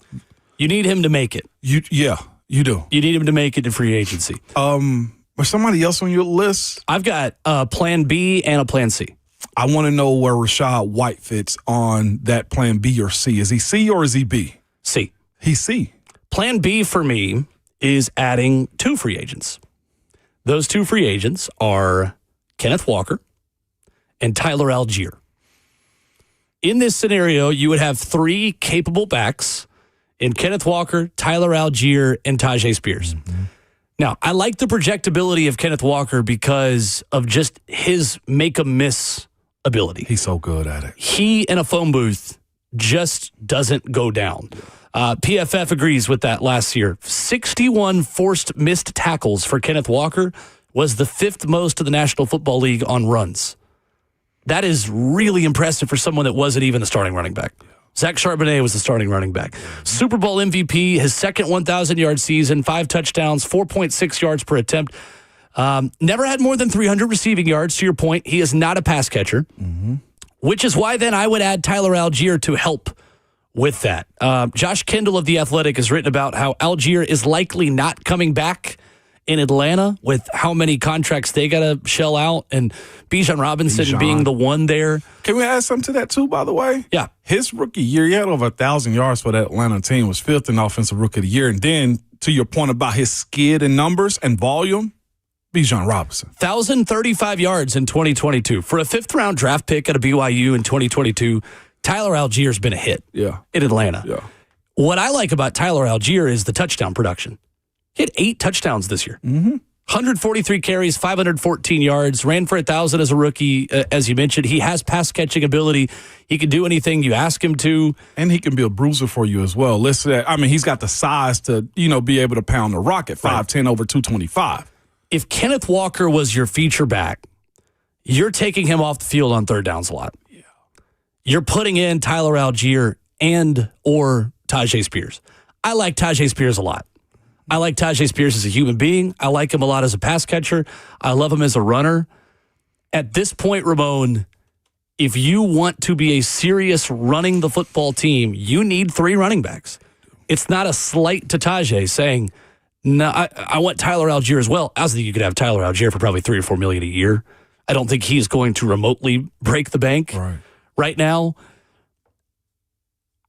You need him to make it. You do. You need him to make it in free agency. Was somebody else on your list? I've got a plan B and a plan C. I want to know where Rachaad White fits on that plan B or C. Is he C or is he B? C. He's C. Plan B for me is adding 2 free agents. Those 2 free agents are Kenneth Walker and Tyler Algier. In this scenario, you would have 3 capable backs in Kenneth Walker, Tyler Algier, and Tajay Spears. Mm-hmm. Now, I like the projectability of Kenneth Walker because of just his make-a-miss ability. He's so good at it. He in a phone booth just doesn't go down. PFF agrees with that last year. 61 forced missed tackles for Kenneth Walker was the 5th most of the National Football League on runs. That is really impressive for someone that wasn't even the starting running back. Zach Charbonnet was the starting running back. Super Bowl MVP, his second 1,000-yard season, 5 touchdowns, 4.6 yards per attempt. Never had more than 300 receiving yards, to your point. He is not a pass catcher, which is why then I would add Tyler Algier to help with that. Josh Kendall of The Athletic has written about how Algier is likely not coming back in Atlanta with how many contracts they got to shell out, and Bijan Robinson being the one there. Can we add something to that too, by the way? Yeah. His rookie year, he had over 1,000 yards for that Atlanta team, was 5th in offensive rookie of the year. And then, to your point about his skid and numbers and volume, Bijan Robinson. 1,035 yards in 2022. For a 5th-round draft pick at a BYU in 2022, Tyler Algier's been a hit in Atlanta. Yeah. What I like about Tyler Algier is the touchdown production. He had 8 touchdowns this year. 143 carries, 514 yards, ran for 1,000 as a rookie, as you mentioned. He has pass-catching ability. He can do anything you ask him to. And he can be a bruiser for you as well. He's got the size to, be able to pound the rock at 5'10", over 225. If Kenneth Walker was your feature back, you're taking him off the field on 3rd downs a lot. Yeah. You're putting in Tyler Algier and or Tajay Spears. I like Tajay Spears a lot. I like Tajay Spears as a human being. I like him a lot as a pass catcher. I love him as a runner. At this point, Ramon, if you want to be a serious running the football team, you need 3 running backs. It's not a slight to Tajay saying, no, I want Tyler Algier as well. I was thinking you could have Tyler Algier for probably $3 or $4 million a year. I don't think he's going to remotely break the bank right now.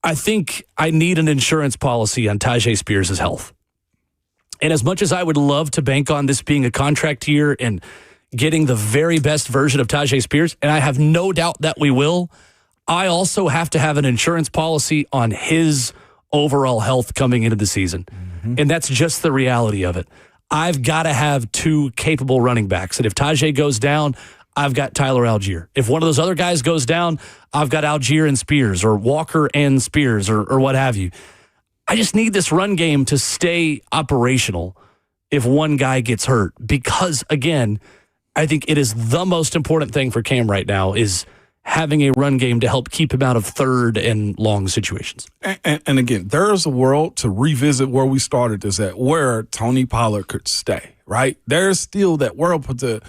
I think I need an insurance policy on Tajay Spears' health. And as much as I would love to bank on this being a contract year and getting the very best version of Tajay Spears, and I have no doubt that we will, I also have to have an insurance policy on his overall health coming into the season. And that's just the reality of it. I've got to have 2 capable running backs. And if Tajay goes down, I've got Tyler Algier. If one of those other guys goes down, I've got Algier and Spears, or Walker and Spears, or what have you. I just need this run game to stay operational if one guy gets hurt. Because, again, I think it is the most important thing for Cam right now is having a run game to help keep him out of 3rd and long situations. And again, there is a world to revisit where we started this at, where Tony Pollard could stay, right? There's still that world. But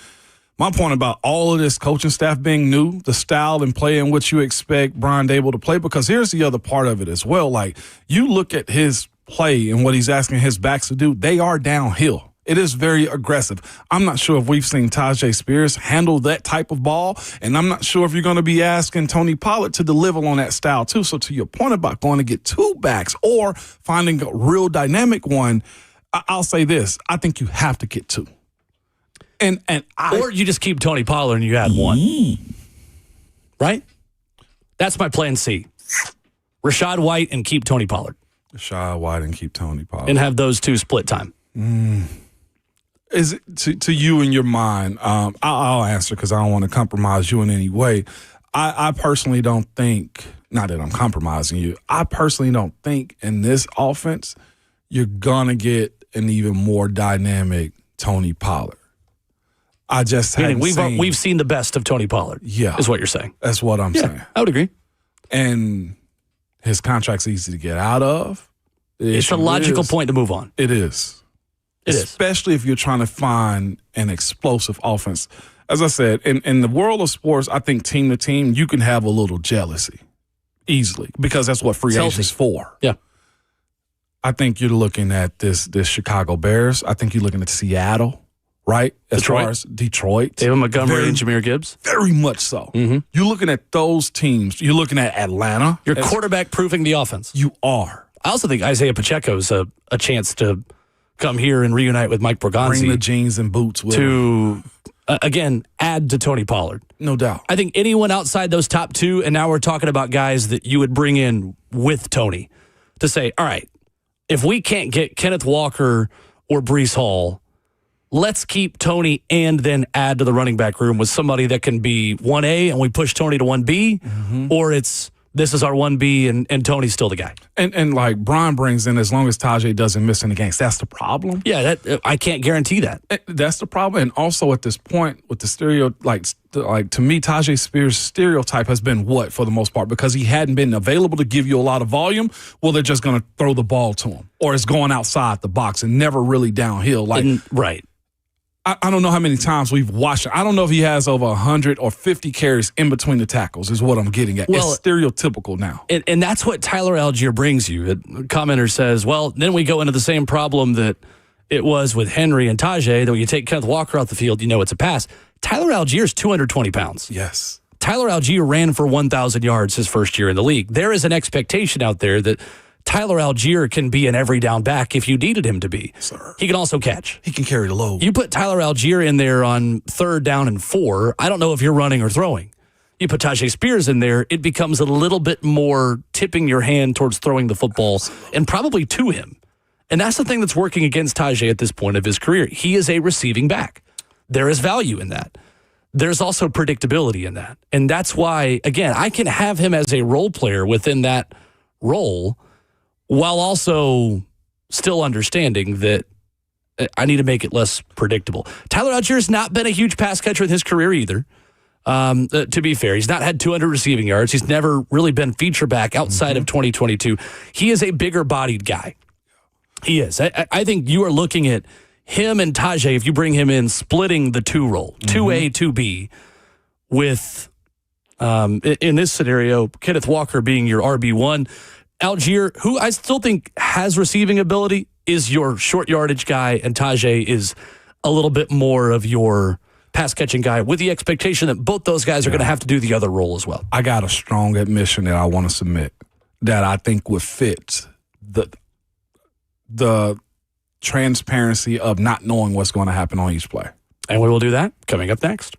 my point about all of this coaching staff being new, the style and play in which you expect Brian Dable to play, because here's the other part of it as well. Like, you look at his play and what he's asking his backs to do, they are downhill. It is very aggressive. I'm not sure if we've seen Tajay Spears handle that type of ball, and I'm not sure if you're going to be asking Tony Pollard to deliver on that style too. So to your point about going to get 2 backs or finding a real dynamic one, I'll say this. I think you have to get 2. Or you just keep Tony Pollard and you add 1. Right? That's my plan C. Rachaad White and keep Tony Pollard. Rachaad White and keep Tony Pollard. And have those 2 split time. Is it to you in your mind? I'll answer because I don't want to compromise you in any way. I personally don't think, not that I'm compromising you, I personally don't think in this offense you're going to get an even more dynamic Tony Pollard. I just haven't we've seen the best of Tony Pollard. Yeah. Is what you're saying. That's what I'm saying. I would agree. And his contract's easy to get out of. It's a logical point to move on. It is. Especially if you're trying to find an explosive offense. As I said, in the world of sports, I think team to team, you can have a little jealousy. easily, because that's what free It's agents is for. Yeah. I think you're looking at this Chicago Bears. I think you're looking at Seattle, right? As Detroit. far as Detroit. David Montgomery and Jahmyr Gibbs. Very much so. You're looking at those teams. You're looking at Atlanta. You're quarterback proofing the offense. You are. I also think Isaiah Pacheco's a chance to come here and reunite with Mike Borgonzi. Bring the jeans and boots with him. Again, add to Tony Pollard. No doubt. I think anyone outside those top two, and now we're talking about guys that you would bring in with Tony to say, all right, if we can't get Kenneth Walker or Breece Hall, let's keep Tony and then add to the running back room with somebody that can be 1A and we push Tony to 1B, or it's this is our 1B and Tony's still the guy. And like Brian brings in, as long as Tajay doesn't miss any games, that's the problem. Yeah, I can't guarantee that. That's the problem. And also at this point with the like to me, Tajay Spears' stereotype has been what for the most part, because he hadn't been available to give you a lot of volume. Well, they're just going to throw the ball to him, or it's going outside the box and never really downhill. Like right. I don't know how many times we've watched it. I don't know if he has over 100 or 50 carries in between the tackles is what I'm getting at. Well, it's stereotypical now. And that's what Tyler Algier brings you. A commenter says, well, then we go into the same problem that it was with Henry and Tajay, that when you take Kenneth Walker off the field, you know it's a pass. Tyler Algier is 220 pounds. Yes. Tyler Algier ran for 1,000 yards his first year in the league. There is an expectation out there that Tyler Algier can be an every down back if you needed him to be. Sir. He can also catch. He can carry the load. You put Tyler Algier in there on 3rd down and 4, I don't know if you're running or throwing. You put Tajay Spears in there, it becomes a little bit more tipping your hand towards throwing the football and probably to him. And that's the thing that's working against Tajay at this point of his career. He is a receiving back. There is value in that. There's also predictability in that. And that's why, again, I can have him as a role player within that role, while also still understanding that I need to make it less predictable. Tyler Algier has not been a huge pass catcher in his career either. To be fair, he's not had 200 receiving yards. He's never really been feature back outside of 2022. He is a bigger bodied guy. He is. I think you are looking at him and Tajay, if you bring him in, splitting the 2 role, 2A, 2B, with, in this scenario, Kenneth Walker being your RB1. Algier, who I still think has receiving ability, is your short yardage guy, and Tajay is a little bit more of your pass catching guy, with the expectation that both those guys are going to have to do the other role as well. I got a strong admission that I want to submit that I think would fit the transparency of not knowing what's going to happen on each play. And we will do that coming up next.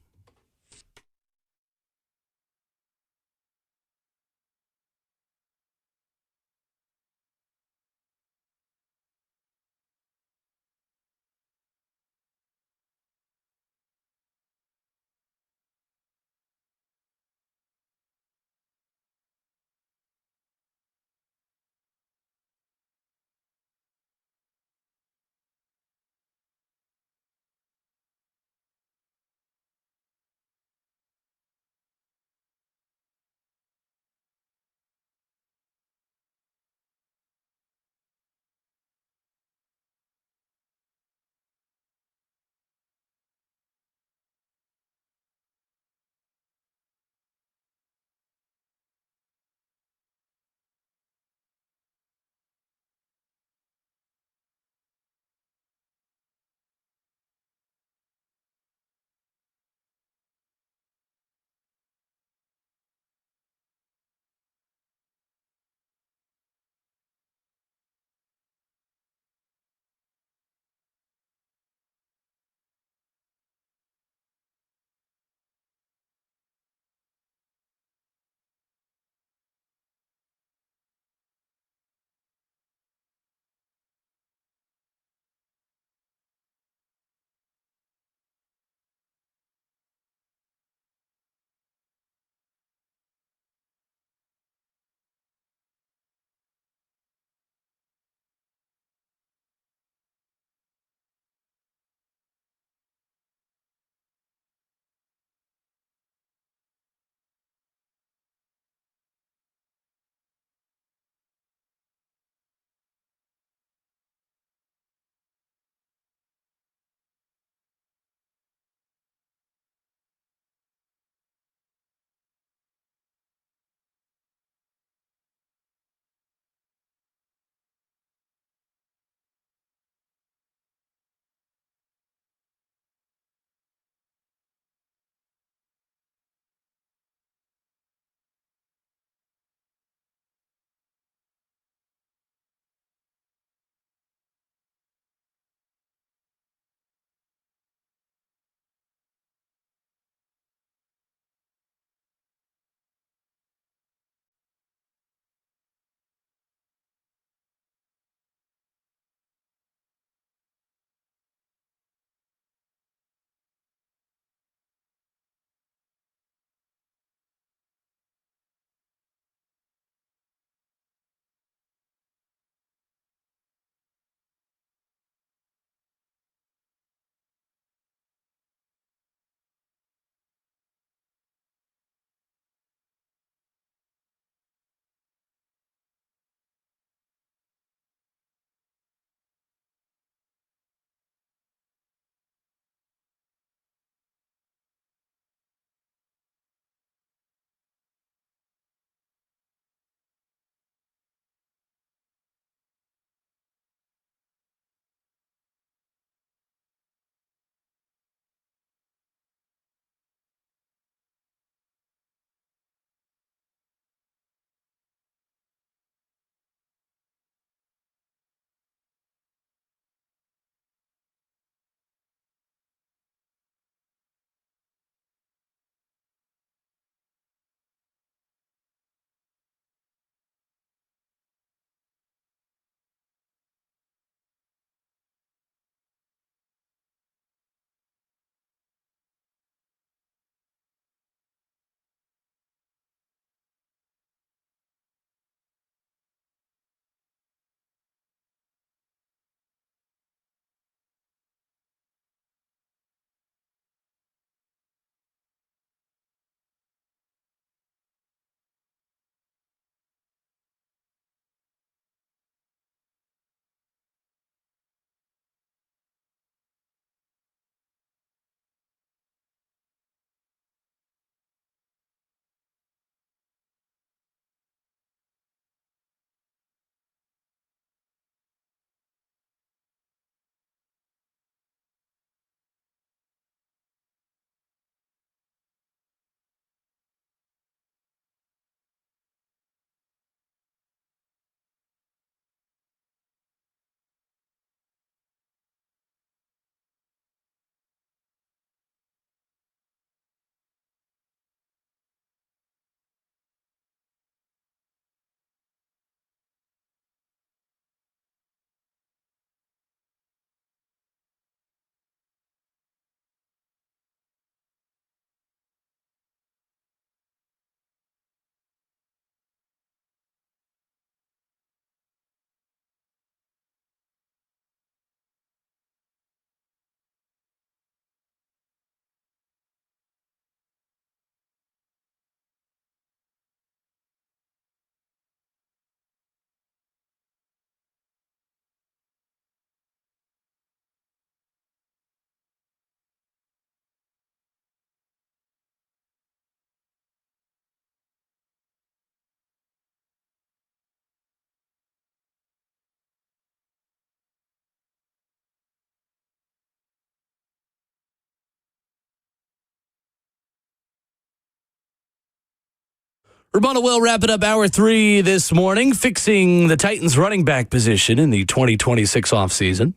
Ramona will wrap it up hour 3 this morning, fixing the Titans running back position in the 2026 offseason.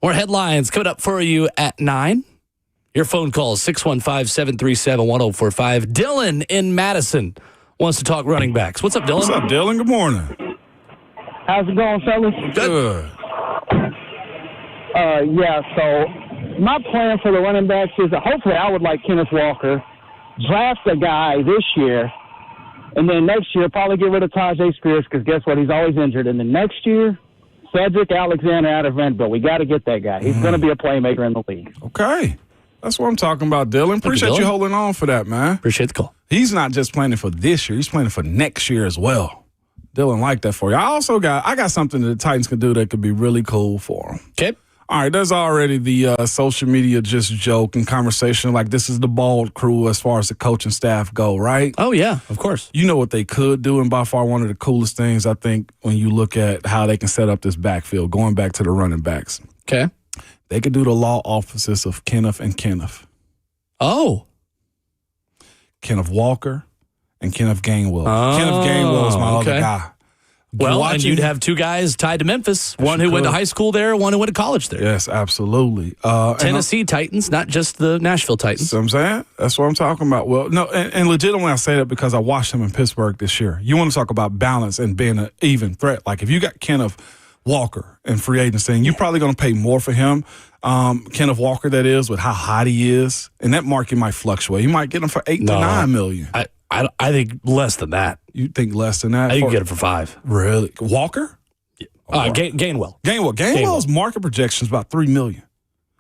More headlines coming up for you at 9. Your phone call, 615-737-1045. Dylan in Madison wants to talk running backs. What's up, Dylan? What's up, Dylan? Good morning. How's it going, fellas? Good. So my plan for the running backs is that hopefully I would like Kenneth Walker, draft a guy this year, and then next year probably get rid of Tajay Spears because guess what? He's always injured. And then next year, Cedric Alexander out of Vanderbilt. We got to get that guy. He's going to be a playmaker in the league. Okay. That's what I'm talking about, Dylan. Appreciate you holding on for that, man. Appreciate the call. He's not just planning for this year. He's planning for next year as well. Dylan like that for you. I got something that the Titans can do that could be really cool for them. Okay. All right, there's already the social media just joke and conversation like this is the bald crew as far as the coaching staff go, right? Oh, yeah, of course. You know what they could do, and by far one of the coolest things, I think, when you look at how they can set up this backfield, going back to the running backs. Okay. They could do the law offices of Kenneth and Kenneth. Oh. Kenneth Walker and Kenneth Gainwell. Oh, Kenneth Gainwell is my other guy. Well, and you'd have two guys tied to Memphis. One who went to high school there, one who went to college there. Yes, absolutely. Tennessee Titans, not just the Nashville Titans. So I'm saying? That's what I'm talking about. Well, no, and legitimately I say that because I watched him in Pittsburgh this year. You want to talk about balance and being an even threat. Like if you got Kenneth Walker in free agency, and you're probably going to pay more for him, Kenneth Walker, that is, with how hot he is, and that market might fluctuate. You might get him for $8 to $9 million. I think less than that. You think less than that? I think you get it for $5. Really? Walker? Yeah. Gainwell. Gainwell's market projection is about $3 million,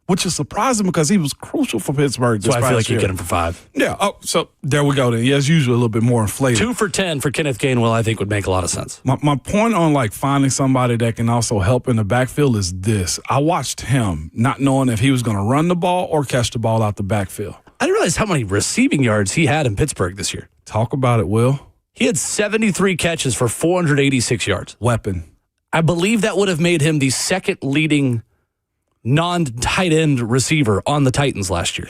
which is surprising because he was crucial for Pittsburgh. That's why I feel like you get him for $5. Yeah. Oh, so there we go then. Yeah, it's usually a little bit more inflated. 2 for $10 for Kenneth Gainwell, I think, would make a lot of sense. My point on like finding somebody that can also help in the backfield is this. I watched him not knowing if he was going to run the ball or catch the ball out the backfield. I didn't realize how many receiving yards he had in Pittsburgh this year. Talk about it, Will. He had 73 catches for 486 yards. Weapon. I believe that would have made him the second leading non-tight end receiver on the Titans last year.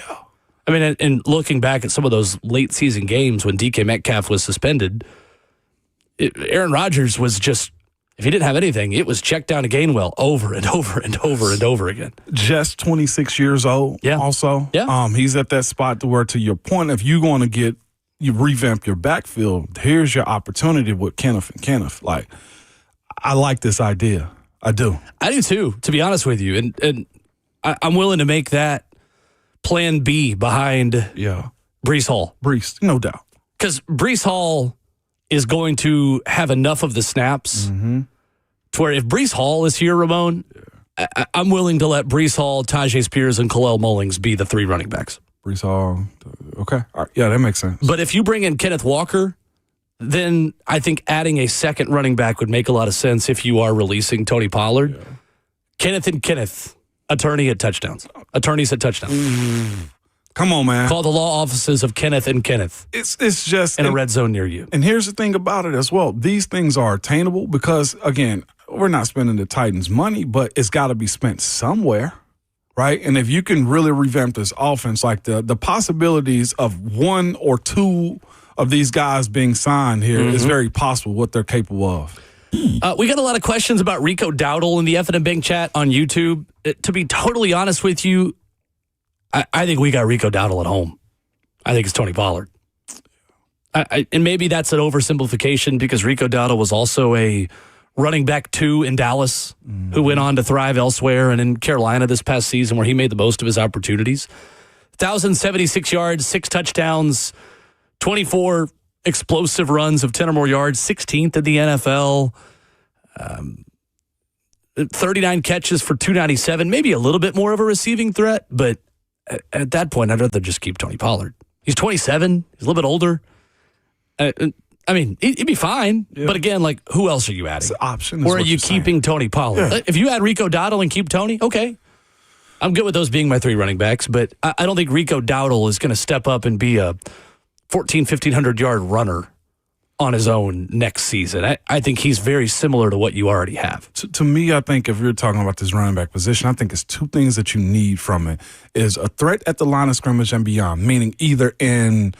I mean, and looking back at some of those late season games when DK Metcalf was suspended, Aaron Rodgers was just, if he didn't have anything, it was check down to Gainwell over and over and over and over again. Just 26 years old. Yeah. Also. Yeah. He's at that spot to where, to your point, if you're going to you revamp your backfield, here's your opportunity with Kenneth and Kenneth. Like, I like this idea. I do. I do too, to be honest with you. And I'm willing to make that plan B behind Breece Hall. Breece, no doubt. Because Breece Hall is going to have enough of the snaps to where if Breece Hall is here, Ramon, I'm willing to let Breece Hall, Tajay Spears, and Khalil Mullings be the 3 running backs. Breece Hall, okay. All right. Yeah, that makes sense. But if you bring in Kenneth Walker, then I think adding a second running back would make a lot of sense if you are releasing Tony Pollard. Yeah. Kenneth and Kenneth, attorneys at touchdowns. Come on, man. Call the law offices of Kenneth and Kenneth. It's just in a red zone near you. And here's the thing about it as well. These things are attainable because, again, we're not spending the Titans' money, but it's got to be spent somewhere, right? And if you can really revamp this offense, like the possibilities of 1 or 2 of these guys being signed here is very possible what they're capable of. We got a lot of questions about Rico Dowdle in the F&M Bank chat on YouTube. To be totally honest with you, I think we got Rico Dowdle at home. I think it's Tony Pollard. And maybe that's an oversimplification because Rico Dowdle was also a running back 2 in Dallas who went on to thrive elsewhere and in Carolina this past season where he made the most of his opportunities. 1,076 yards, 6 touchdowns, 24 explosive runs of 10 or more yards, 16th in the NFL, 39 catches for 297, maybe a little bit more of a receiving threat, but at that point, I'd rather just keep Tony Pollard. He's 27. He's a little bit older. I mean, he'd be fine. Yeah. But again, like, who else are you adding? It's an option. Or are you keeping Tony Pollard? Yeah. If you add Rico Dowdle and keep Tony, okay. I'm good with those being my 3 running backs, but I don't think Rico Dowdle is going to step up and be a 1,500 yard runner on his own next season. I think he's very similar to what you already have. To me, I think if you're talking about this running back position, I think it's 2 things that you need from it is a threat at the line of scrimmage and beyond, meaning either in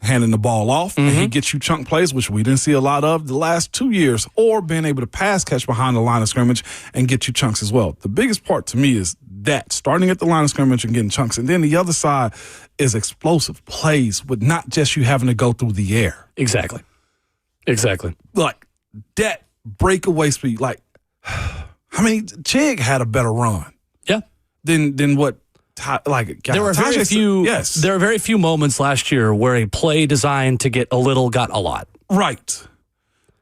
handing the ball off, and he gets you chunk plays, which we didn't see a lot of the last 2 years, or being able to pass catch behind the line of scrimmage and get you chunks as well. The biggest part to me is that, starting at the line of scrimmage and getting chunks. And then the other side is explosive plays with not just you having to go through the air. Exactly. Like that breakaway speed. Like, Chig had a better run. Yeah. Than what. There were very few. Yes, there are very few moments last year where a play designed to get a little got a lot. Right.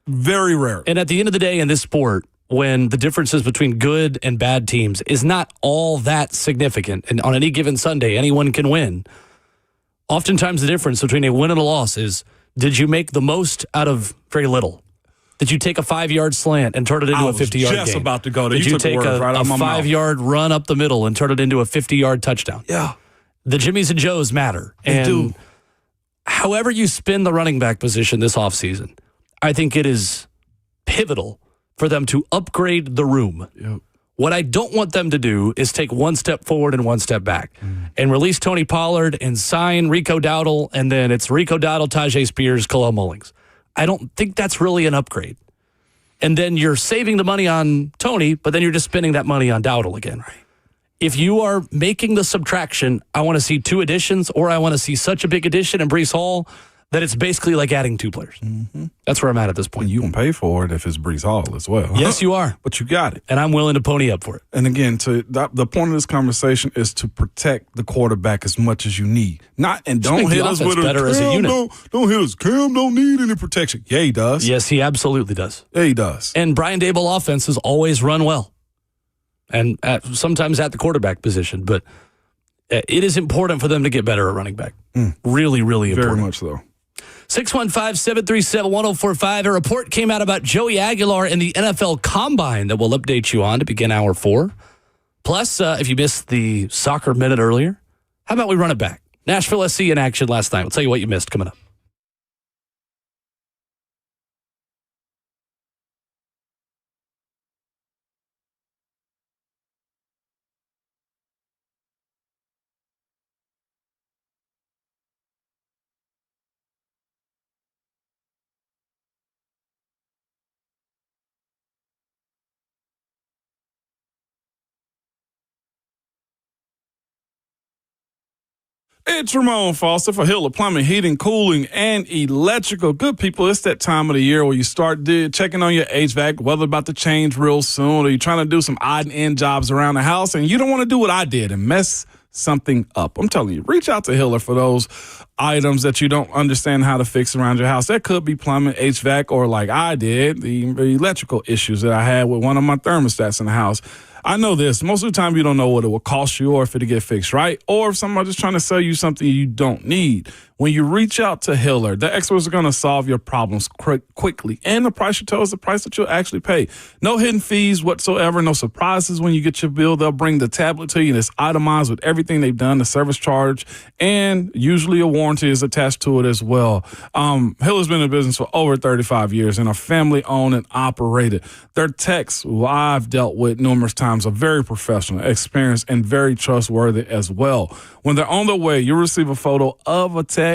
Very rare. And at the end of the day, in this sport, when the differences between good and bad teams is not all that significant, and on any given Sunday, anyone can win. Oftentimes, the difference between a win and a loss is: did you make the most out of very little? Did you take a 5-yard slant and turn it into a 50-yard game? I was just about to go there. Did you take a 5-yard run up the middle and turn it into a 50-yard touchdown? Yeah. The Jimmies and Joes matter. They do. However you spin the running back position this offseason, I think it is pivotal for them to upgrade the room. Yep. What I don't want them to do is take one step forward and one step back and release Tony Pollard and sign Rico Dowdle, and then it's Rico Dowdle, Tajay Spears, Khalil Mullings. I don't think that's really an upgrade. And then you're saving the money on Tony, but then you're just spending that money on Dowdle again. Right. If you are making the subtraction, I want to see 2 additions, or I want to see such a big addition in Breece Hall that it's basically like adding 2 players. That's where I'm at this point. You can pay for it if it's Breece Hall as well. Yes, you are. But you got it. And I'm willing to pony up for it. And again, the point of this conversation is to protect the quarterback as much as you need. Don't hit us with better as a unit. Don't hit us. Cam don't need any protection. Yeah, he does. Yes, he absolutely does. Yeah, he does. And Brian Daboll offenses always run well. And sometimes at the quarterback position. But it is important for them to get better at running back. Really, really important. Very much so. 615-737-1045. A report came out about Joey Aguilar in the NFL Combine that we'll update you on to begin hour 4. Plus, if you missed the soccer minute earlier, how about we run it back? Nashville SC in action last night. We'll tell you what you missed coming up. It's Ramon Foster for Hiller Plumbing, Heating, Cooling, and Electrical. Good people, it's that time of the year where you start checking on your HVAC, weather about to change real soon, or you're trying to do some odd and end jobs around the house, and you don't want to do what I did and mess something up. I'm telling you, reach out to Hiller for those items that you don't understand how to fix around your house. That could be plumbing, HVAC, or like I did, the electrical issues that I had with one of my thermostats in the house. I know this. Most of the time, you don't know what it will cost you or if it'll get fixed right, or if somebody's trying to sell you something you don't need. When you reach out to Hiller, the experts are going to solve your problems quickly, and the price you tell is the price that you'll actually pay. No hidden fees whatsoever, no surprises when you get your bill. They'll bring the tablet to you, and it's itemized with everything they've done, the service charge, and usually a warranty is attached to it as well. Hiller's been in business for over 35 years and are family-owned and operated. Their techs, who I've dealt with numerous times, are very professional, experienced, and very trustworthy as well. When they're on their way, you'll receive a photo of the tech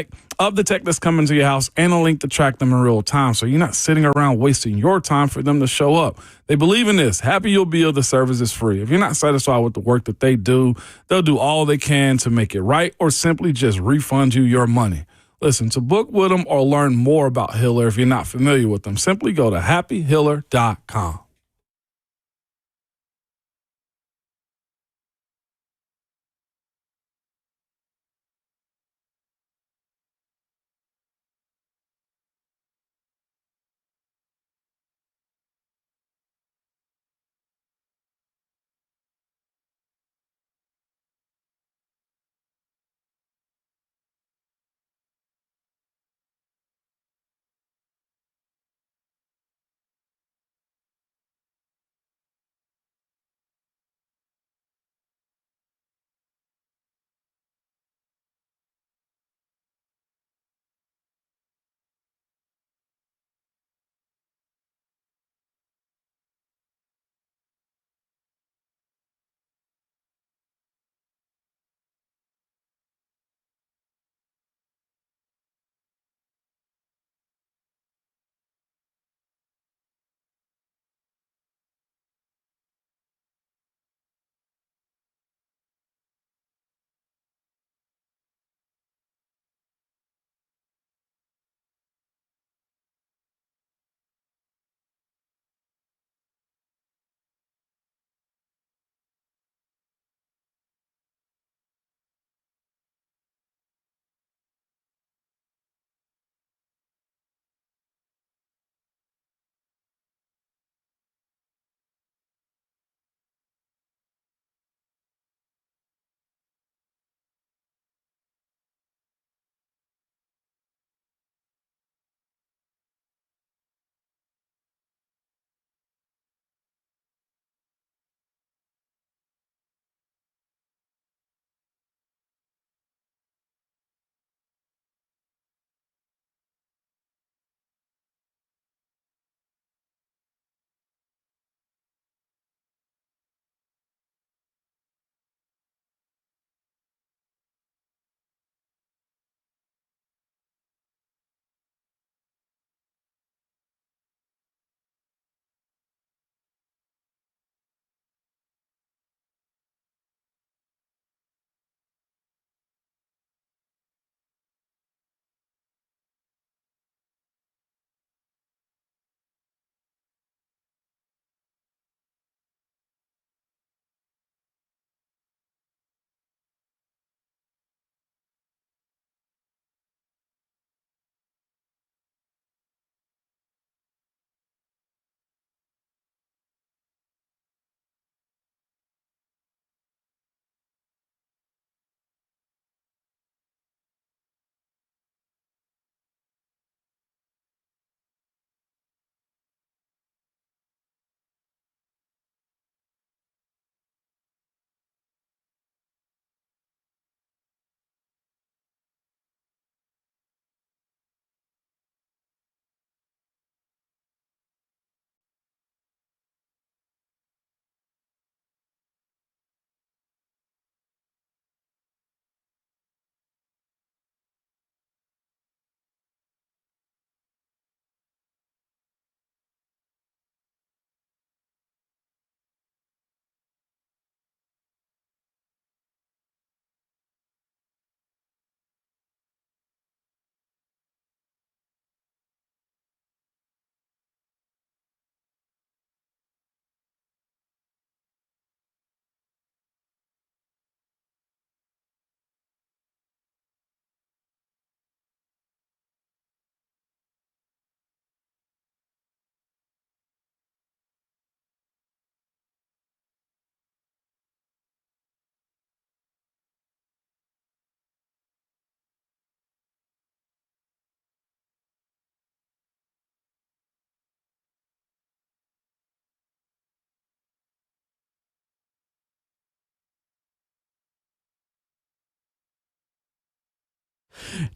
that's coming to your house and a link to track them in real time, so you're not sitting around wasting your time for them to show up. They believe in this. Happy you'll be, the service is free. If you're not satisfied with the work that they do, they'll do all they can to make it right or simply just refund you your money. Listen, to book with them or learn more about Hiller if you're not familiar with them, simply go to happyhiller.com.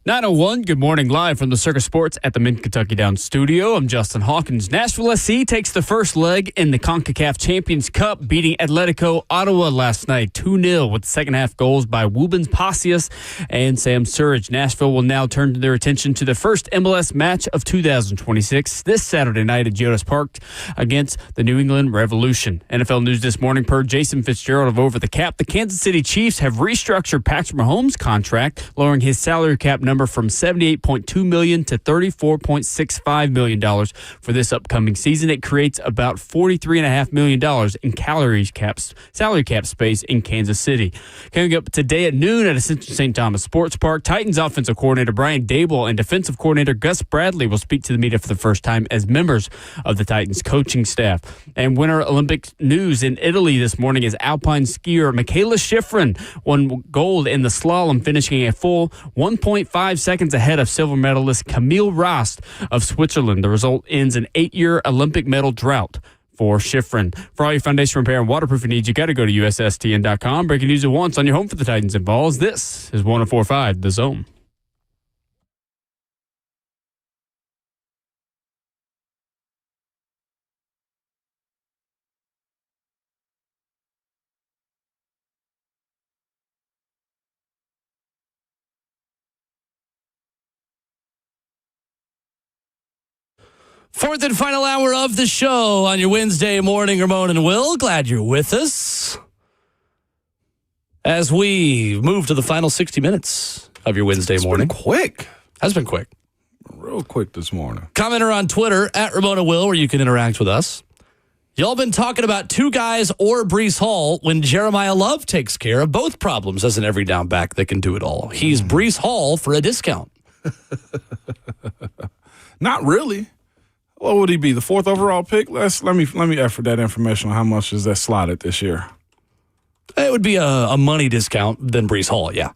9:01, good morning, live from the Circus Sports at the Mid-Kentucky Downs studio. I'm Justin Hawkins. Nashville SC takes the first leg in the CONCACAF Champions Cup, beating Atletico Ottawa last night 2-0 with second-half goals by Wubens Pasias and Sam Surridge. Nashville will now turn their attention to the first MLS match of 2026 this Saturday night at Geodis Park against the New England Revolution. NFL news this morning per Jason Fitzgerald of Over the Cap. The Kansas City Chiefs have restructured Patrick Mahomes' contract, lowering his salary cap number from $78.2 million to $34.65 million for this upcoming season. It creates about $43.5 million in salary cap space in Kansas City. Coming up today at noon at Ascension St. Thomas Sports Park, Titans offensive coordinator Brian Dable and defensive coordinator Gus Bradley will speak to the media for the first time as members of the Titans coaching staff. And Winter Olympic news in Italy this morning is alpine skier Michaela Schifrin won gold in the slalom, finishing a full 1.5 seconds ahead of silver medalist Camille Rast of Switzerland. The result ends an 8-year Olympic medal drought for Schifrin. For all your foundation repair and waterproofing needs, you got to go to USSTN.com. Breaking news at once on your home for the Titans and Vols. This is 104.5 The Zone. Fourth and final hour of the show on your Wednesday morning. Ramon and Will, glad you're with us as we move to the final 60 minutes of your Wednesday morning. Been quick. Has been quick. Real quick this morning. Commenter on Twitter at Ramona Will, where you can interact with us. Y'all been talking about two guys or Breece Hall when Jeremiah Love takes care of both problems as an every down back that can do it all. He's Breece Hall for a discount. Not really. What would he be? The 4th overall pick? Let me effort that information on how much is that slotted this year. It would be a money discount than Breece Hall, yeah.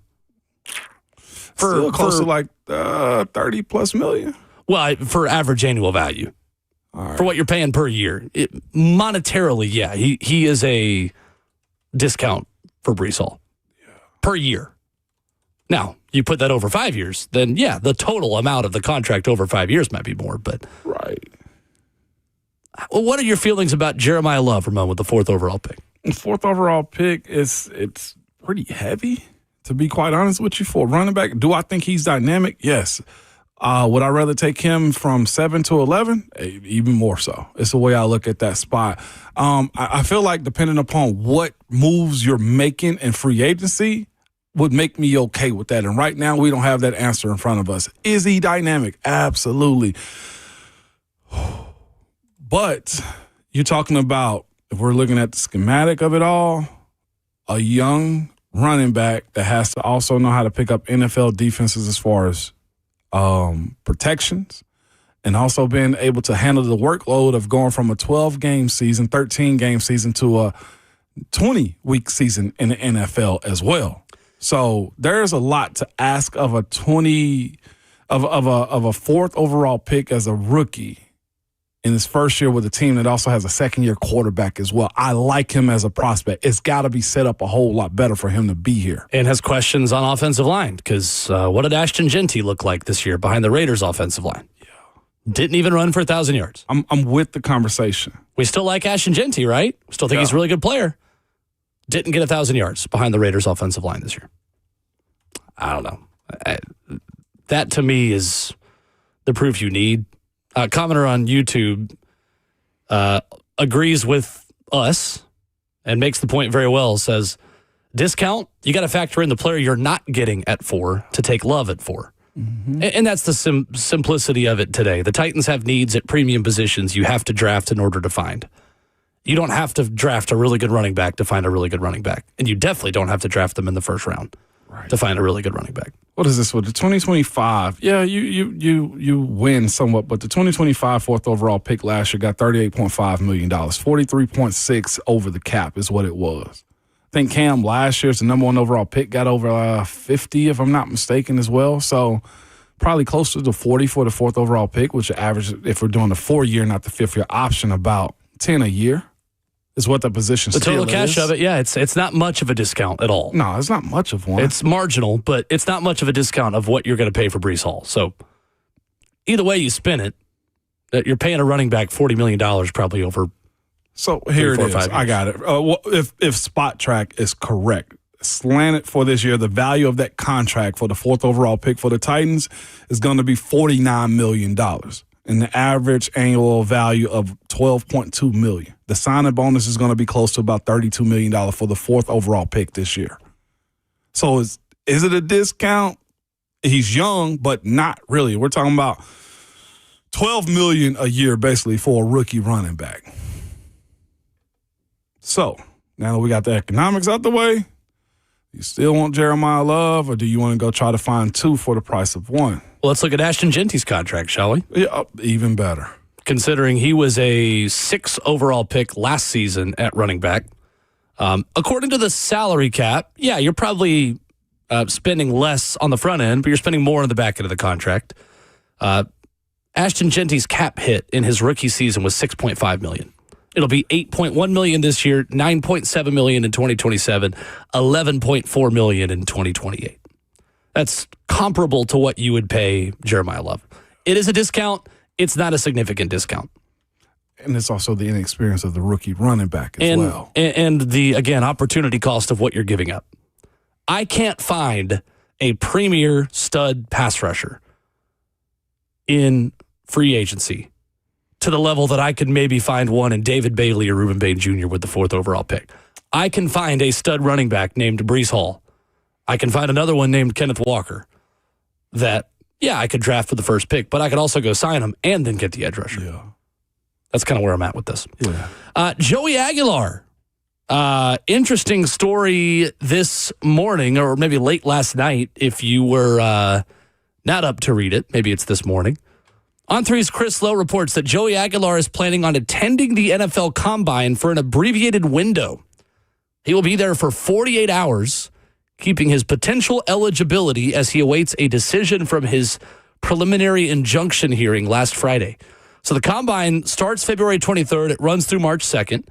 Still close to like 30 plus million. Well, for average annual value. Right. For what you're paying per year. Monetarily, yeah, he is a discount for Breece Hall per year. Now, you put that over 5 years, then yeah, the total amount of the contract over 5 years might be more, but right. Well, what are your feelings about Jeremiah Love, Ramon, with the 4th overall pick? The 4th overall pick it's pretty heavy, to be quite honest with you, for a running back. Do I think he's dynamic? Yes. Would I rather take him from 7 to 11? Even more so. It's the way I look at that spot. I feel like depending upon what moves you're making in free agency would make me okay with that. And right now, we don't have that answer in front of us. Is he dynamic? Absolutely. But you're talking about, if we're looking at the schematic of it all, a young running back that has to also know how to pick up NFL defenses as far as protections, and also being able to handle the workload of going from a 12-game season, 13-game season to a 20-week season in the NFL as well. So there's a lot to ask of a 4th overall pick as a rookie in his first year with a team that also has a second-year quarterback as well. I like him as a prospect. It's got to be set up a whole lot better for him to be here. And has questions on offensive line, because what did Ashton Genty look like this year behind the Raiders' offensive line? Yeah, didn't even run for 1,000 yards. I'm with the conversation. We still like Ashton Genty, right? Still think he's a really good player. Didn't get 1,000 yards behind the Raiders' offensive line this year. I don't know. That, to me, is the proof you need. Commenter on YouTube agrees with us and makes the point very well. Says, discount, you got to factor in the player you're not getting at 4 to take Love at 4. Mm-hmm. And that's the simplicity of it today. The Titans have needs at premium positions you have to draft in order to find. You don't have to draft a really good running back to find a really good running back. And you definitely don't have to draft them in the first round to find a really good running back. What is this with the 2025? Yeah, you win somewhat, but the 2025 4th overall pick last year got $38.5 million. 43.6 over the cap is what it was. I think Cam last year's the number 1 overall pick got over 50, if I'm not mistaken, as well. So probably closer to 40 for the 4th overall pick, which average, if we're doing the 4-year, not the 5th-year option, about 10 a year. is what the position The total still cash is. of it, yeah, it's not much of a discount at all. No, it's not much of one. It's marginal, but it's not much of a discount of what you're going to pay for Breece Hall. So either way you spin it, you're paying a running back $40 million probably over. So here 3, 4, it is. 5 years. I got it. Well, if Spot Track is correct, slanted for this year, the value of that contract for the 4th overall pick for the Titans is going to be $49 million. And the average annual value of $12.2 million. The signing bonus is going to be close to about $32 million for the 4th overall pick this year. So is it a discount? He's young, but not really. We're talking about $12 million a year basically for a rookie running back. So now that we got the economics out the way, you still want Jeremiah Love, or do you want to go try to find 2 for the price of 1? Well, let's look at Ashton Genty's contract, shall we? Yeah, even better. Considering he was a 6th overall pick last season at running back. According to the salary cap, yeah, you're probably spending less on the front end, but you're spending more on the back end of the contract. Ashton Genty's cap hit in his rookie season was $6.5 million. It'll be $8.1 million this year, $9.7 million in 2027, $11.4 million in 2028. That's comparable to what you would pay Jeremiah Love. It is a discount. It's not a significant discount. And it's also the inexperience of the rookie running back as well. And the, again, opportunity cost of what you're giving up. I can't find a premier stud pass rusher in free agency to the level that I could maybe find one in David Bailey or Reuben Bain Jr. with the 4th overall pick. I can find a stud running back named Breece Hall. I can find another one named Kenneth Walker that, yeah, I could draft for the first pick, but I could also go sign him and then get the edge rusher. Yeah. That's kind of where I'm at with this. Yeah. Joey Aguilar. Interesting story this morning, or maybe late last night if you were not up to read it. Maybe it's this morning. On3's Chris Lowe reports that Joey Aguilar is planning on attending the NFL Combine for an abbreviated window. He will be there for 48 hours, keeping his potential eligibility as he awaits a decision from his preliminary injunction hearing last Friday. So the Combine starts February 23rd. It runs through March 2nd.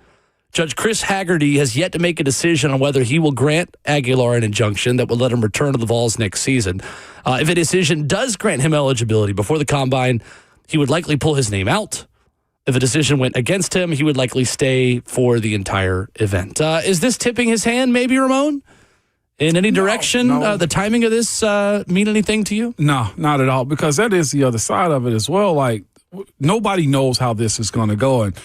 Judge Chris Haggerty has yet to make a decision on whether he will grant Aguilar an injunction that will let him return to the Vols next season. If a decision does grant him eligibility before the Combine, he would likely pull his name out. If a decision went against him, he would likely stay for the entire event. Is this tipping his hand, maybe, Ramon? In any direction? No. The timing of this mean anything to you? No, not at all, because that is the other side of it as well. Like, nobody knows how this is going to go, and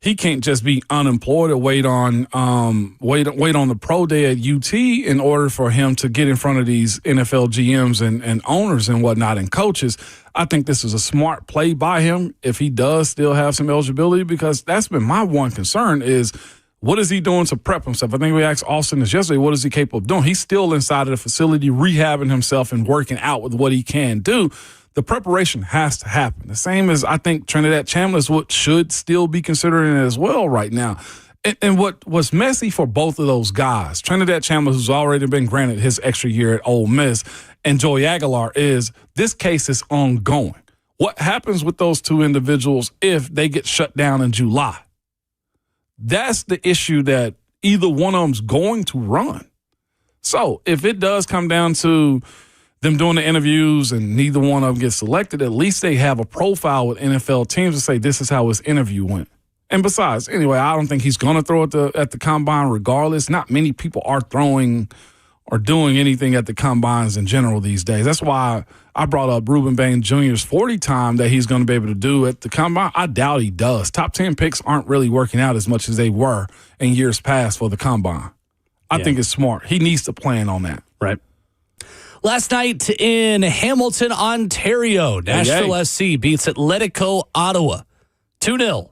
he can't just be unemployed or wait on the pro day at UT in order for him to get in front of these NFL GMs and owners and whatnot and coaches. I think this is a smart play by him if he does still have some eligibility, because that's been my one concern is what is he doing to prep himself? I think we asked Austin this yesterday, what is he capable of doing? He's still inside of the facility rehabbing himself and working out with what he can do. The preparation has to happen. The same as I think Trinidad Chandler is what should still be considering it as well right now. And what was messy for both of those guys, Trinidad Chandler, who's already been granted his extra year at Ole Miss, and Joey Aguilar, is this case is ongoing. What happens with those two individuals if they get shut down in July? That's the issue that either one of them's going to run. So if it does come down to them doing the interviews and neither one of them gets selected, at least they have a profile with NFL teams to say this is how his interview went. And besides, anyway, I don't think he's going to throw at the Combine regardless. Not many people are throwing or doing anything at the Combines in general these days. That's why I brought up Reuben Bain Jr.'s 40 time that he's going to be able to do at the Combine. I doubt he does. Top 10 picks aren't really working out as much as they were in years past for the Combine. I think it's smart. He needs to plan on that. Right. Last night in Hamilton, Ontario, Nashville SC beats Atletico Ottawa 2-0.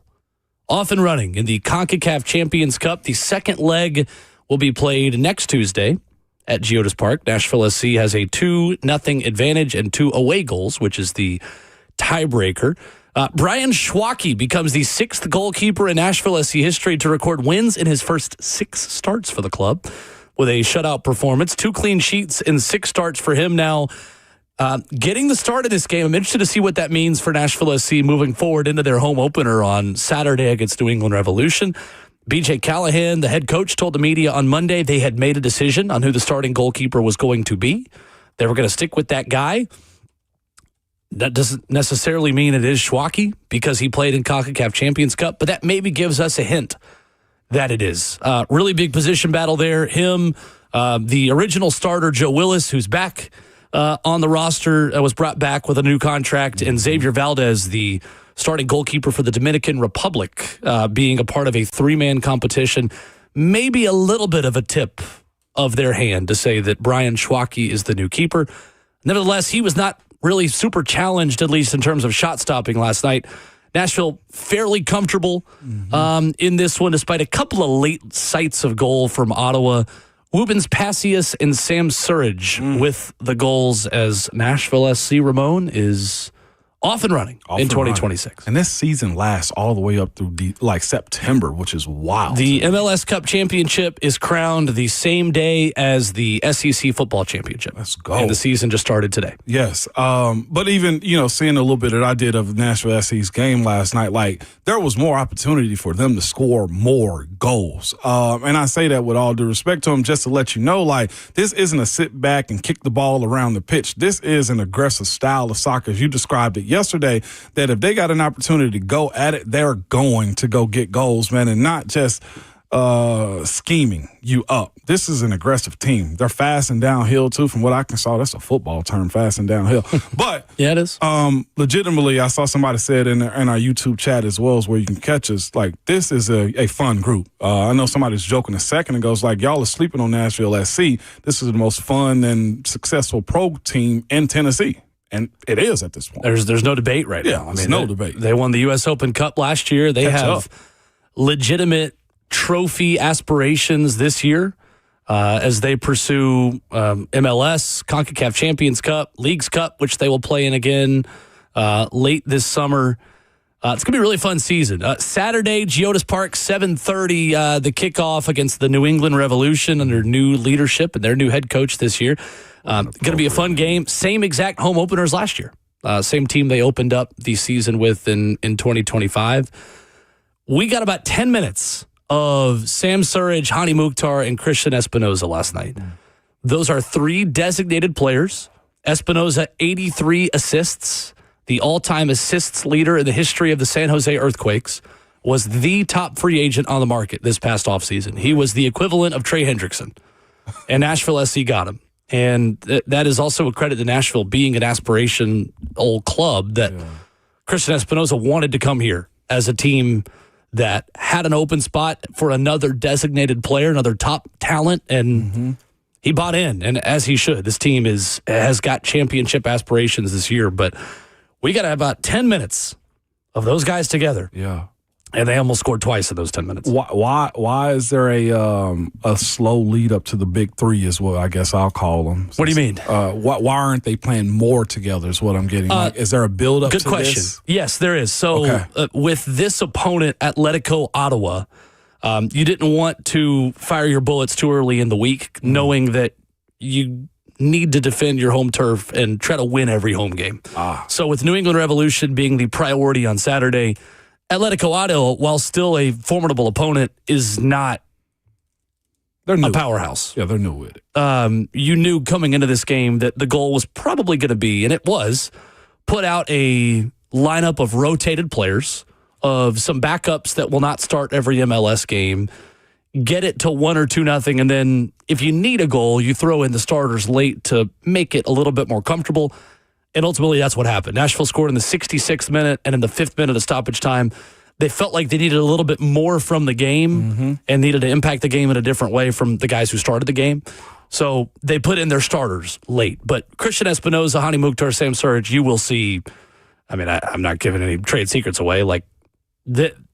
Off and running in the CONCACAF Champions Cup. The second leg will be played next Tuesday at Geodis Park. Nashville SC has a 2-0 advantage and 2 away goals, which is the tiebreaker. Brian Schwacke becomes the 6th goalkeeper in Nashville SC history to record wins in his first 6 starts for the club, with a shutout performance, 2 clean sheets in 6 starts for him now. Getting the start of this game, I'm interested to see what that means for Nashville SC moving forward into their home opener on Saturday against New England Revolution. B.J. Callahan, the head coach, told the media on Monday they had made a decision on who the starting goalkeeper was going to be. They were going to stick with that guy. That doesn't necessarily mean it is Schwacke because he played in CONCACAF Champions Cup, but that maybe gives us a hint that it is. Really big position battle there. Him, the original starter, Joe Willis, who's back on the roster, was brought back with a new contract, and Xavier Valdez, the starting goalkeeper for the Dominican Republic, being a part of a three-man competition. Maybe a little bit of a tip of their hand to say that Brian Schwacke is the new keeper. Nevertheless, he was not really super challenged, at least in terms of shot stopping last night. Nashville fairly comfortable in this one, despite a couple of late sights of goal from Ottawa. Wubens Passius and Sam Surridge with the goals as Nashville SC, Ramon, is off and running in 2026. And this season lasts all the way up through September, which is wild. The MLS Cup Championship is crowned the same day as the SEC Football Championship. Let's go. And the season just started today. Yes. But even, seeing a little bit that I did of Nashville SC's game last night, there was more opportunity for them to score more goals. And I say that with all due respect to them, just to let you know, this isn't a sit back and kick the ball around the pitch. This is an aggressive style of soccer, as you described it yesterday, that if they got an opportunity to go at it, they're going to go get goals, man, and not just scheming you up. This is an aggressive team. They're fast and downhill, too. From what I can saw, that's a football term, fast and downhill. But yeah, it is. Legitimately, I saw somebody said in our YouTube chat as well as where you can catch us, this is a fun group. I know somebody was joking a second ago. It's y'all are sleeping on Nashville SC. This is the most fun and successful pro team in Tennessee. And it is at this point. There's no debate right now. There's no debate. They won the U.S. Open Cup last year. They have legitimate trophy aspirations this year as they pursue MLS, CONCACAF Champions Cup, Leagues Cup, which they will play in again late this summer. It's going to be a really fun season. Saturday, Geodis Park, 7:30, the kickoff against the New England Revolution under new leadership and their new head coach this year. Going to be a fun game. Same exact home openers last year. Same team they opened up the season with in 2025. We got about 10 minutes of Sam Surridge, Hani Mukhtar, and Christian Espinoza last night. Those are three designated players. Espinoza, 83 assists, the all-time assists leader in the history of the San Jose Earthquakes, was the top free agent on the market this past offseason. He was the equivalent of Trey Hendrickson, and Nashville SC got him. And that is also a credit to Nashville being an aspirational club that Christian Espinoza wanted to come here as a team that had an open spot for another designated player, another top talent, and he bought in, and as he should. This team has got championship aspirations this year, but we got about 10 minutes of those guys together. Yeah. And they almost scored twice in those 10 minutes. Why is there a slow lead up to the big three is what I guess I'll call them? What do you mean? Why aren't they playing more together is what I'm getting. Is there a build up to this? Good question. Yes, there is. So with this opponent, Atletico Ottawa, you didn't want to fire your bullets too early in the week, knowing that you need to defend your home turf and try to win every home game. So with New England Revolution being the priority on Saturday, Atletico Ottawa, while still a formidable opponent, is not a powerhouse. Yeah, they're new with it. You knew coming into this game that the goal was probably going to be, and it was, put out a lineup of rotated players, of some backups that will not start every MLS game, get it to 1 or 2-0, and then if you need a goal, you throw in the starters late to make it a little bit more comfortable. And ultimately, that's what happened. Nashville scored in the 66th minute, and in the 5th minute of stoppage time, they felt like they needed a little bit more from the game and needed to impact the game in a different way from the guys who started the game. So they put in their starters late. But Christian Espinoza, Hani Mukhtar, Sam Surridge, you will see, I'm not giving any trade secrets away,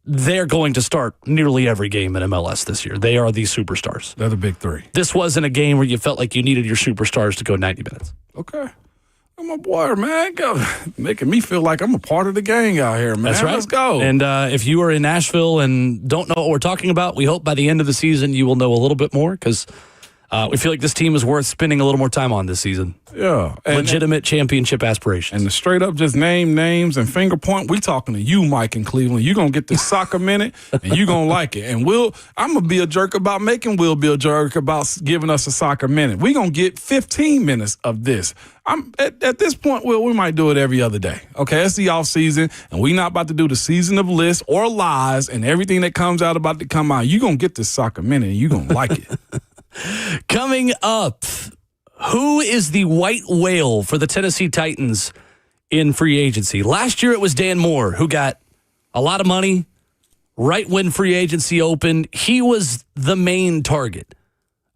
they're going to start nearly every game in MLS this year. They are the superstars. They're the big three. This wasn't a game where you felt like you needed your superstars to go 90 minutes. Okay. My boy, man, making me feel like I'm a part of the gang out here, man. That's right. Let's go. And if you are in Nashville and don't know what we're talking about, we hope by the end of the season you will know a little bit more because We feel like this team is worth spending a little more time on this season. Yeah. Legitimate championship aspirations. And the straight up just name names and finger point, we talking to you, Mike, in Cleveland. You're going to get this soccer minute, and you're going to like it. And I'm going to be a jerk about making Will be a jerk about giving us a soccer minute. We're going to get 15 minutes of this. At this point, Will, we might do it every other day. Okay, it's the off season, and we're not about to do the season of lists or lies and everything that comes out about to come out. You're going to get this soccer minute, and you're going to like it. Coming up, who is the white whale for the Tennessee Titans in free agency? Last year it was Dan Moore, who got a lot of money right when free agency opened. He was the main target.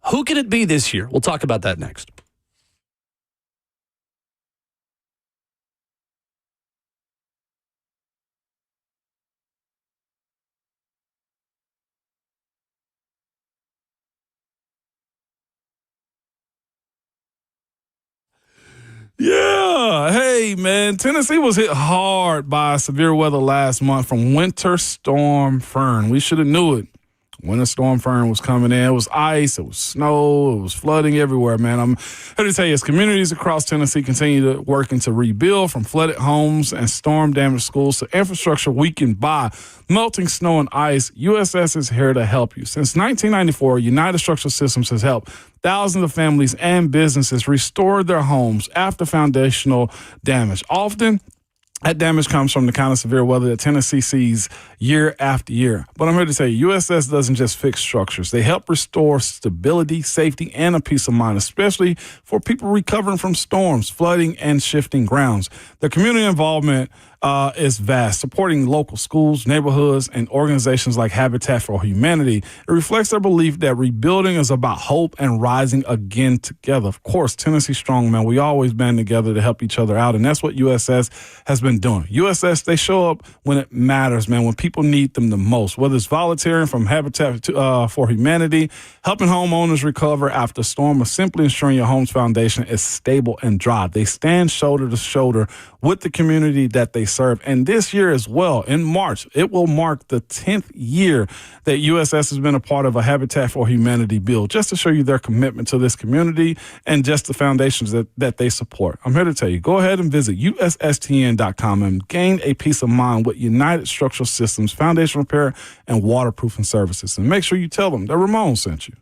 Who could it be this year? We'll talk about that next. Yeah. Hey, man. Tennessee was hit hard by severe weather last month from Winter Storm Fern. We should have knew it. Winter Storm Fern was coming in. It was ice. It was snow. It was flooding everywhere, man. I'm here to tell you, as communities across Tennessee continue to working to rebuild from flooded homes and storm-damaged schools to infrastructure weakened by melting snow and ice, USS is here to help you. Since 1994, United Structural Systems has helped thousands of families and businesses restore their homes after foundational damage. Often, that damage comes from the kind of severe weather that Tennessee sees year after year. But I'm here to tell you, USS doesn't just fix structures. They help restore stability, safety, and a peace of mind, especially for people recovering from storms, flooding, and shifting grounds. The community involvement is vast, supporting local schools, neighborhoods, and organizations like Habitat for Humanity. It reflects their belief that rebuilding is about hope and rising again together. Of course, Tennessee Strong, man, we always band together to help each other out, and that's what USS has been doing. USS, they show up when it matters, man, when people need them the most, whether it's volunteering from Habitat for Humanity, helping homeowners recover after a storm, or simply ensuring your home's foundation is stable and dry. They stand shoulder to shoulder with the community that they serve. And this year as well, in March, it will mark the 10th year that USS has been a part of a Habitat for Humanity build, just to show you their commitment to this community and just the foundations that they support. I'm here to tell you, go ahead and visit USSTN.com and gain a peace of mind with United Structural Systems, foundation repair, and waterproofing services. And make sure you tell them that Ramon sent you.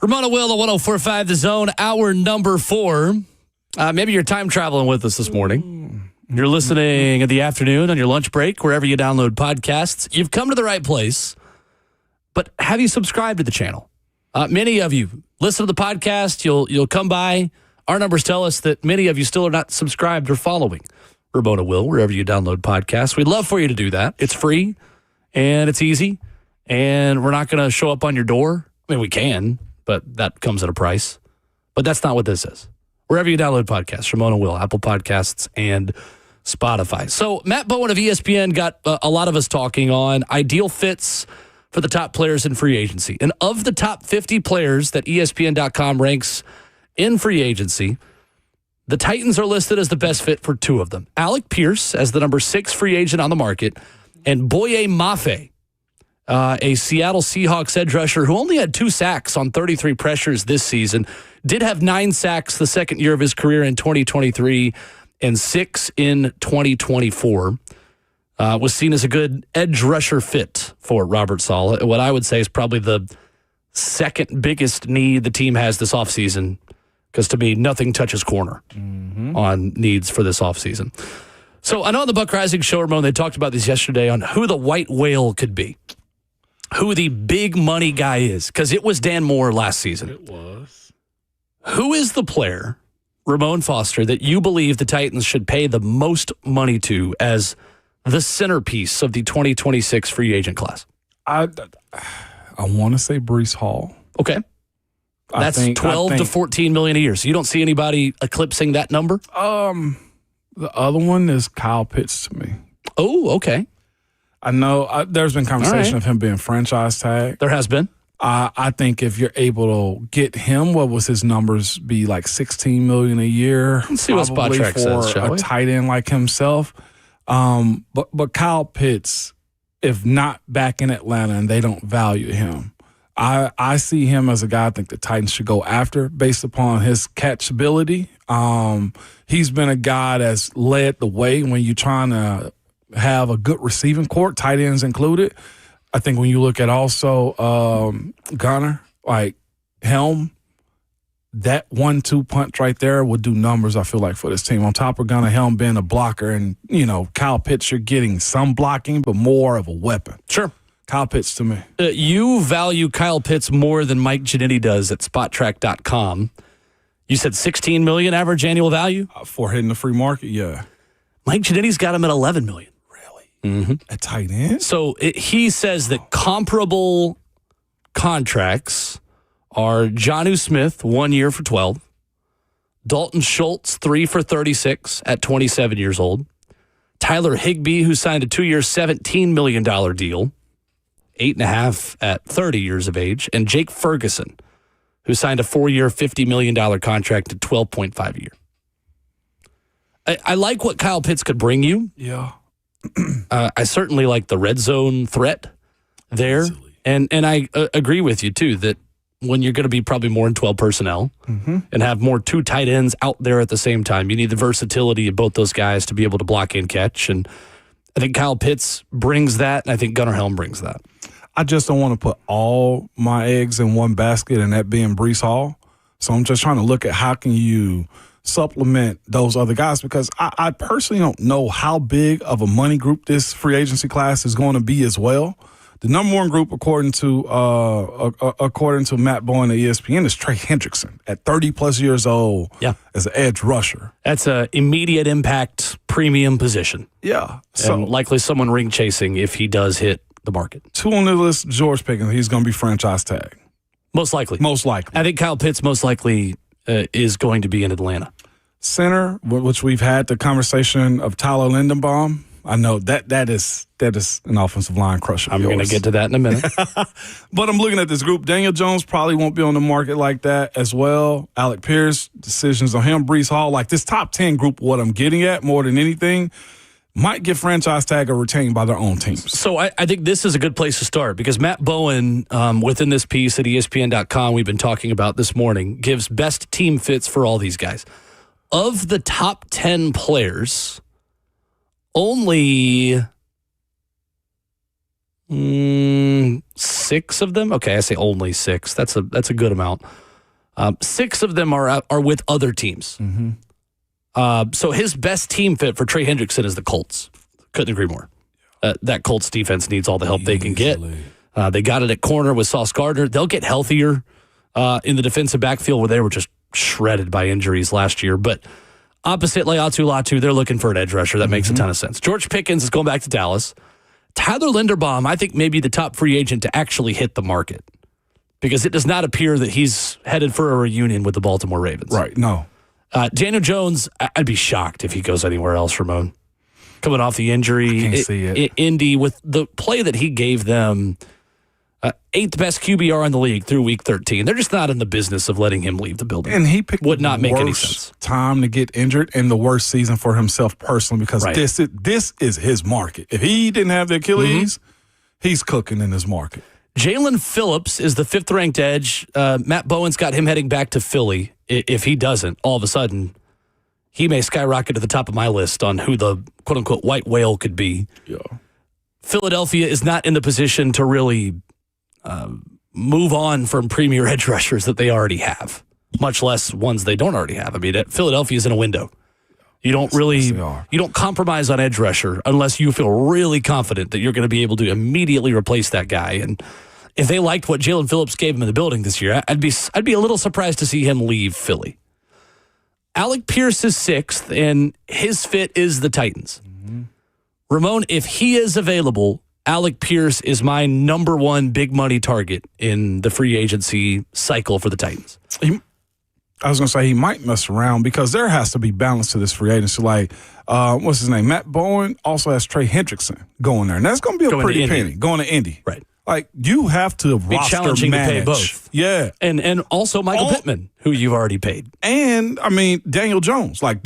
Ramona Will, the 104.5 The Zone, hour number 4. Maybe you're time traveling with us this morning. You're listening in the afternoon on your lunch break, wherever you download podcasts. You've come to the right place. But have you subscribed to the channel? Many of you listen to the podcast. You'll come by. Our numbers tell us that many of you still are not subscribed or following Ramona Will, wherever you download podcasts. We'd love for you to do that. It's free and it's easy. And we're not going to show up on your door. I mean, we can, but that comes at a price. But that's not what this is. Wherever you download podcasts, Ramona Will, Apple Podcasts, and Spotify. So Matt Bowen of ESPN got a lot of us talking on ideal fits for the top players in free agency. And of the top 50 players that ESPN.com ranks in free agency, the Titans are listed as the best fit for 2 of them. Alec Pierce as the number 6 free agent on the market, and Boye Mafe, a Seattle Seahawks edge rusher who only had 2 sacks on 33 pressures this season, did have 9 sacks the second year of his career in 2023 and 6 in 2024. Was seen as a good edge rusher fit for Robert Saleh. What I would say is probably the second biggest need the team has this offseason, because to me, nothing touches corner on needs for this offseason. So I know on the Buck Rising show, Ramon, they talked about this yesterday on who the white whale could be, who the big money guy is, because it was Dan Moore last season. It was. Who is the player, Ramon Foster, that you believe the Titans should pay the most money to as the centerpiece of the 2026 free agent class? I want to say Breece Hall. Okay. That's 12 to 14 million a year. So you don't see anybody eclipsing that number? The other one is Kyle Pitts to me. Oh, okay. I know there's been conversation of him being franchise tag. There has been. I think if you're able to get him, what was his numbers be, like $16 million a year? Let's see what Spot Track says, shall we? A tight end like himself. But Kyle Pitts, if not back in Atlanta and they don't value him, I see him as a guy I think the Titans should go after based upon his catchability. He's been a guy that's led the way when you're trying to have a good receiving court, tight ends included. I think when you look at also Gunner, like Helm, that 1-2 punch right there would do numbers, I feel like, for this team. On top of Gunner, Helm being a blocker, and, Kyle Pitts, you're getting some blocking, but more of a weapon. Sure. Kyle Pitts to me. You value Kyle Pitts more than Mike Giannitti does at SpotTrack.com. You said $16 million average annual value? For hitting the free market, yeah. Mike Giannitti's got him at $11 million. Really? A tight end? So he says that comparable contracts are Jonnu Smith, 1 year for 12. Dalton Schultz, 3 for 36 at 27 years old. Tyler Higbee, who signed a 2-year, $17 million deal, 8.5 at 30 years of age. And Jake Ferguson, who signed a 4-year, $50 million contract at 12.5 a year. I like what Kyle Pitts could bring you. Yeah. I certainly like the red zone threat there. Easily. And I agree with you, too, that when you're going to be probably more in 12 personnel and have more 2 tight ends out there at the same time, you need the versatility of both those guys to be able to block and catch. And I think Kyle Pitts brings that, and I think Gunnar Helm brings that. I just don't want to put all my eggs in one basket, and that being Breece Hall. So I'm just trying to look at how can you supplement those other guys, because I personally don't know how big of a money group this free agency class is going to be as well. The number one group, according to Matt Bowen at ESPN, is Trey Hendrickson at 30-plus years old as an edge rusher. That's an immediate impact premium position. Yeah. So likely someone ring chasing if he does hit the market. 2 on the list, George Pickens. He's going to be franchise tag. Most likely. Most likely. I think Kyle Pitts most likely is going to be in Atlanta. Center, which we've had the conversation of Tyler Lindenbaum. I know that is an offensive line crusher. I'm going to get to that in a minute. But I'm looking at this group. Daniel Jones probably won't be on the market like that as well. Alec Pierce, decisions on him. Breece Hall, like this top 10 group, what I'm getting at more than anything, might get franchise tag or retained by their own teams. So I think this is a good place to start, because Matt Bowen, within this piece at ESPN.com we've been talking about this morning, gives best team fits for all these guys. Of the top 10 players, only 6 of them. Okay, I say only 6. That's a good amount. 6 of them are with other teams. So his best team fit for Trey Hendrickson is the Colts. Couldn't agree more. That Colts defense needs all the help they can get. They got it at corner with Sauce Gardner. They'll get healthier in the defensive backfield where they were just shredded by injuries last year. But opposite Laiatu Latu, they're looking for an edge rusher. That makes a ton of sense. George Pickens is going back to Dallas. Tyler Linderbaum, I think, may be the top free agent to actually hit the market because it does not appear that he's headed for a reunion with the Baltimore Ravens. Right, no. Daniel Jones, I'd be shocked if he goes anywhere else, Ramon. Coming off the injury. I can't see it. Indy, with the play that he gave them, 8th best QBR in the league through week 13. They're just not in the business of letting him leave the building. And he picked would not make any worst sense. Time to get injured and the worst season for himself personally because this is his market. If he didn't have the Achilles, he's cooking in his market. Jalen Phillips is the 5th-ranked edge. Matt Bowen's got him heading back to Philly. If he doesn't, all of a sudden, he may skyrocket to the top of my list on who the quote-unquote white whale could be. Yeah. Philadelphia is not in the position to really move on from premier edge rushers that they already have, much less ones they don't already have. I mean, Philadelphia is in a window. You don't you don't compromise on edge rusher unless you feel really confident that you're going to be able to immediately replace that guy. And if they liked what Jalen Phillips gave him in the building this year, I'd be a little surprised to see him leave Philly. Alec Pierce is 6th, and his fit is the Titans. Ramon, if he is available, Alec Pierce is my number 1 big money target in the free agency cycle for the Titans. I was going to say he might mess around because there has to be balance to this free agency. Like, what's his name? Matt Bowen also has Trey Hendrickson going there. And that's going to be a pretty penny going to Indy. Right. Like, you have to be roster challenging manage. to pay both. Yeah. And also Michael Pittman, who you've already paid. And, I mean, Daniel Jones. Like,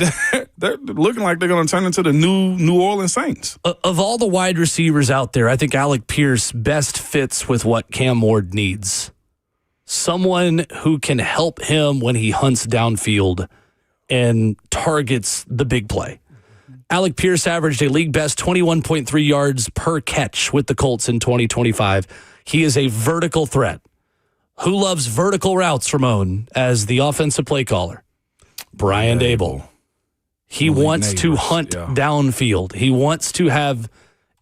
they're looking like they're going to turn into the New Orleans Saints. Of all the wide receivers out there, I think Alec Pierce best fits with what Cam Ward needs. Someone who can help him when he hunts downfield and targets the big play. Alec Pierce averaged a league best 21.3 yards per catch with the Colts in 2025. He is a vertical threat. Who loves vertical routes, Ramon, as the offensive play caller? Brian Dable. He wants to hunt downfield. He wants to have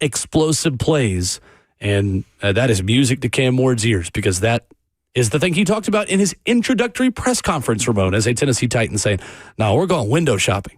explosive plays, and that is music to Cam Ward's ears because that is the thing he talked about in his introductory press conference, Ramon, as a Tennessee Titan, saying, no, we're going window shopping.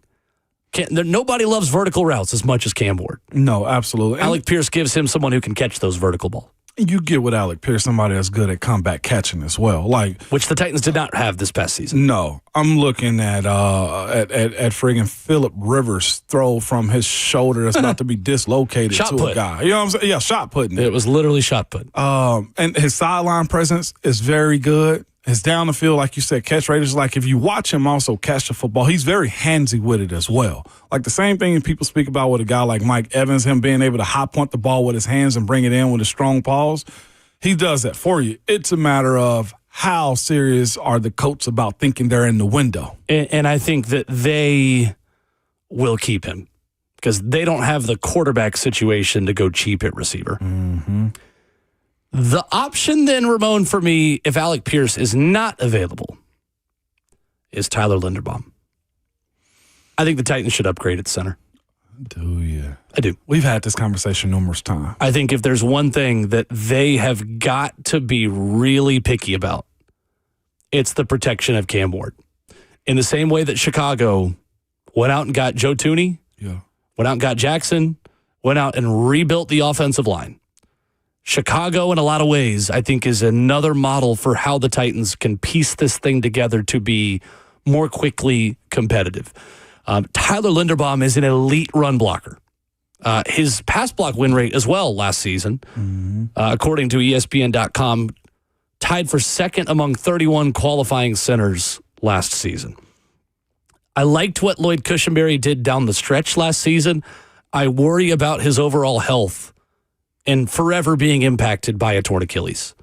Nobody loves vertical routes as much as Cam Ward. No, absolutely. Alec Pierce gives him someone who can catch those vertical balls. You get with Alec Pierce, somebody that's good at comeback catching as well. Like, which the Titans did not have this past season. No. I'm looking at friggin' Phillip Rivers' throw from his shoulder that's about to be dislocated shot to put. A guy. You know what I'm saying? Yeah, shot putting. It was literally shot put. And his sideline presence is very good. His down the field, like you said, catch rate is like if you watch him also catch the football, he's very handsy with it as well. Like the same thing people speak about with a guy like Mike Evans, him being able to high point the ball with his hands and bring it in with his strong paws. He does that for you. It's a matter of how serious are the Colts about thinking they're in the window. And I think that they will keep him because they don't have the quarterback situation to go cheap at receiver. Mm-hmm. The option then, Ramon, for me, if Alec Pierce is not available, is Tyler Linderbaum. I think the Titans should upgrade at center. Do you? I do. We've had this conversation numerous times. I think if there's one thing that they have got to be really picky about, it's the protection of Cam Ward. In the same way that Chicago went out and got Joe Thuney, went out and got Jackson, went out and rebuilt the offensive line. Chicago, in a lot of ways, I think is another model for how the Titans can piece this thing together to be more quickly competitive. Tyler Linderbaum is an elite run blocker. His pass block win rate as well last season, according to ESPN.com, tied for second among 31 qualifying centers last season. I liked what Lloyd Cushenberry did down the stretch last season. I worry about his overall health and forever being impacted by a torn Achilles.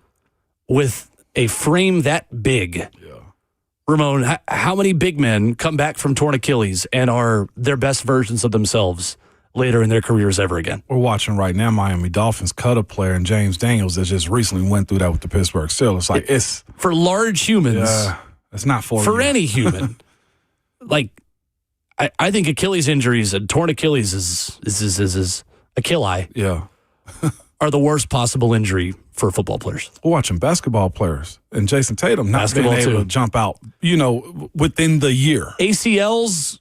With a frame that big, Ramon, how many big men come back from torn Achilles and are their best versions of themselves later in their careers ever again. We're watching right now Miami Dolphins cut a player and James Daniels that just recently went through that with the Pittsburgh Steelers. Like it's for large humans. It's not for you. Any human. Like I think Achilles injuries and torn Achilles is Achilles. Yeah. Are the worst possible injury for football players. We're watching basketball players and Jason Tatum not being able to jump out, within the year. ACLs,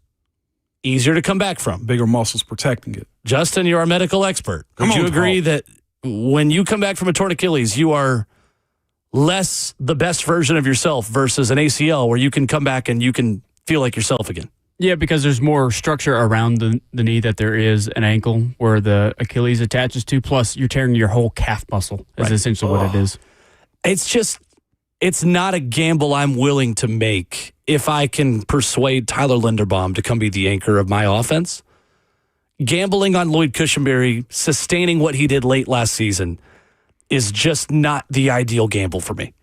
easier to come back from. Bigger muscles protecting it. Justin, you're our medical expert. Would you agree that when you come back from a torn Achilles, you are less the best version of yourself versus an ACL where you can come back and you can feel like yourself again? Yeah, because there's more structure around the knee that there is an ankle where the Achilles attaches to. Plus, you're tearing your whole calf muscle is essentially what it is. It's not a gamble I'm willing to make if I can persuade Tyler Linderbaum to come be the anchor of my offense. Gambling on Lloyd Cushenberry sustaining what he did late last season is just not the ideal gamble for me.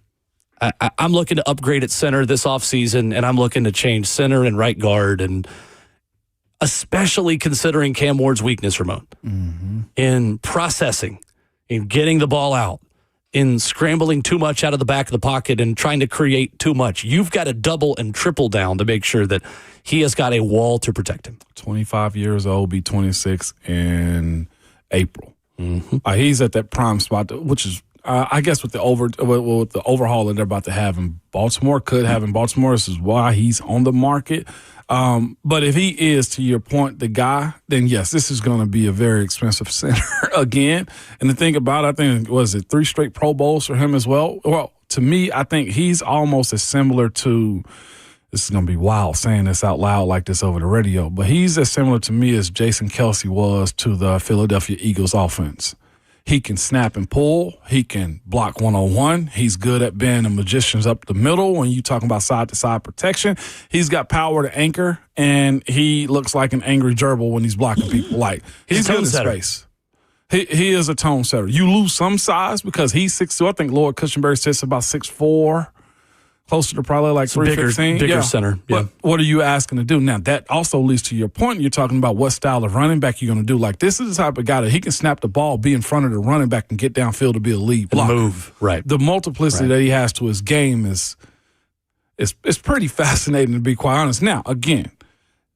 I'm looking to upgrade at center this offseason, and I'm looking to change center and right guard, and especially considering Cam Ward's weakness, Ramon, in processing, in getting the ball out, in scrambling too much out of the back of the pocket and trying to create too much. You've got to double and triple down to make sure that he has got a wall to protect him. 25 years old, be 26 in April. He's at that prime spot, which is I guess with the overhaul that they're about to have in Baltimore, this is why he's on the market. But if he is, to your point, the guy, then yes, this is going to be a very expensive center again. And the thing about it, I think, 3 straight Pro Bowls for him as well? Well, to me, I think he's almost as similar to, this is going to be wild saying this out loud like this over the radio, but he's as similar to me as Jason Kelce was to the Philadelphia Eagles offense. He can snap and pull. He can block one-on-one. He's good at being a magician's up the middle when you're talking about side-to-side protection. He's got power to anchor, and he looks like an angry gerbil when he's blocking people. Like he's good in space. He is a tone setter. You lose some size because he's 6'2". I think Lloyd Cushenberry sits about 6'4", closer to probably like 315. Bigger center. Yeah. But what are you asking to do? Now, that also leads to your point. You're talking about what style of running back you're going to do. Like, this is the type of guy that he can snap the ball, be in front of the running back, and get downfield to be a lead blocker. Move. Right. The multiplicity that he has to his game is pretty fascinating, to be quite honest. Now, again,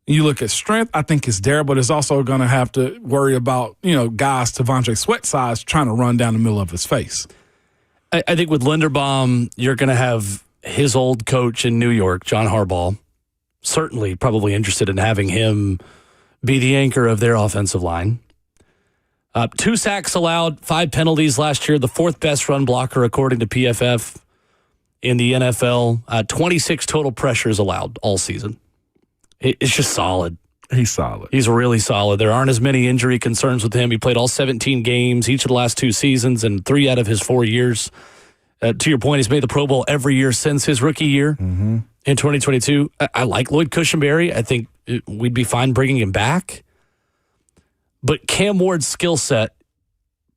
you look at strength, I think it's there, but it's also going to have to worry about, guys T'Vondre Sweat size trying to run down the middle of his face. I think with Linderbaum, you're going to have his old coach in New York, John Harbaugh, certainly probably interested in having him be the anchor of their offensive line. 2 sacks allowed, 5 penalties last year, the 4th best run blocker according to PFF in the NFL. 26 total pressures allowed all season. It's just solid. He's solid. He's really solid. There aren't as many injury concerns with him. He played all 17 games each of the last 2 seasons and 3 out of his 4 years. To your point, he's made the Pro Bowl every year since his rookie year in 2022. I like Lloyd Cushenberry. I think we'd be fine bringing him back. But Cam Ward's skill set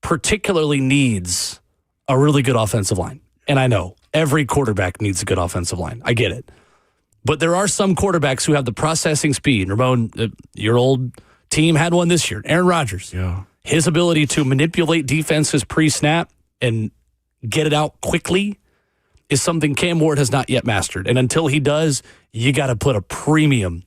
particularly needs a really good offensive line. And I know every quarterback needs a good offensive line. I get it. But there are some quarterbacks who have the processing speed. Ramon, your old team had one this year. Aaron Rodgers. Yeah. His ability to manipulate defenses pre-snap and get it out quickly is something Cam Ward has not yet mastered. And until he does, you got to put a premium,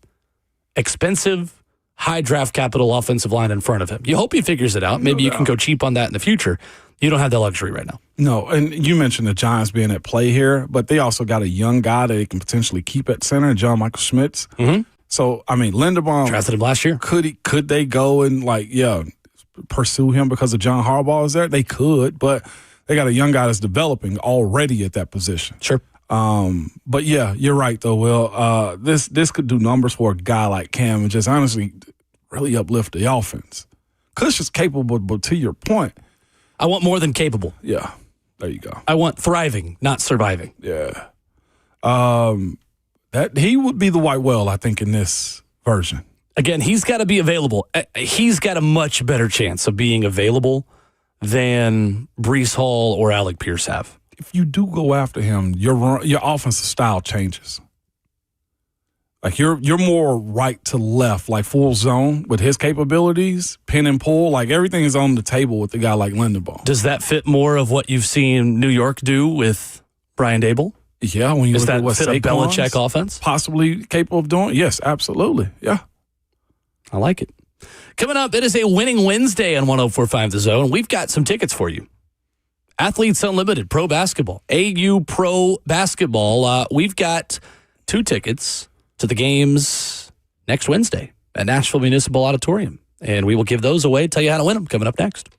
expensive, high draft capital offensive line in front of him. You hope he figures it out. Maybe you can go cheap on that in the future. You don't have that luxury right now. No, and you mentioned the Giants being at play here, but they also got a young guy that they can potentially keep at center, John Michael Schmitz. So, I mean, Linderbaum drafted him last year. Could they go and pursue him because of John Harbaugh is there? They could, but they got a young guy that's developing already at that position. Sure. But yeah, you're right though, Will. This could do numbers for a guy like Cam and just honestly really uplift the offense. Kush is capable, but to your point, I want more than capable. Yeah, there you go. I want thriving, not surviving. Yeah. That he would be the white whale, I think, in this version. Again, he's got to be available. He's got a much better chance of being available than Breece Hall or Alec Pierce have. If you do go after him, your offensive style changes. Like you're more right to left, like full zone with his capabilities, pin and pull. Like everything is on the table with a guy like Lindenbaum. Does that fit more of what you've seen New York do with Brian Dable? Yeah, when you Does look that at what fit a Saquon's Belichick offense? possibly capable of doing. Yes, absolutely. Yeah. I like it. Coming up, it is a winning Wednesday on 104.5 The Zone. We've got some tickets for you. Athletes Unlimited, pro basketball, AU pro basketball. We've got 2 tickets to the games next Wednesday at Nashville Municipal Auditorium. And we will give those away, tell you how to win them coming up next.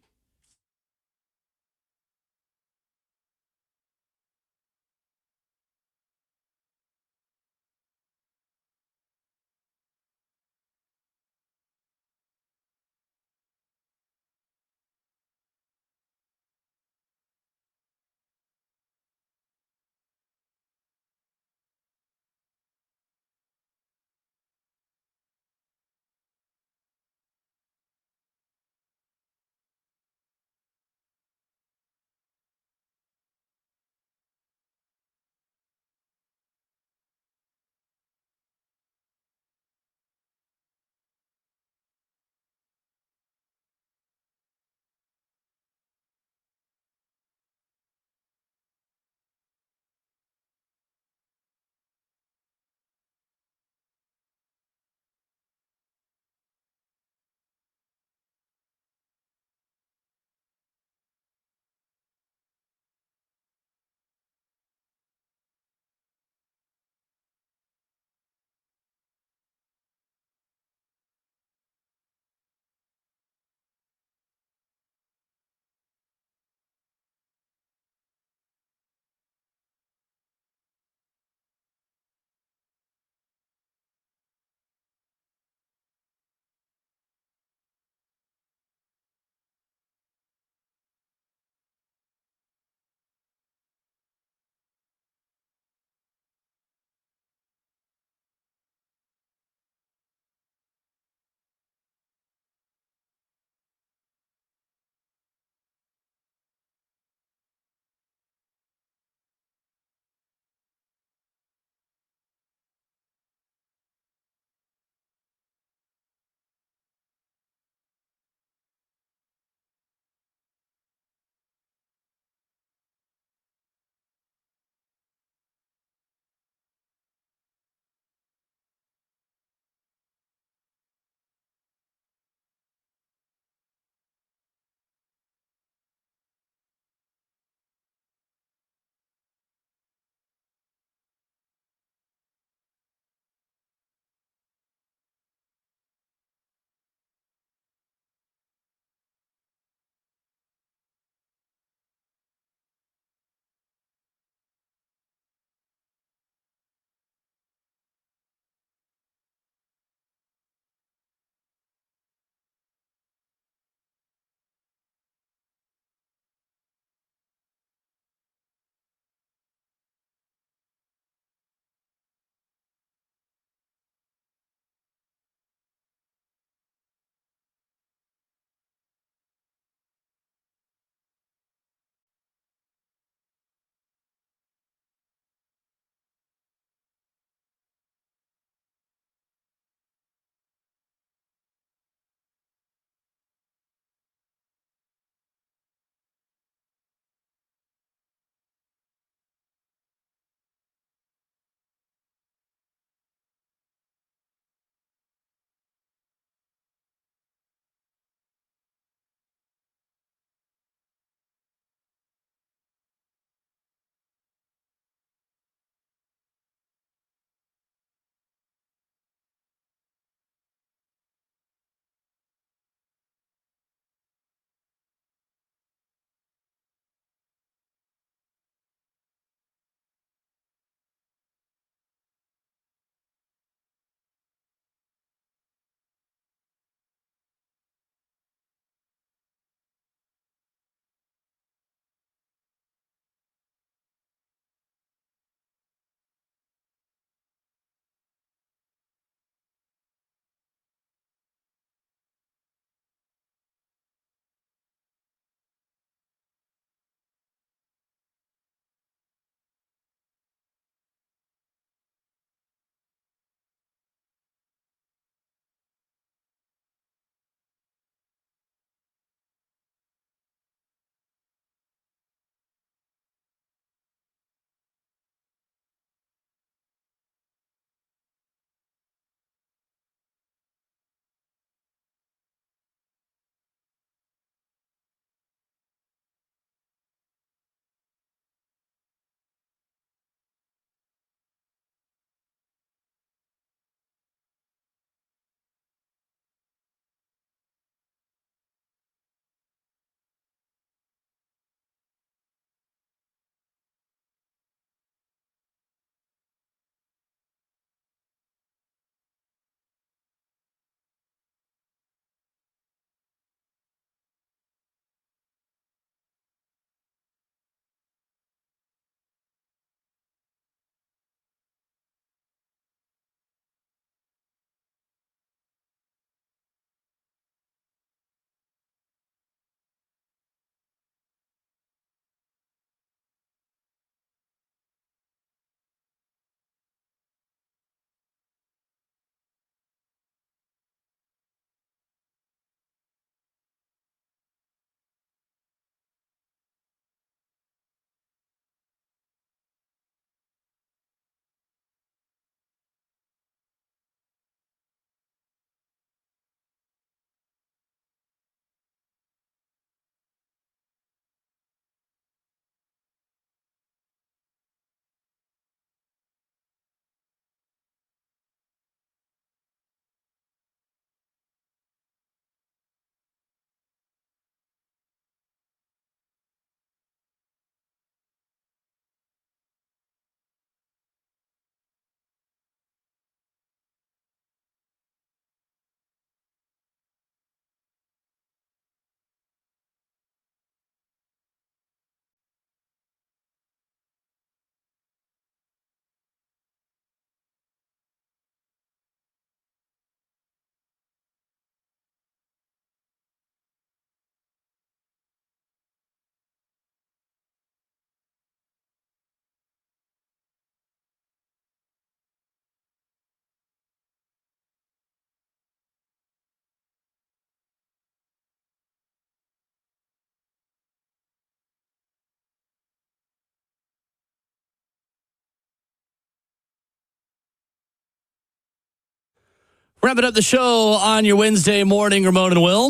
Wrapping up the show on your Wednesday morning, Ramon and Will.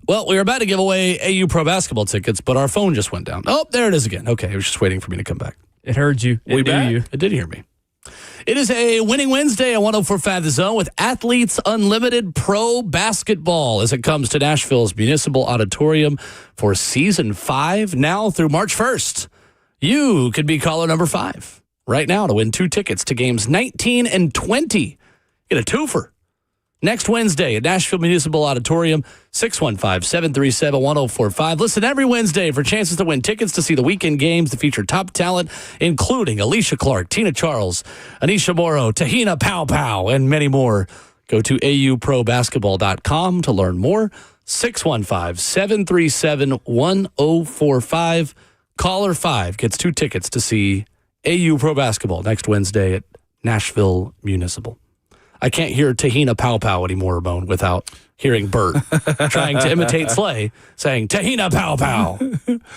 Well, we were about to give away AU Pro basketball tickets, but our phone just went down. Oh, there it is again. Okay, it was just waiting for me to come back. It heard you. It knew you. It did hear me. It is a winning Wednesday on 104.5 The Zone with Athletes Unlimited Pro Basketball as it comes to Nashville's Municipal Auditorium for Season 5 now through March 1st. You could be caller number 5 right now to win 2 tickets to games 19 and 20. Get a twofer. Next Wednesday at Nashville Municipal Auditorium, 615-737-1045. Listen every Wednesday for chances to win tickets to see the weekend games that feature top talent, including Alicia Clark, Tina Charles, Anisha Morrow, Tahina Pow Pow, and many more. Go to auprobasketball.com to learn more. 615-737-1045. Caller 5 gets 2 tickets to see AU Pro Basketball next Wednesday at Nashville Municipal. I can't hear Tahina Pow Pow anymore, Ramon, without hearing Bert trying to imitate Slay, saying Tahina Pow Pow.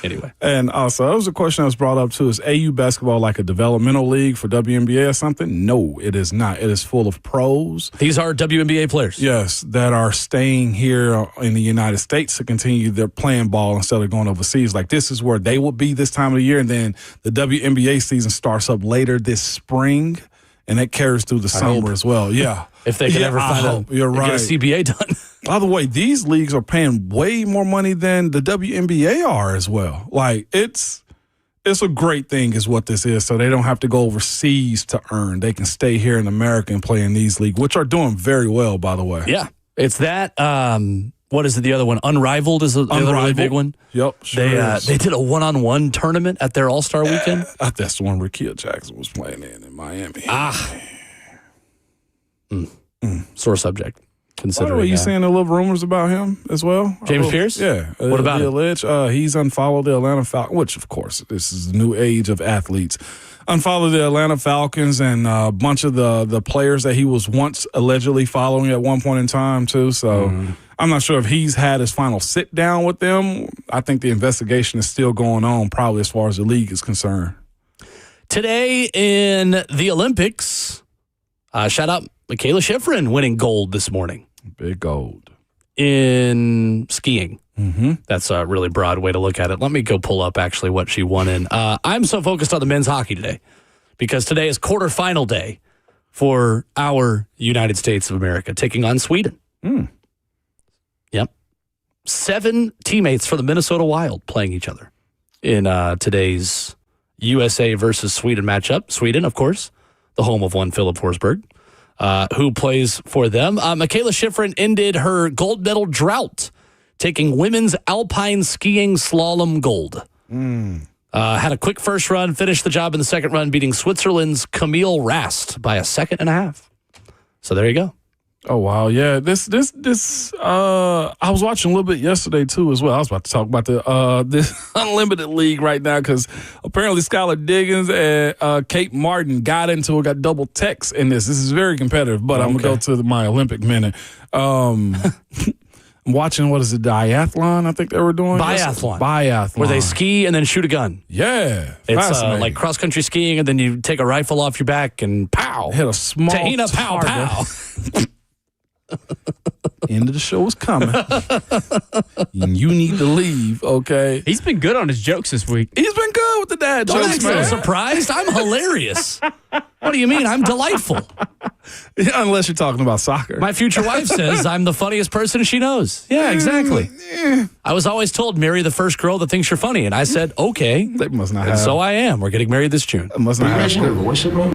Anyway. And also, that was a question that was brought up, too. Is AU basketball like a developmental league for WNBA or something? No, it is not. It is full of pros. These are WNBA players. Yes, that are staying here in the United States to continue their playing ball instead of going overseas. Like, this is where they will be this time of the year, and then the WNBA season starts up later this spring. And that carries through the summer as well. Yeah. If they can ever find You're right. get a CBA done. By the way, these leagues are paying way more money than the WNBA are as well. Like, it's a great thing is what this is. So they don't have to go overseas to earn. They can stay here in America and play in these leagues, which are doing very well, by the way. Yeah. It's that. What is it? The other one? Unrivaled is the other really big one. Yep. Sure they did a one-on-one tournament at their All-Star weekend. That's the one Rakia Jackson was playing in Miami. Sore subject. Considering By the way, you seeing the little rumors about him as well? James Pierce? Yeah. What about the him? alleged, he's unfollowed the Atlanta Falcons, which, of course, this is the new age of athletes. Unfollowed the Atlanta Falcons and a bunch of the players that he was once allegedly following at one point in time, too. So I'm not sure if he's had his final sit down with them. I think the investigation is still going on, probably as far as the league is concerned. Today in the Olympics, shout out Michaela Schifrin winning gold this morning. Big gold. In skiing. That's a really broad way to look at it. Let me go pull up actually what she won in. I'm so focused on the men's hockey today because today is quarterfinal day for our United States of America taking on Sweden. Yep. 7 teammates for the Minnesota Wild playing each other in today's USA versus Sweden matchup. Sweden, of course, the home of one Philip Forsberg, who plays for them. Michaela Schifrin ended her gold medal drought, taking women's alpine skiing slalom gold. Had a quick first run, finished the job in the second run, beating Switzerland's Camille Rast by a second and a half. So there you go. Oh, wow. Yeah, this I was watching a little bit yesterday, too, as well. I was about to talk about this Unlimited League right now because apparently Skylar Diggins and Kate Martin got double techs in this. This is very competitive, but I'm going to go to my Olympic minute. I'm watching, what is it, diathlon I think they were doing? Biathlon. Where they ski and then shoot a gun. Yeah. It's like cross-country skiing, and then you take a rifle off your back and pow. Hit a small Tahina Pow Pow. End of the show is coming. You need to leave, okay? He's been good on his jokes this week. He's been good with the dad Don't jokes, act so man. surprised. I'm hilarious. What do you mean? I'm delightful. Yeah, unless you're talking about soccer. My future wife says I'm the funniest person she knows. Yeah, exactly. I was always told, marry the first girl that thinks you're funny. And I said, okay. They must not And have. so I am. We're getting married this June. Must not Raising have. your voice at me?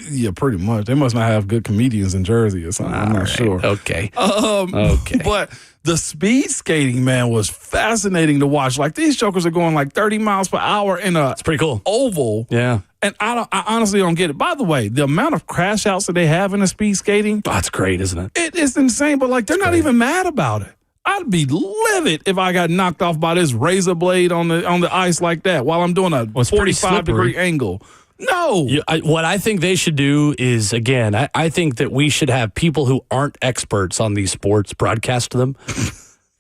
Yeah, pretty much. They must not have good comedians in Jersey or something. I'm not sure. Okay. Okay. But the speed skating, man, was fascinating to watch. Like, these jokers are going like 30 miles per hour in a It's pretty cool. oval. Yeah. And I honestly don't get it. By the way, the amount of crash outs that they have in the speed skating, That's great, isn't it? it is insane. But like, they're not even mad about it. I'd be livid if I got knocked off by this razor blade on the ice like that while I'm doing a it's pretty 45-degree slippery. angle. No. What I think they should do is, again, I think that we should have people who aren't experts on these sports broadcast them.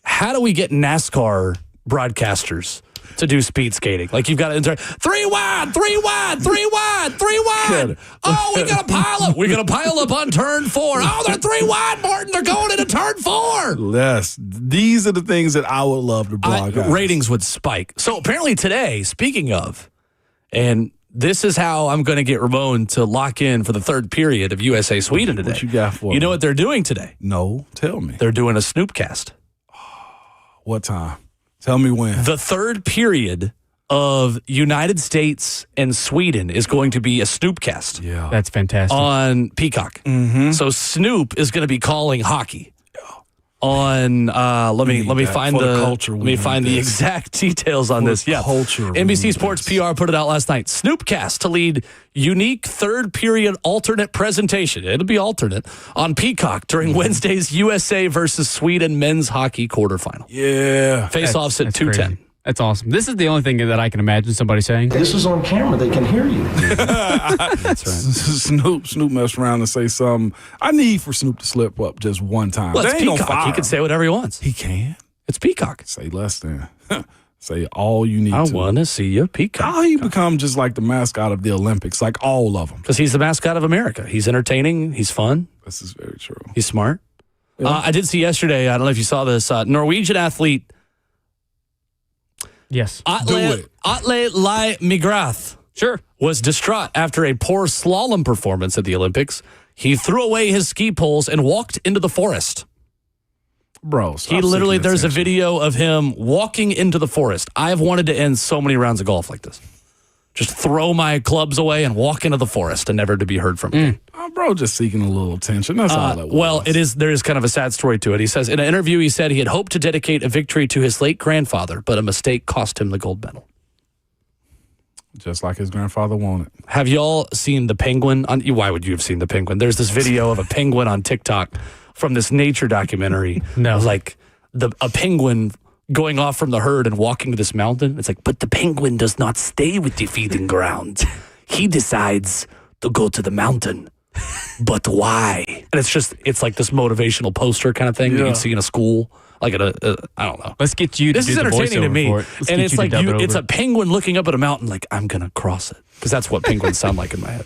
How do we get NASCAR broadcasters to do speed skating? Like, you've got to enter 3 wide, 3 wide, 3 wide, 3 wide. better. Oh, we're gonna pile up. We're gonna pile up on turn 4. Oh, they're 3 wide, Martin. They're going into turn 4. Yes, these are the things that I would love to broadcast. Ratings would spike. So apparently today, speaking of, and this is how I'm going to get Ramon to lock in for the third period of USA Sweden today. What you got for me? You know what they're doing today? No, tell me. They're doing a Snoopcast. What time? Tell me when. The third period of United States and Sweden is going to be a Snoopcast. Yeah. That's fantastic. On Peacock. Mm-hmm. So Snoop is going to be calling hockey. On let me find the exact details on this. Yeah, NBC Sports PR put it out last night. Snoopcast to lead unique third period alternate presentation. It'll be alternate on Peacock during Wednesday's USA versus Sweden men's hockey quarterfinal. Yeah, face-offs at 2:10. Crazy. That's awesome. This is the only thing that I can imagine somebody saying. This is on camera. They can hear you. That's right. Snoop messed around and say something. I need for Snoop to slip up just one time. Well, it's They ain't gonna Peacock. fire He can him. say whatever he wants. He can. It's Peacock. Say less than. Say all you need I to. want to see you, Peacock. How he become just like the mascot of the Olympics, like all of them. Because he's the mascot of America. He's entertaining. He's fun. This is very true. He's smart. I did see yesterday, I don't know if you saw this, Norwegian athlete Yes. Atle Lai Migrath was distraught after a poor slalom performance at the Olympics. He threw away his ski poles and walked into the forest. Bro, He literally, there's a video of him walking into the forest. I've wanted to end so many rounds of golf like this. Just throw my clubs away and walk into the forest and never to be heard from again. Bro, just seeking a little attention. That's all that was. Well, there is kind of a sad story to it. He says, in an interview, he said he had hoped to dedicate a victory to his late grandfather, but a mistake cost him the gold medal. Just like his grandfather wanted. Have y'all seen the penguin? Why would you have seen the penguin? There's this video of a penguin on TikTok from this nature documentary. No. Of like a penguin going off from the herd and walking to this mountain. It's like, but the penguin does not stay with the feeding ground. He decides to go to the mountain. But why? And it's like this motivational poster kind of thing that you'd see in a school. Like I don't know. Let's get you to This do is the entertaining to voiceover me. for it. Let's And get it's you to like dub it it's over. a penguin looking up at a mountain like, I'm going to cross it. Because that's what penguins sound like in my head.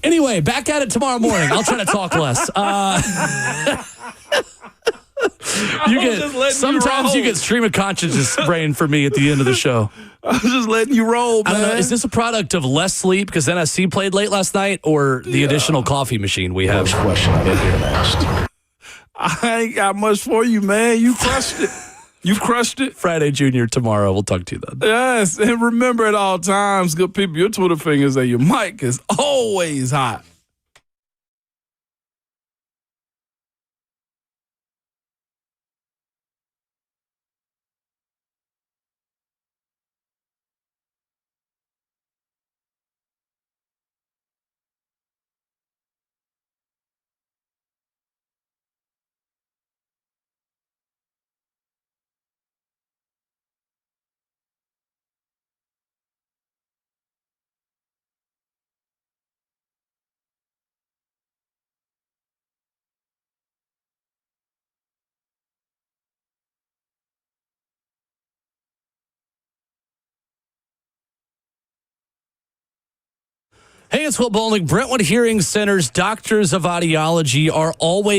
Anyway, back at it tomorrow morning. I'll try to talk less. Sometimes you get stream of consciousness brain for me at the end of the show. I'm just letting you roll, man. I don't know. Is this a product of less sleep because NSC played late last night, or the additional coffee machine we have? First question I didn't hear next. I ain't got much for you, man. You crushed it. You've crushed it. Friday Junior tomorrow. We'll talk to you then. Yes, and remember at all times, good people, your Twitter fingers and your mic is always hot. Hey, it's Will Bowling. Brentwood Hearing Center's doctors of audiology are always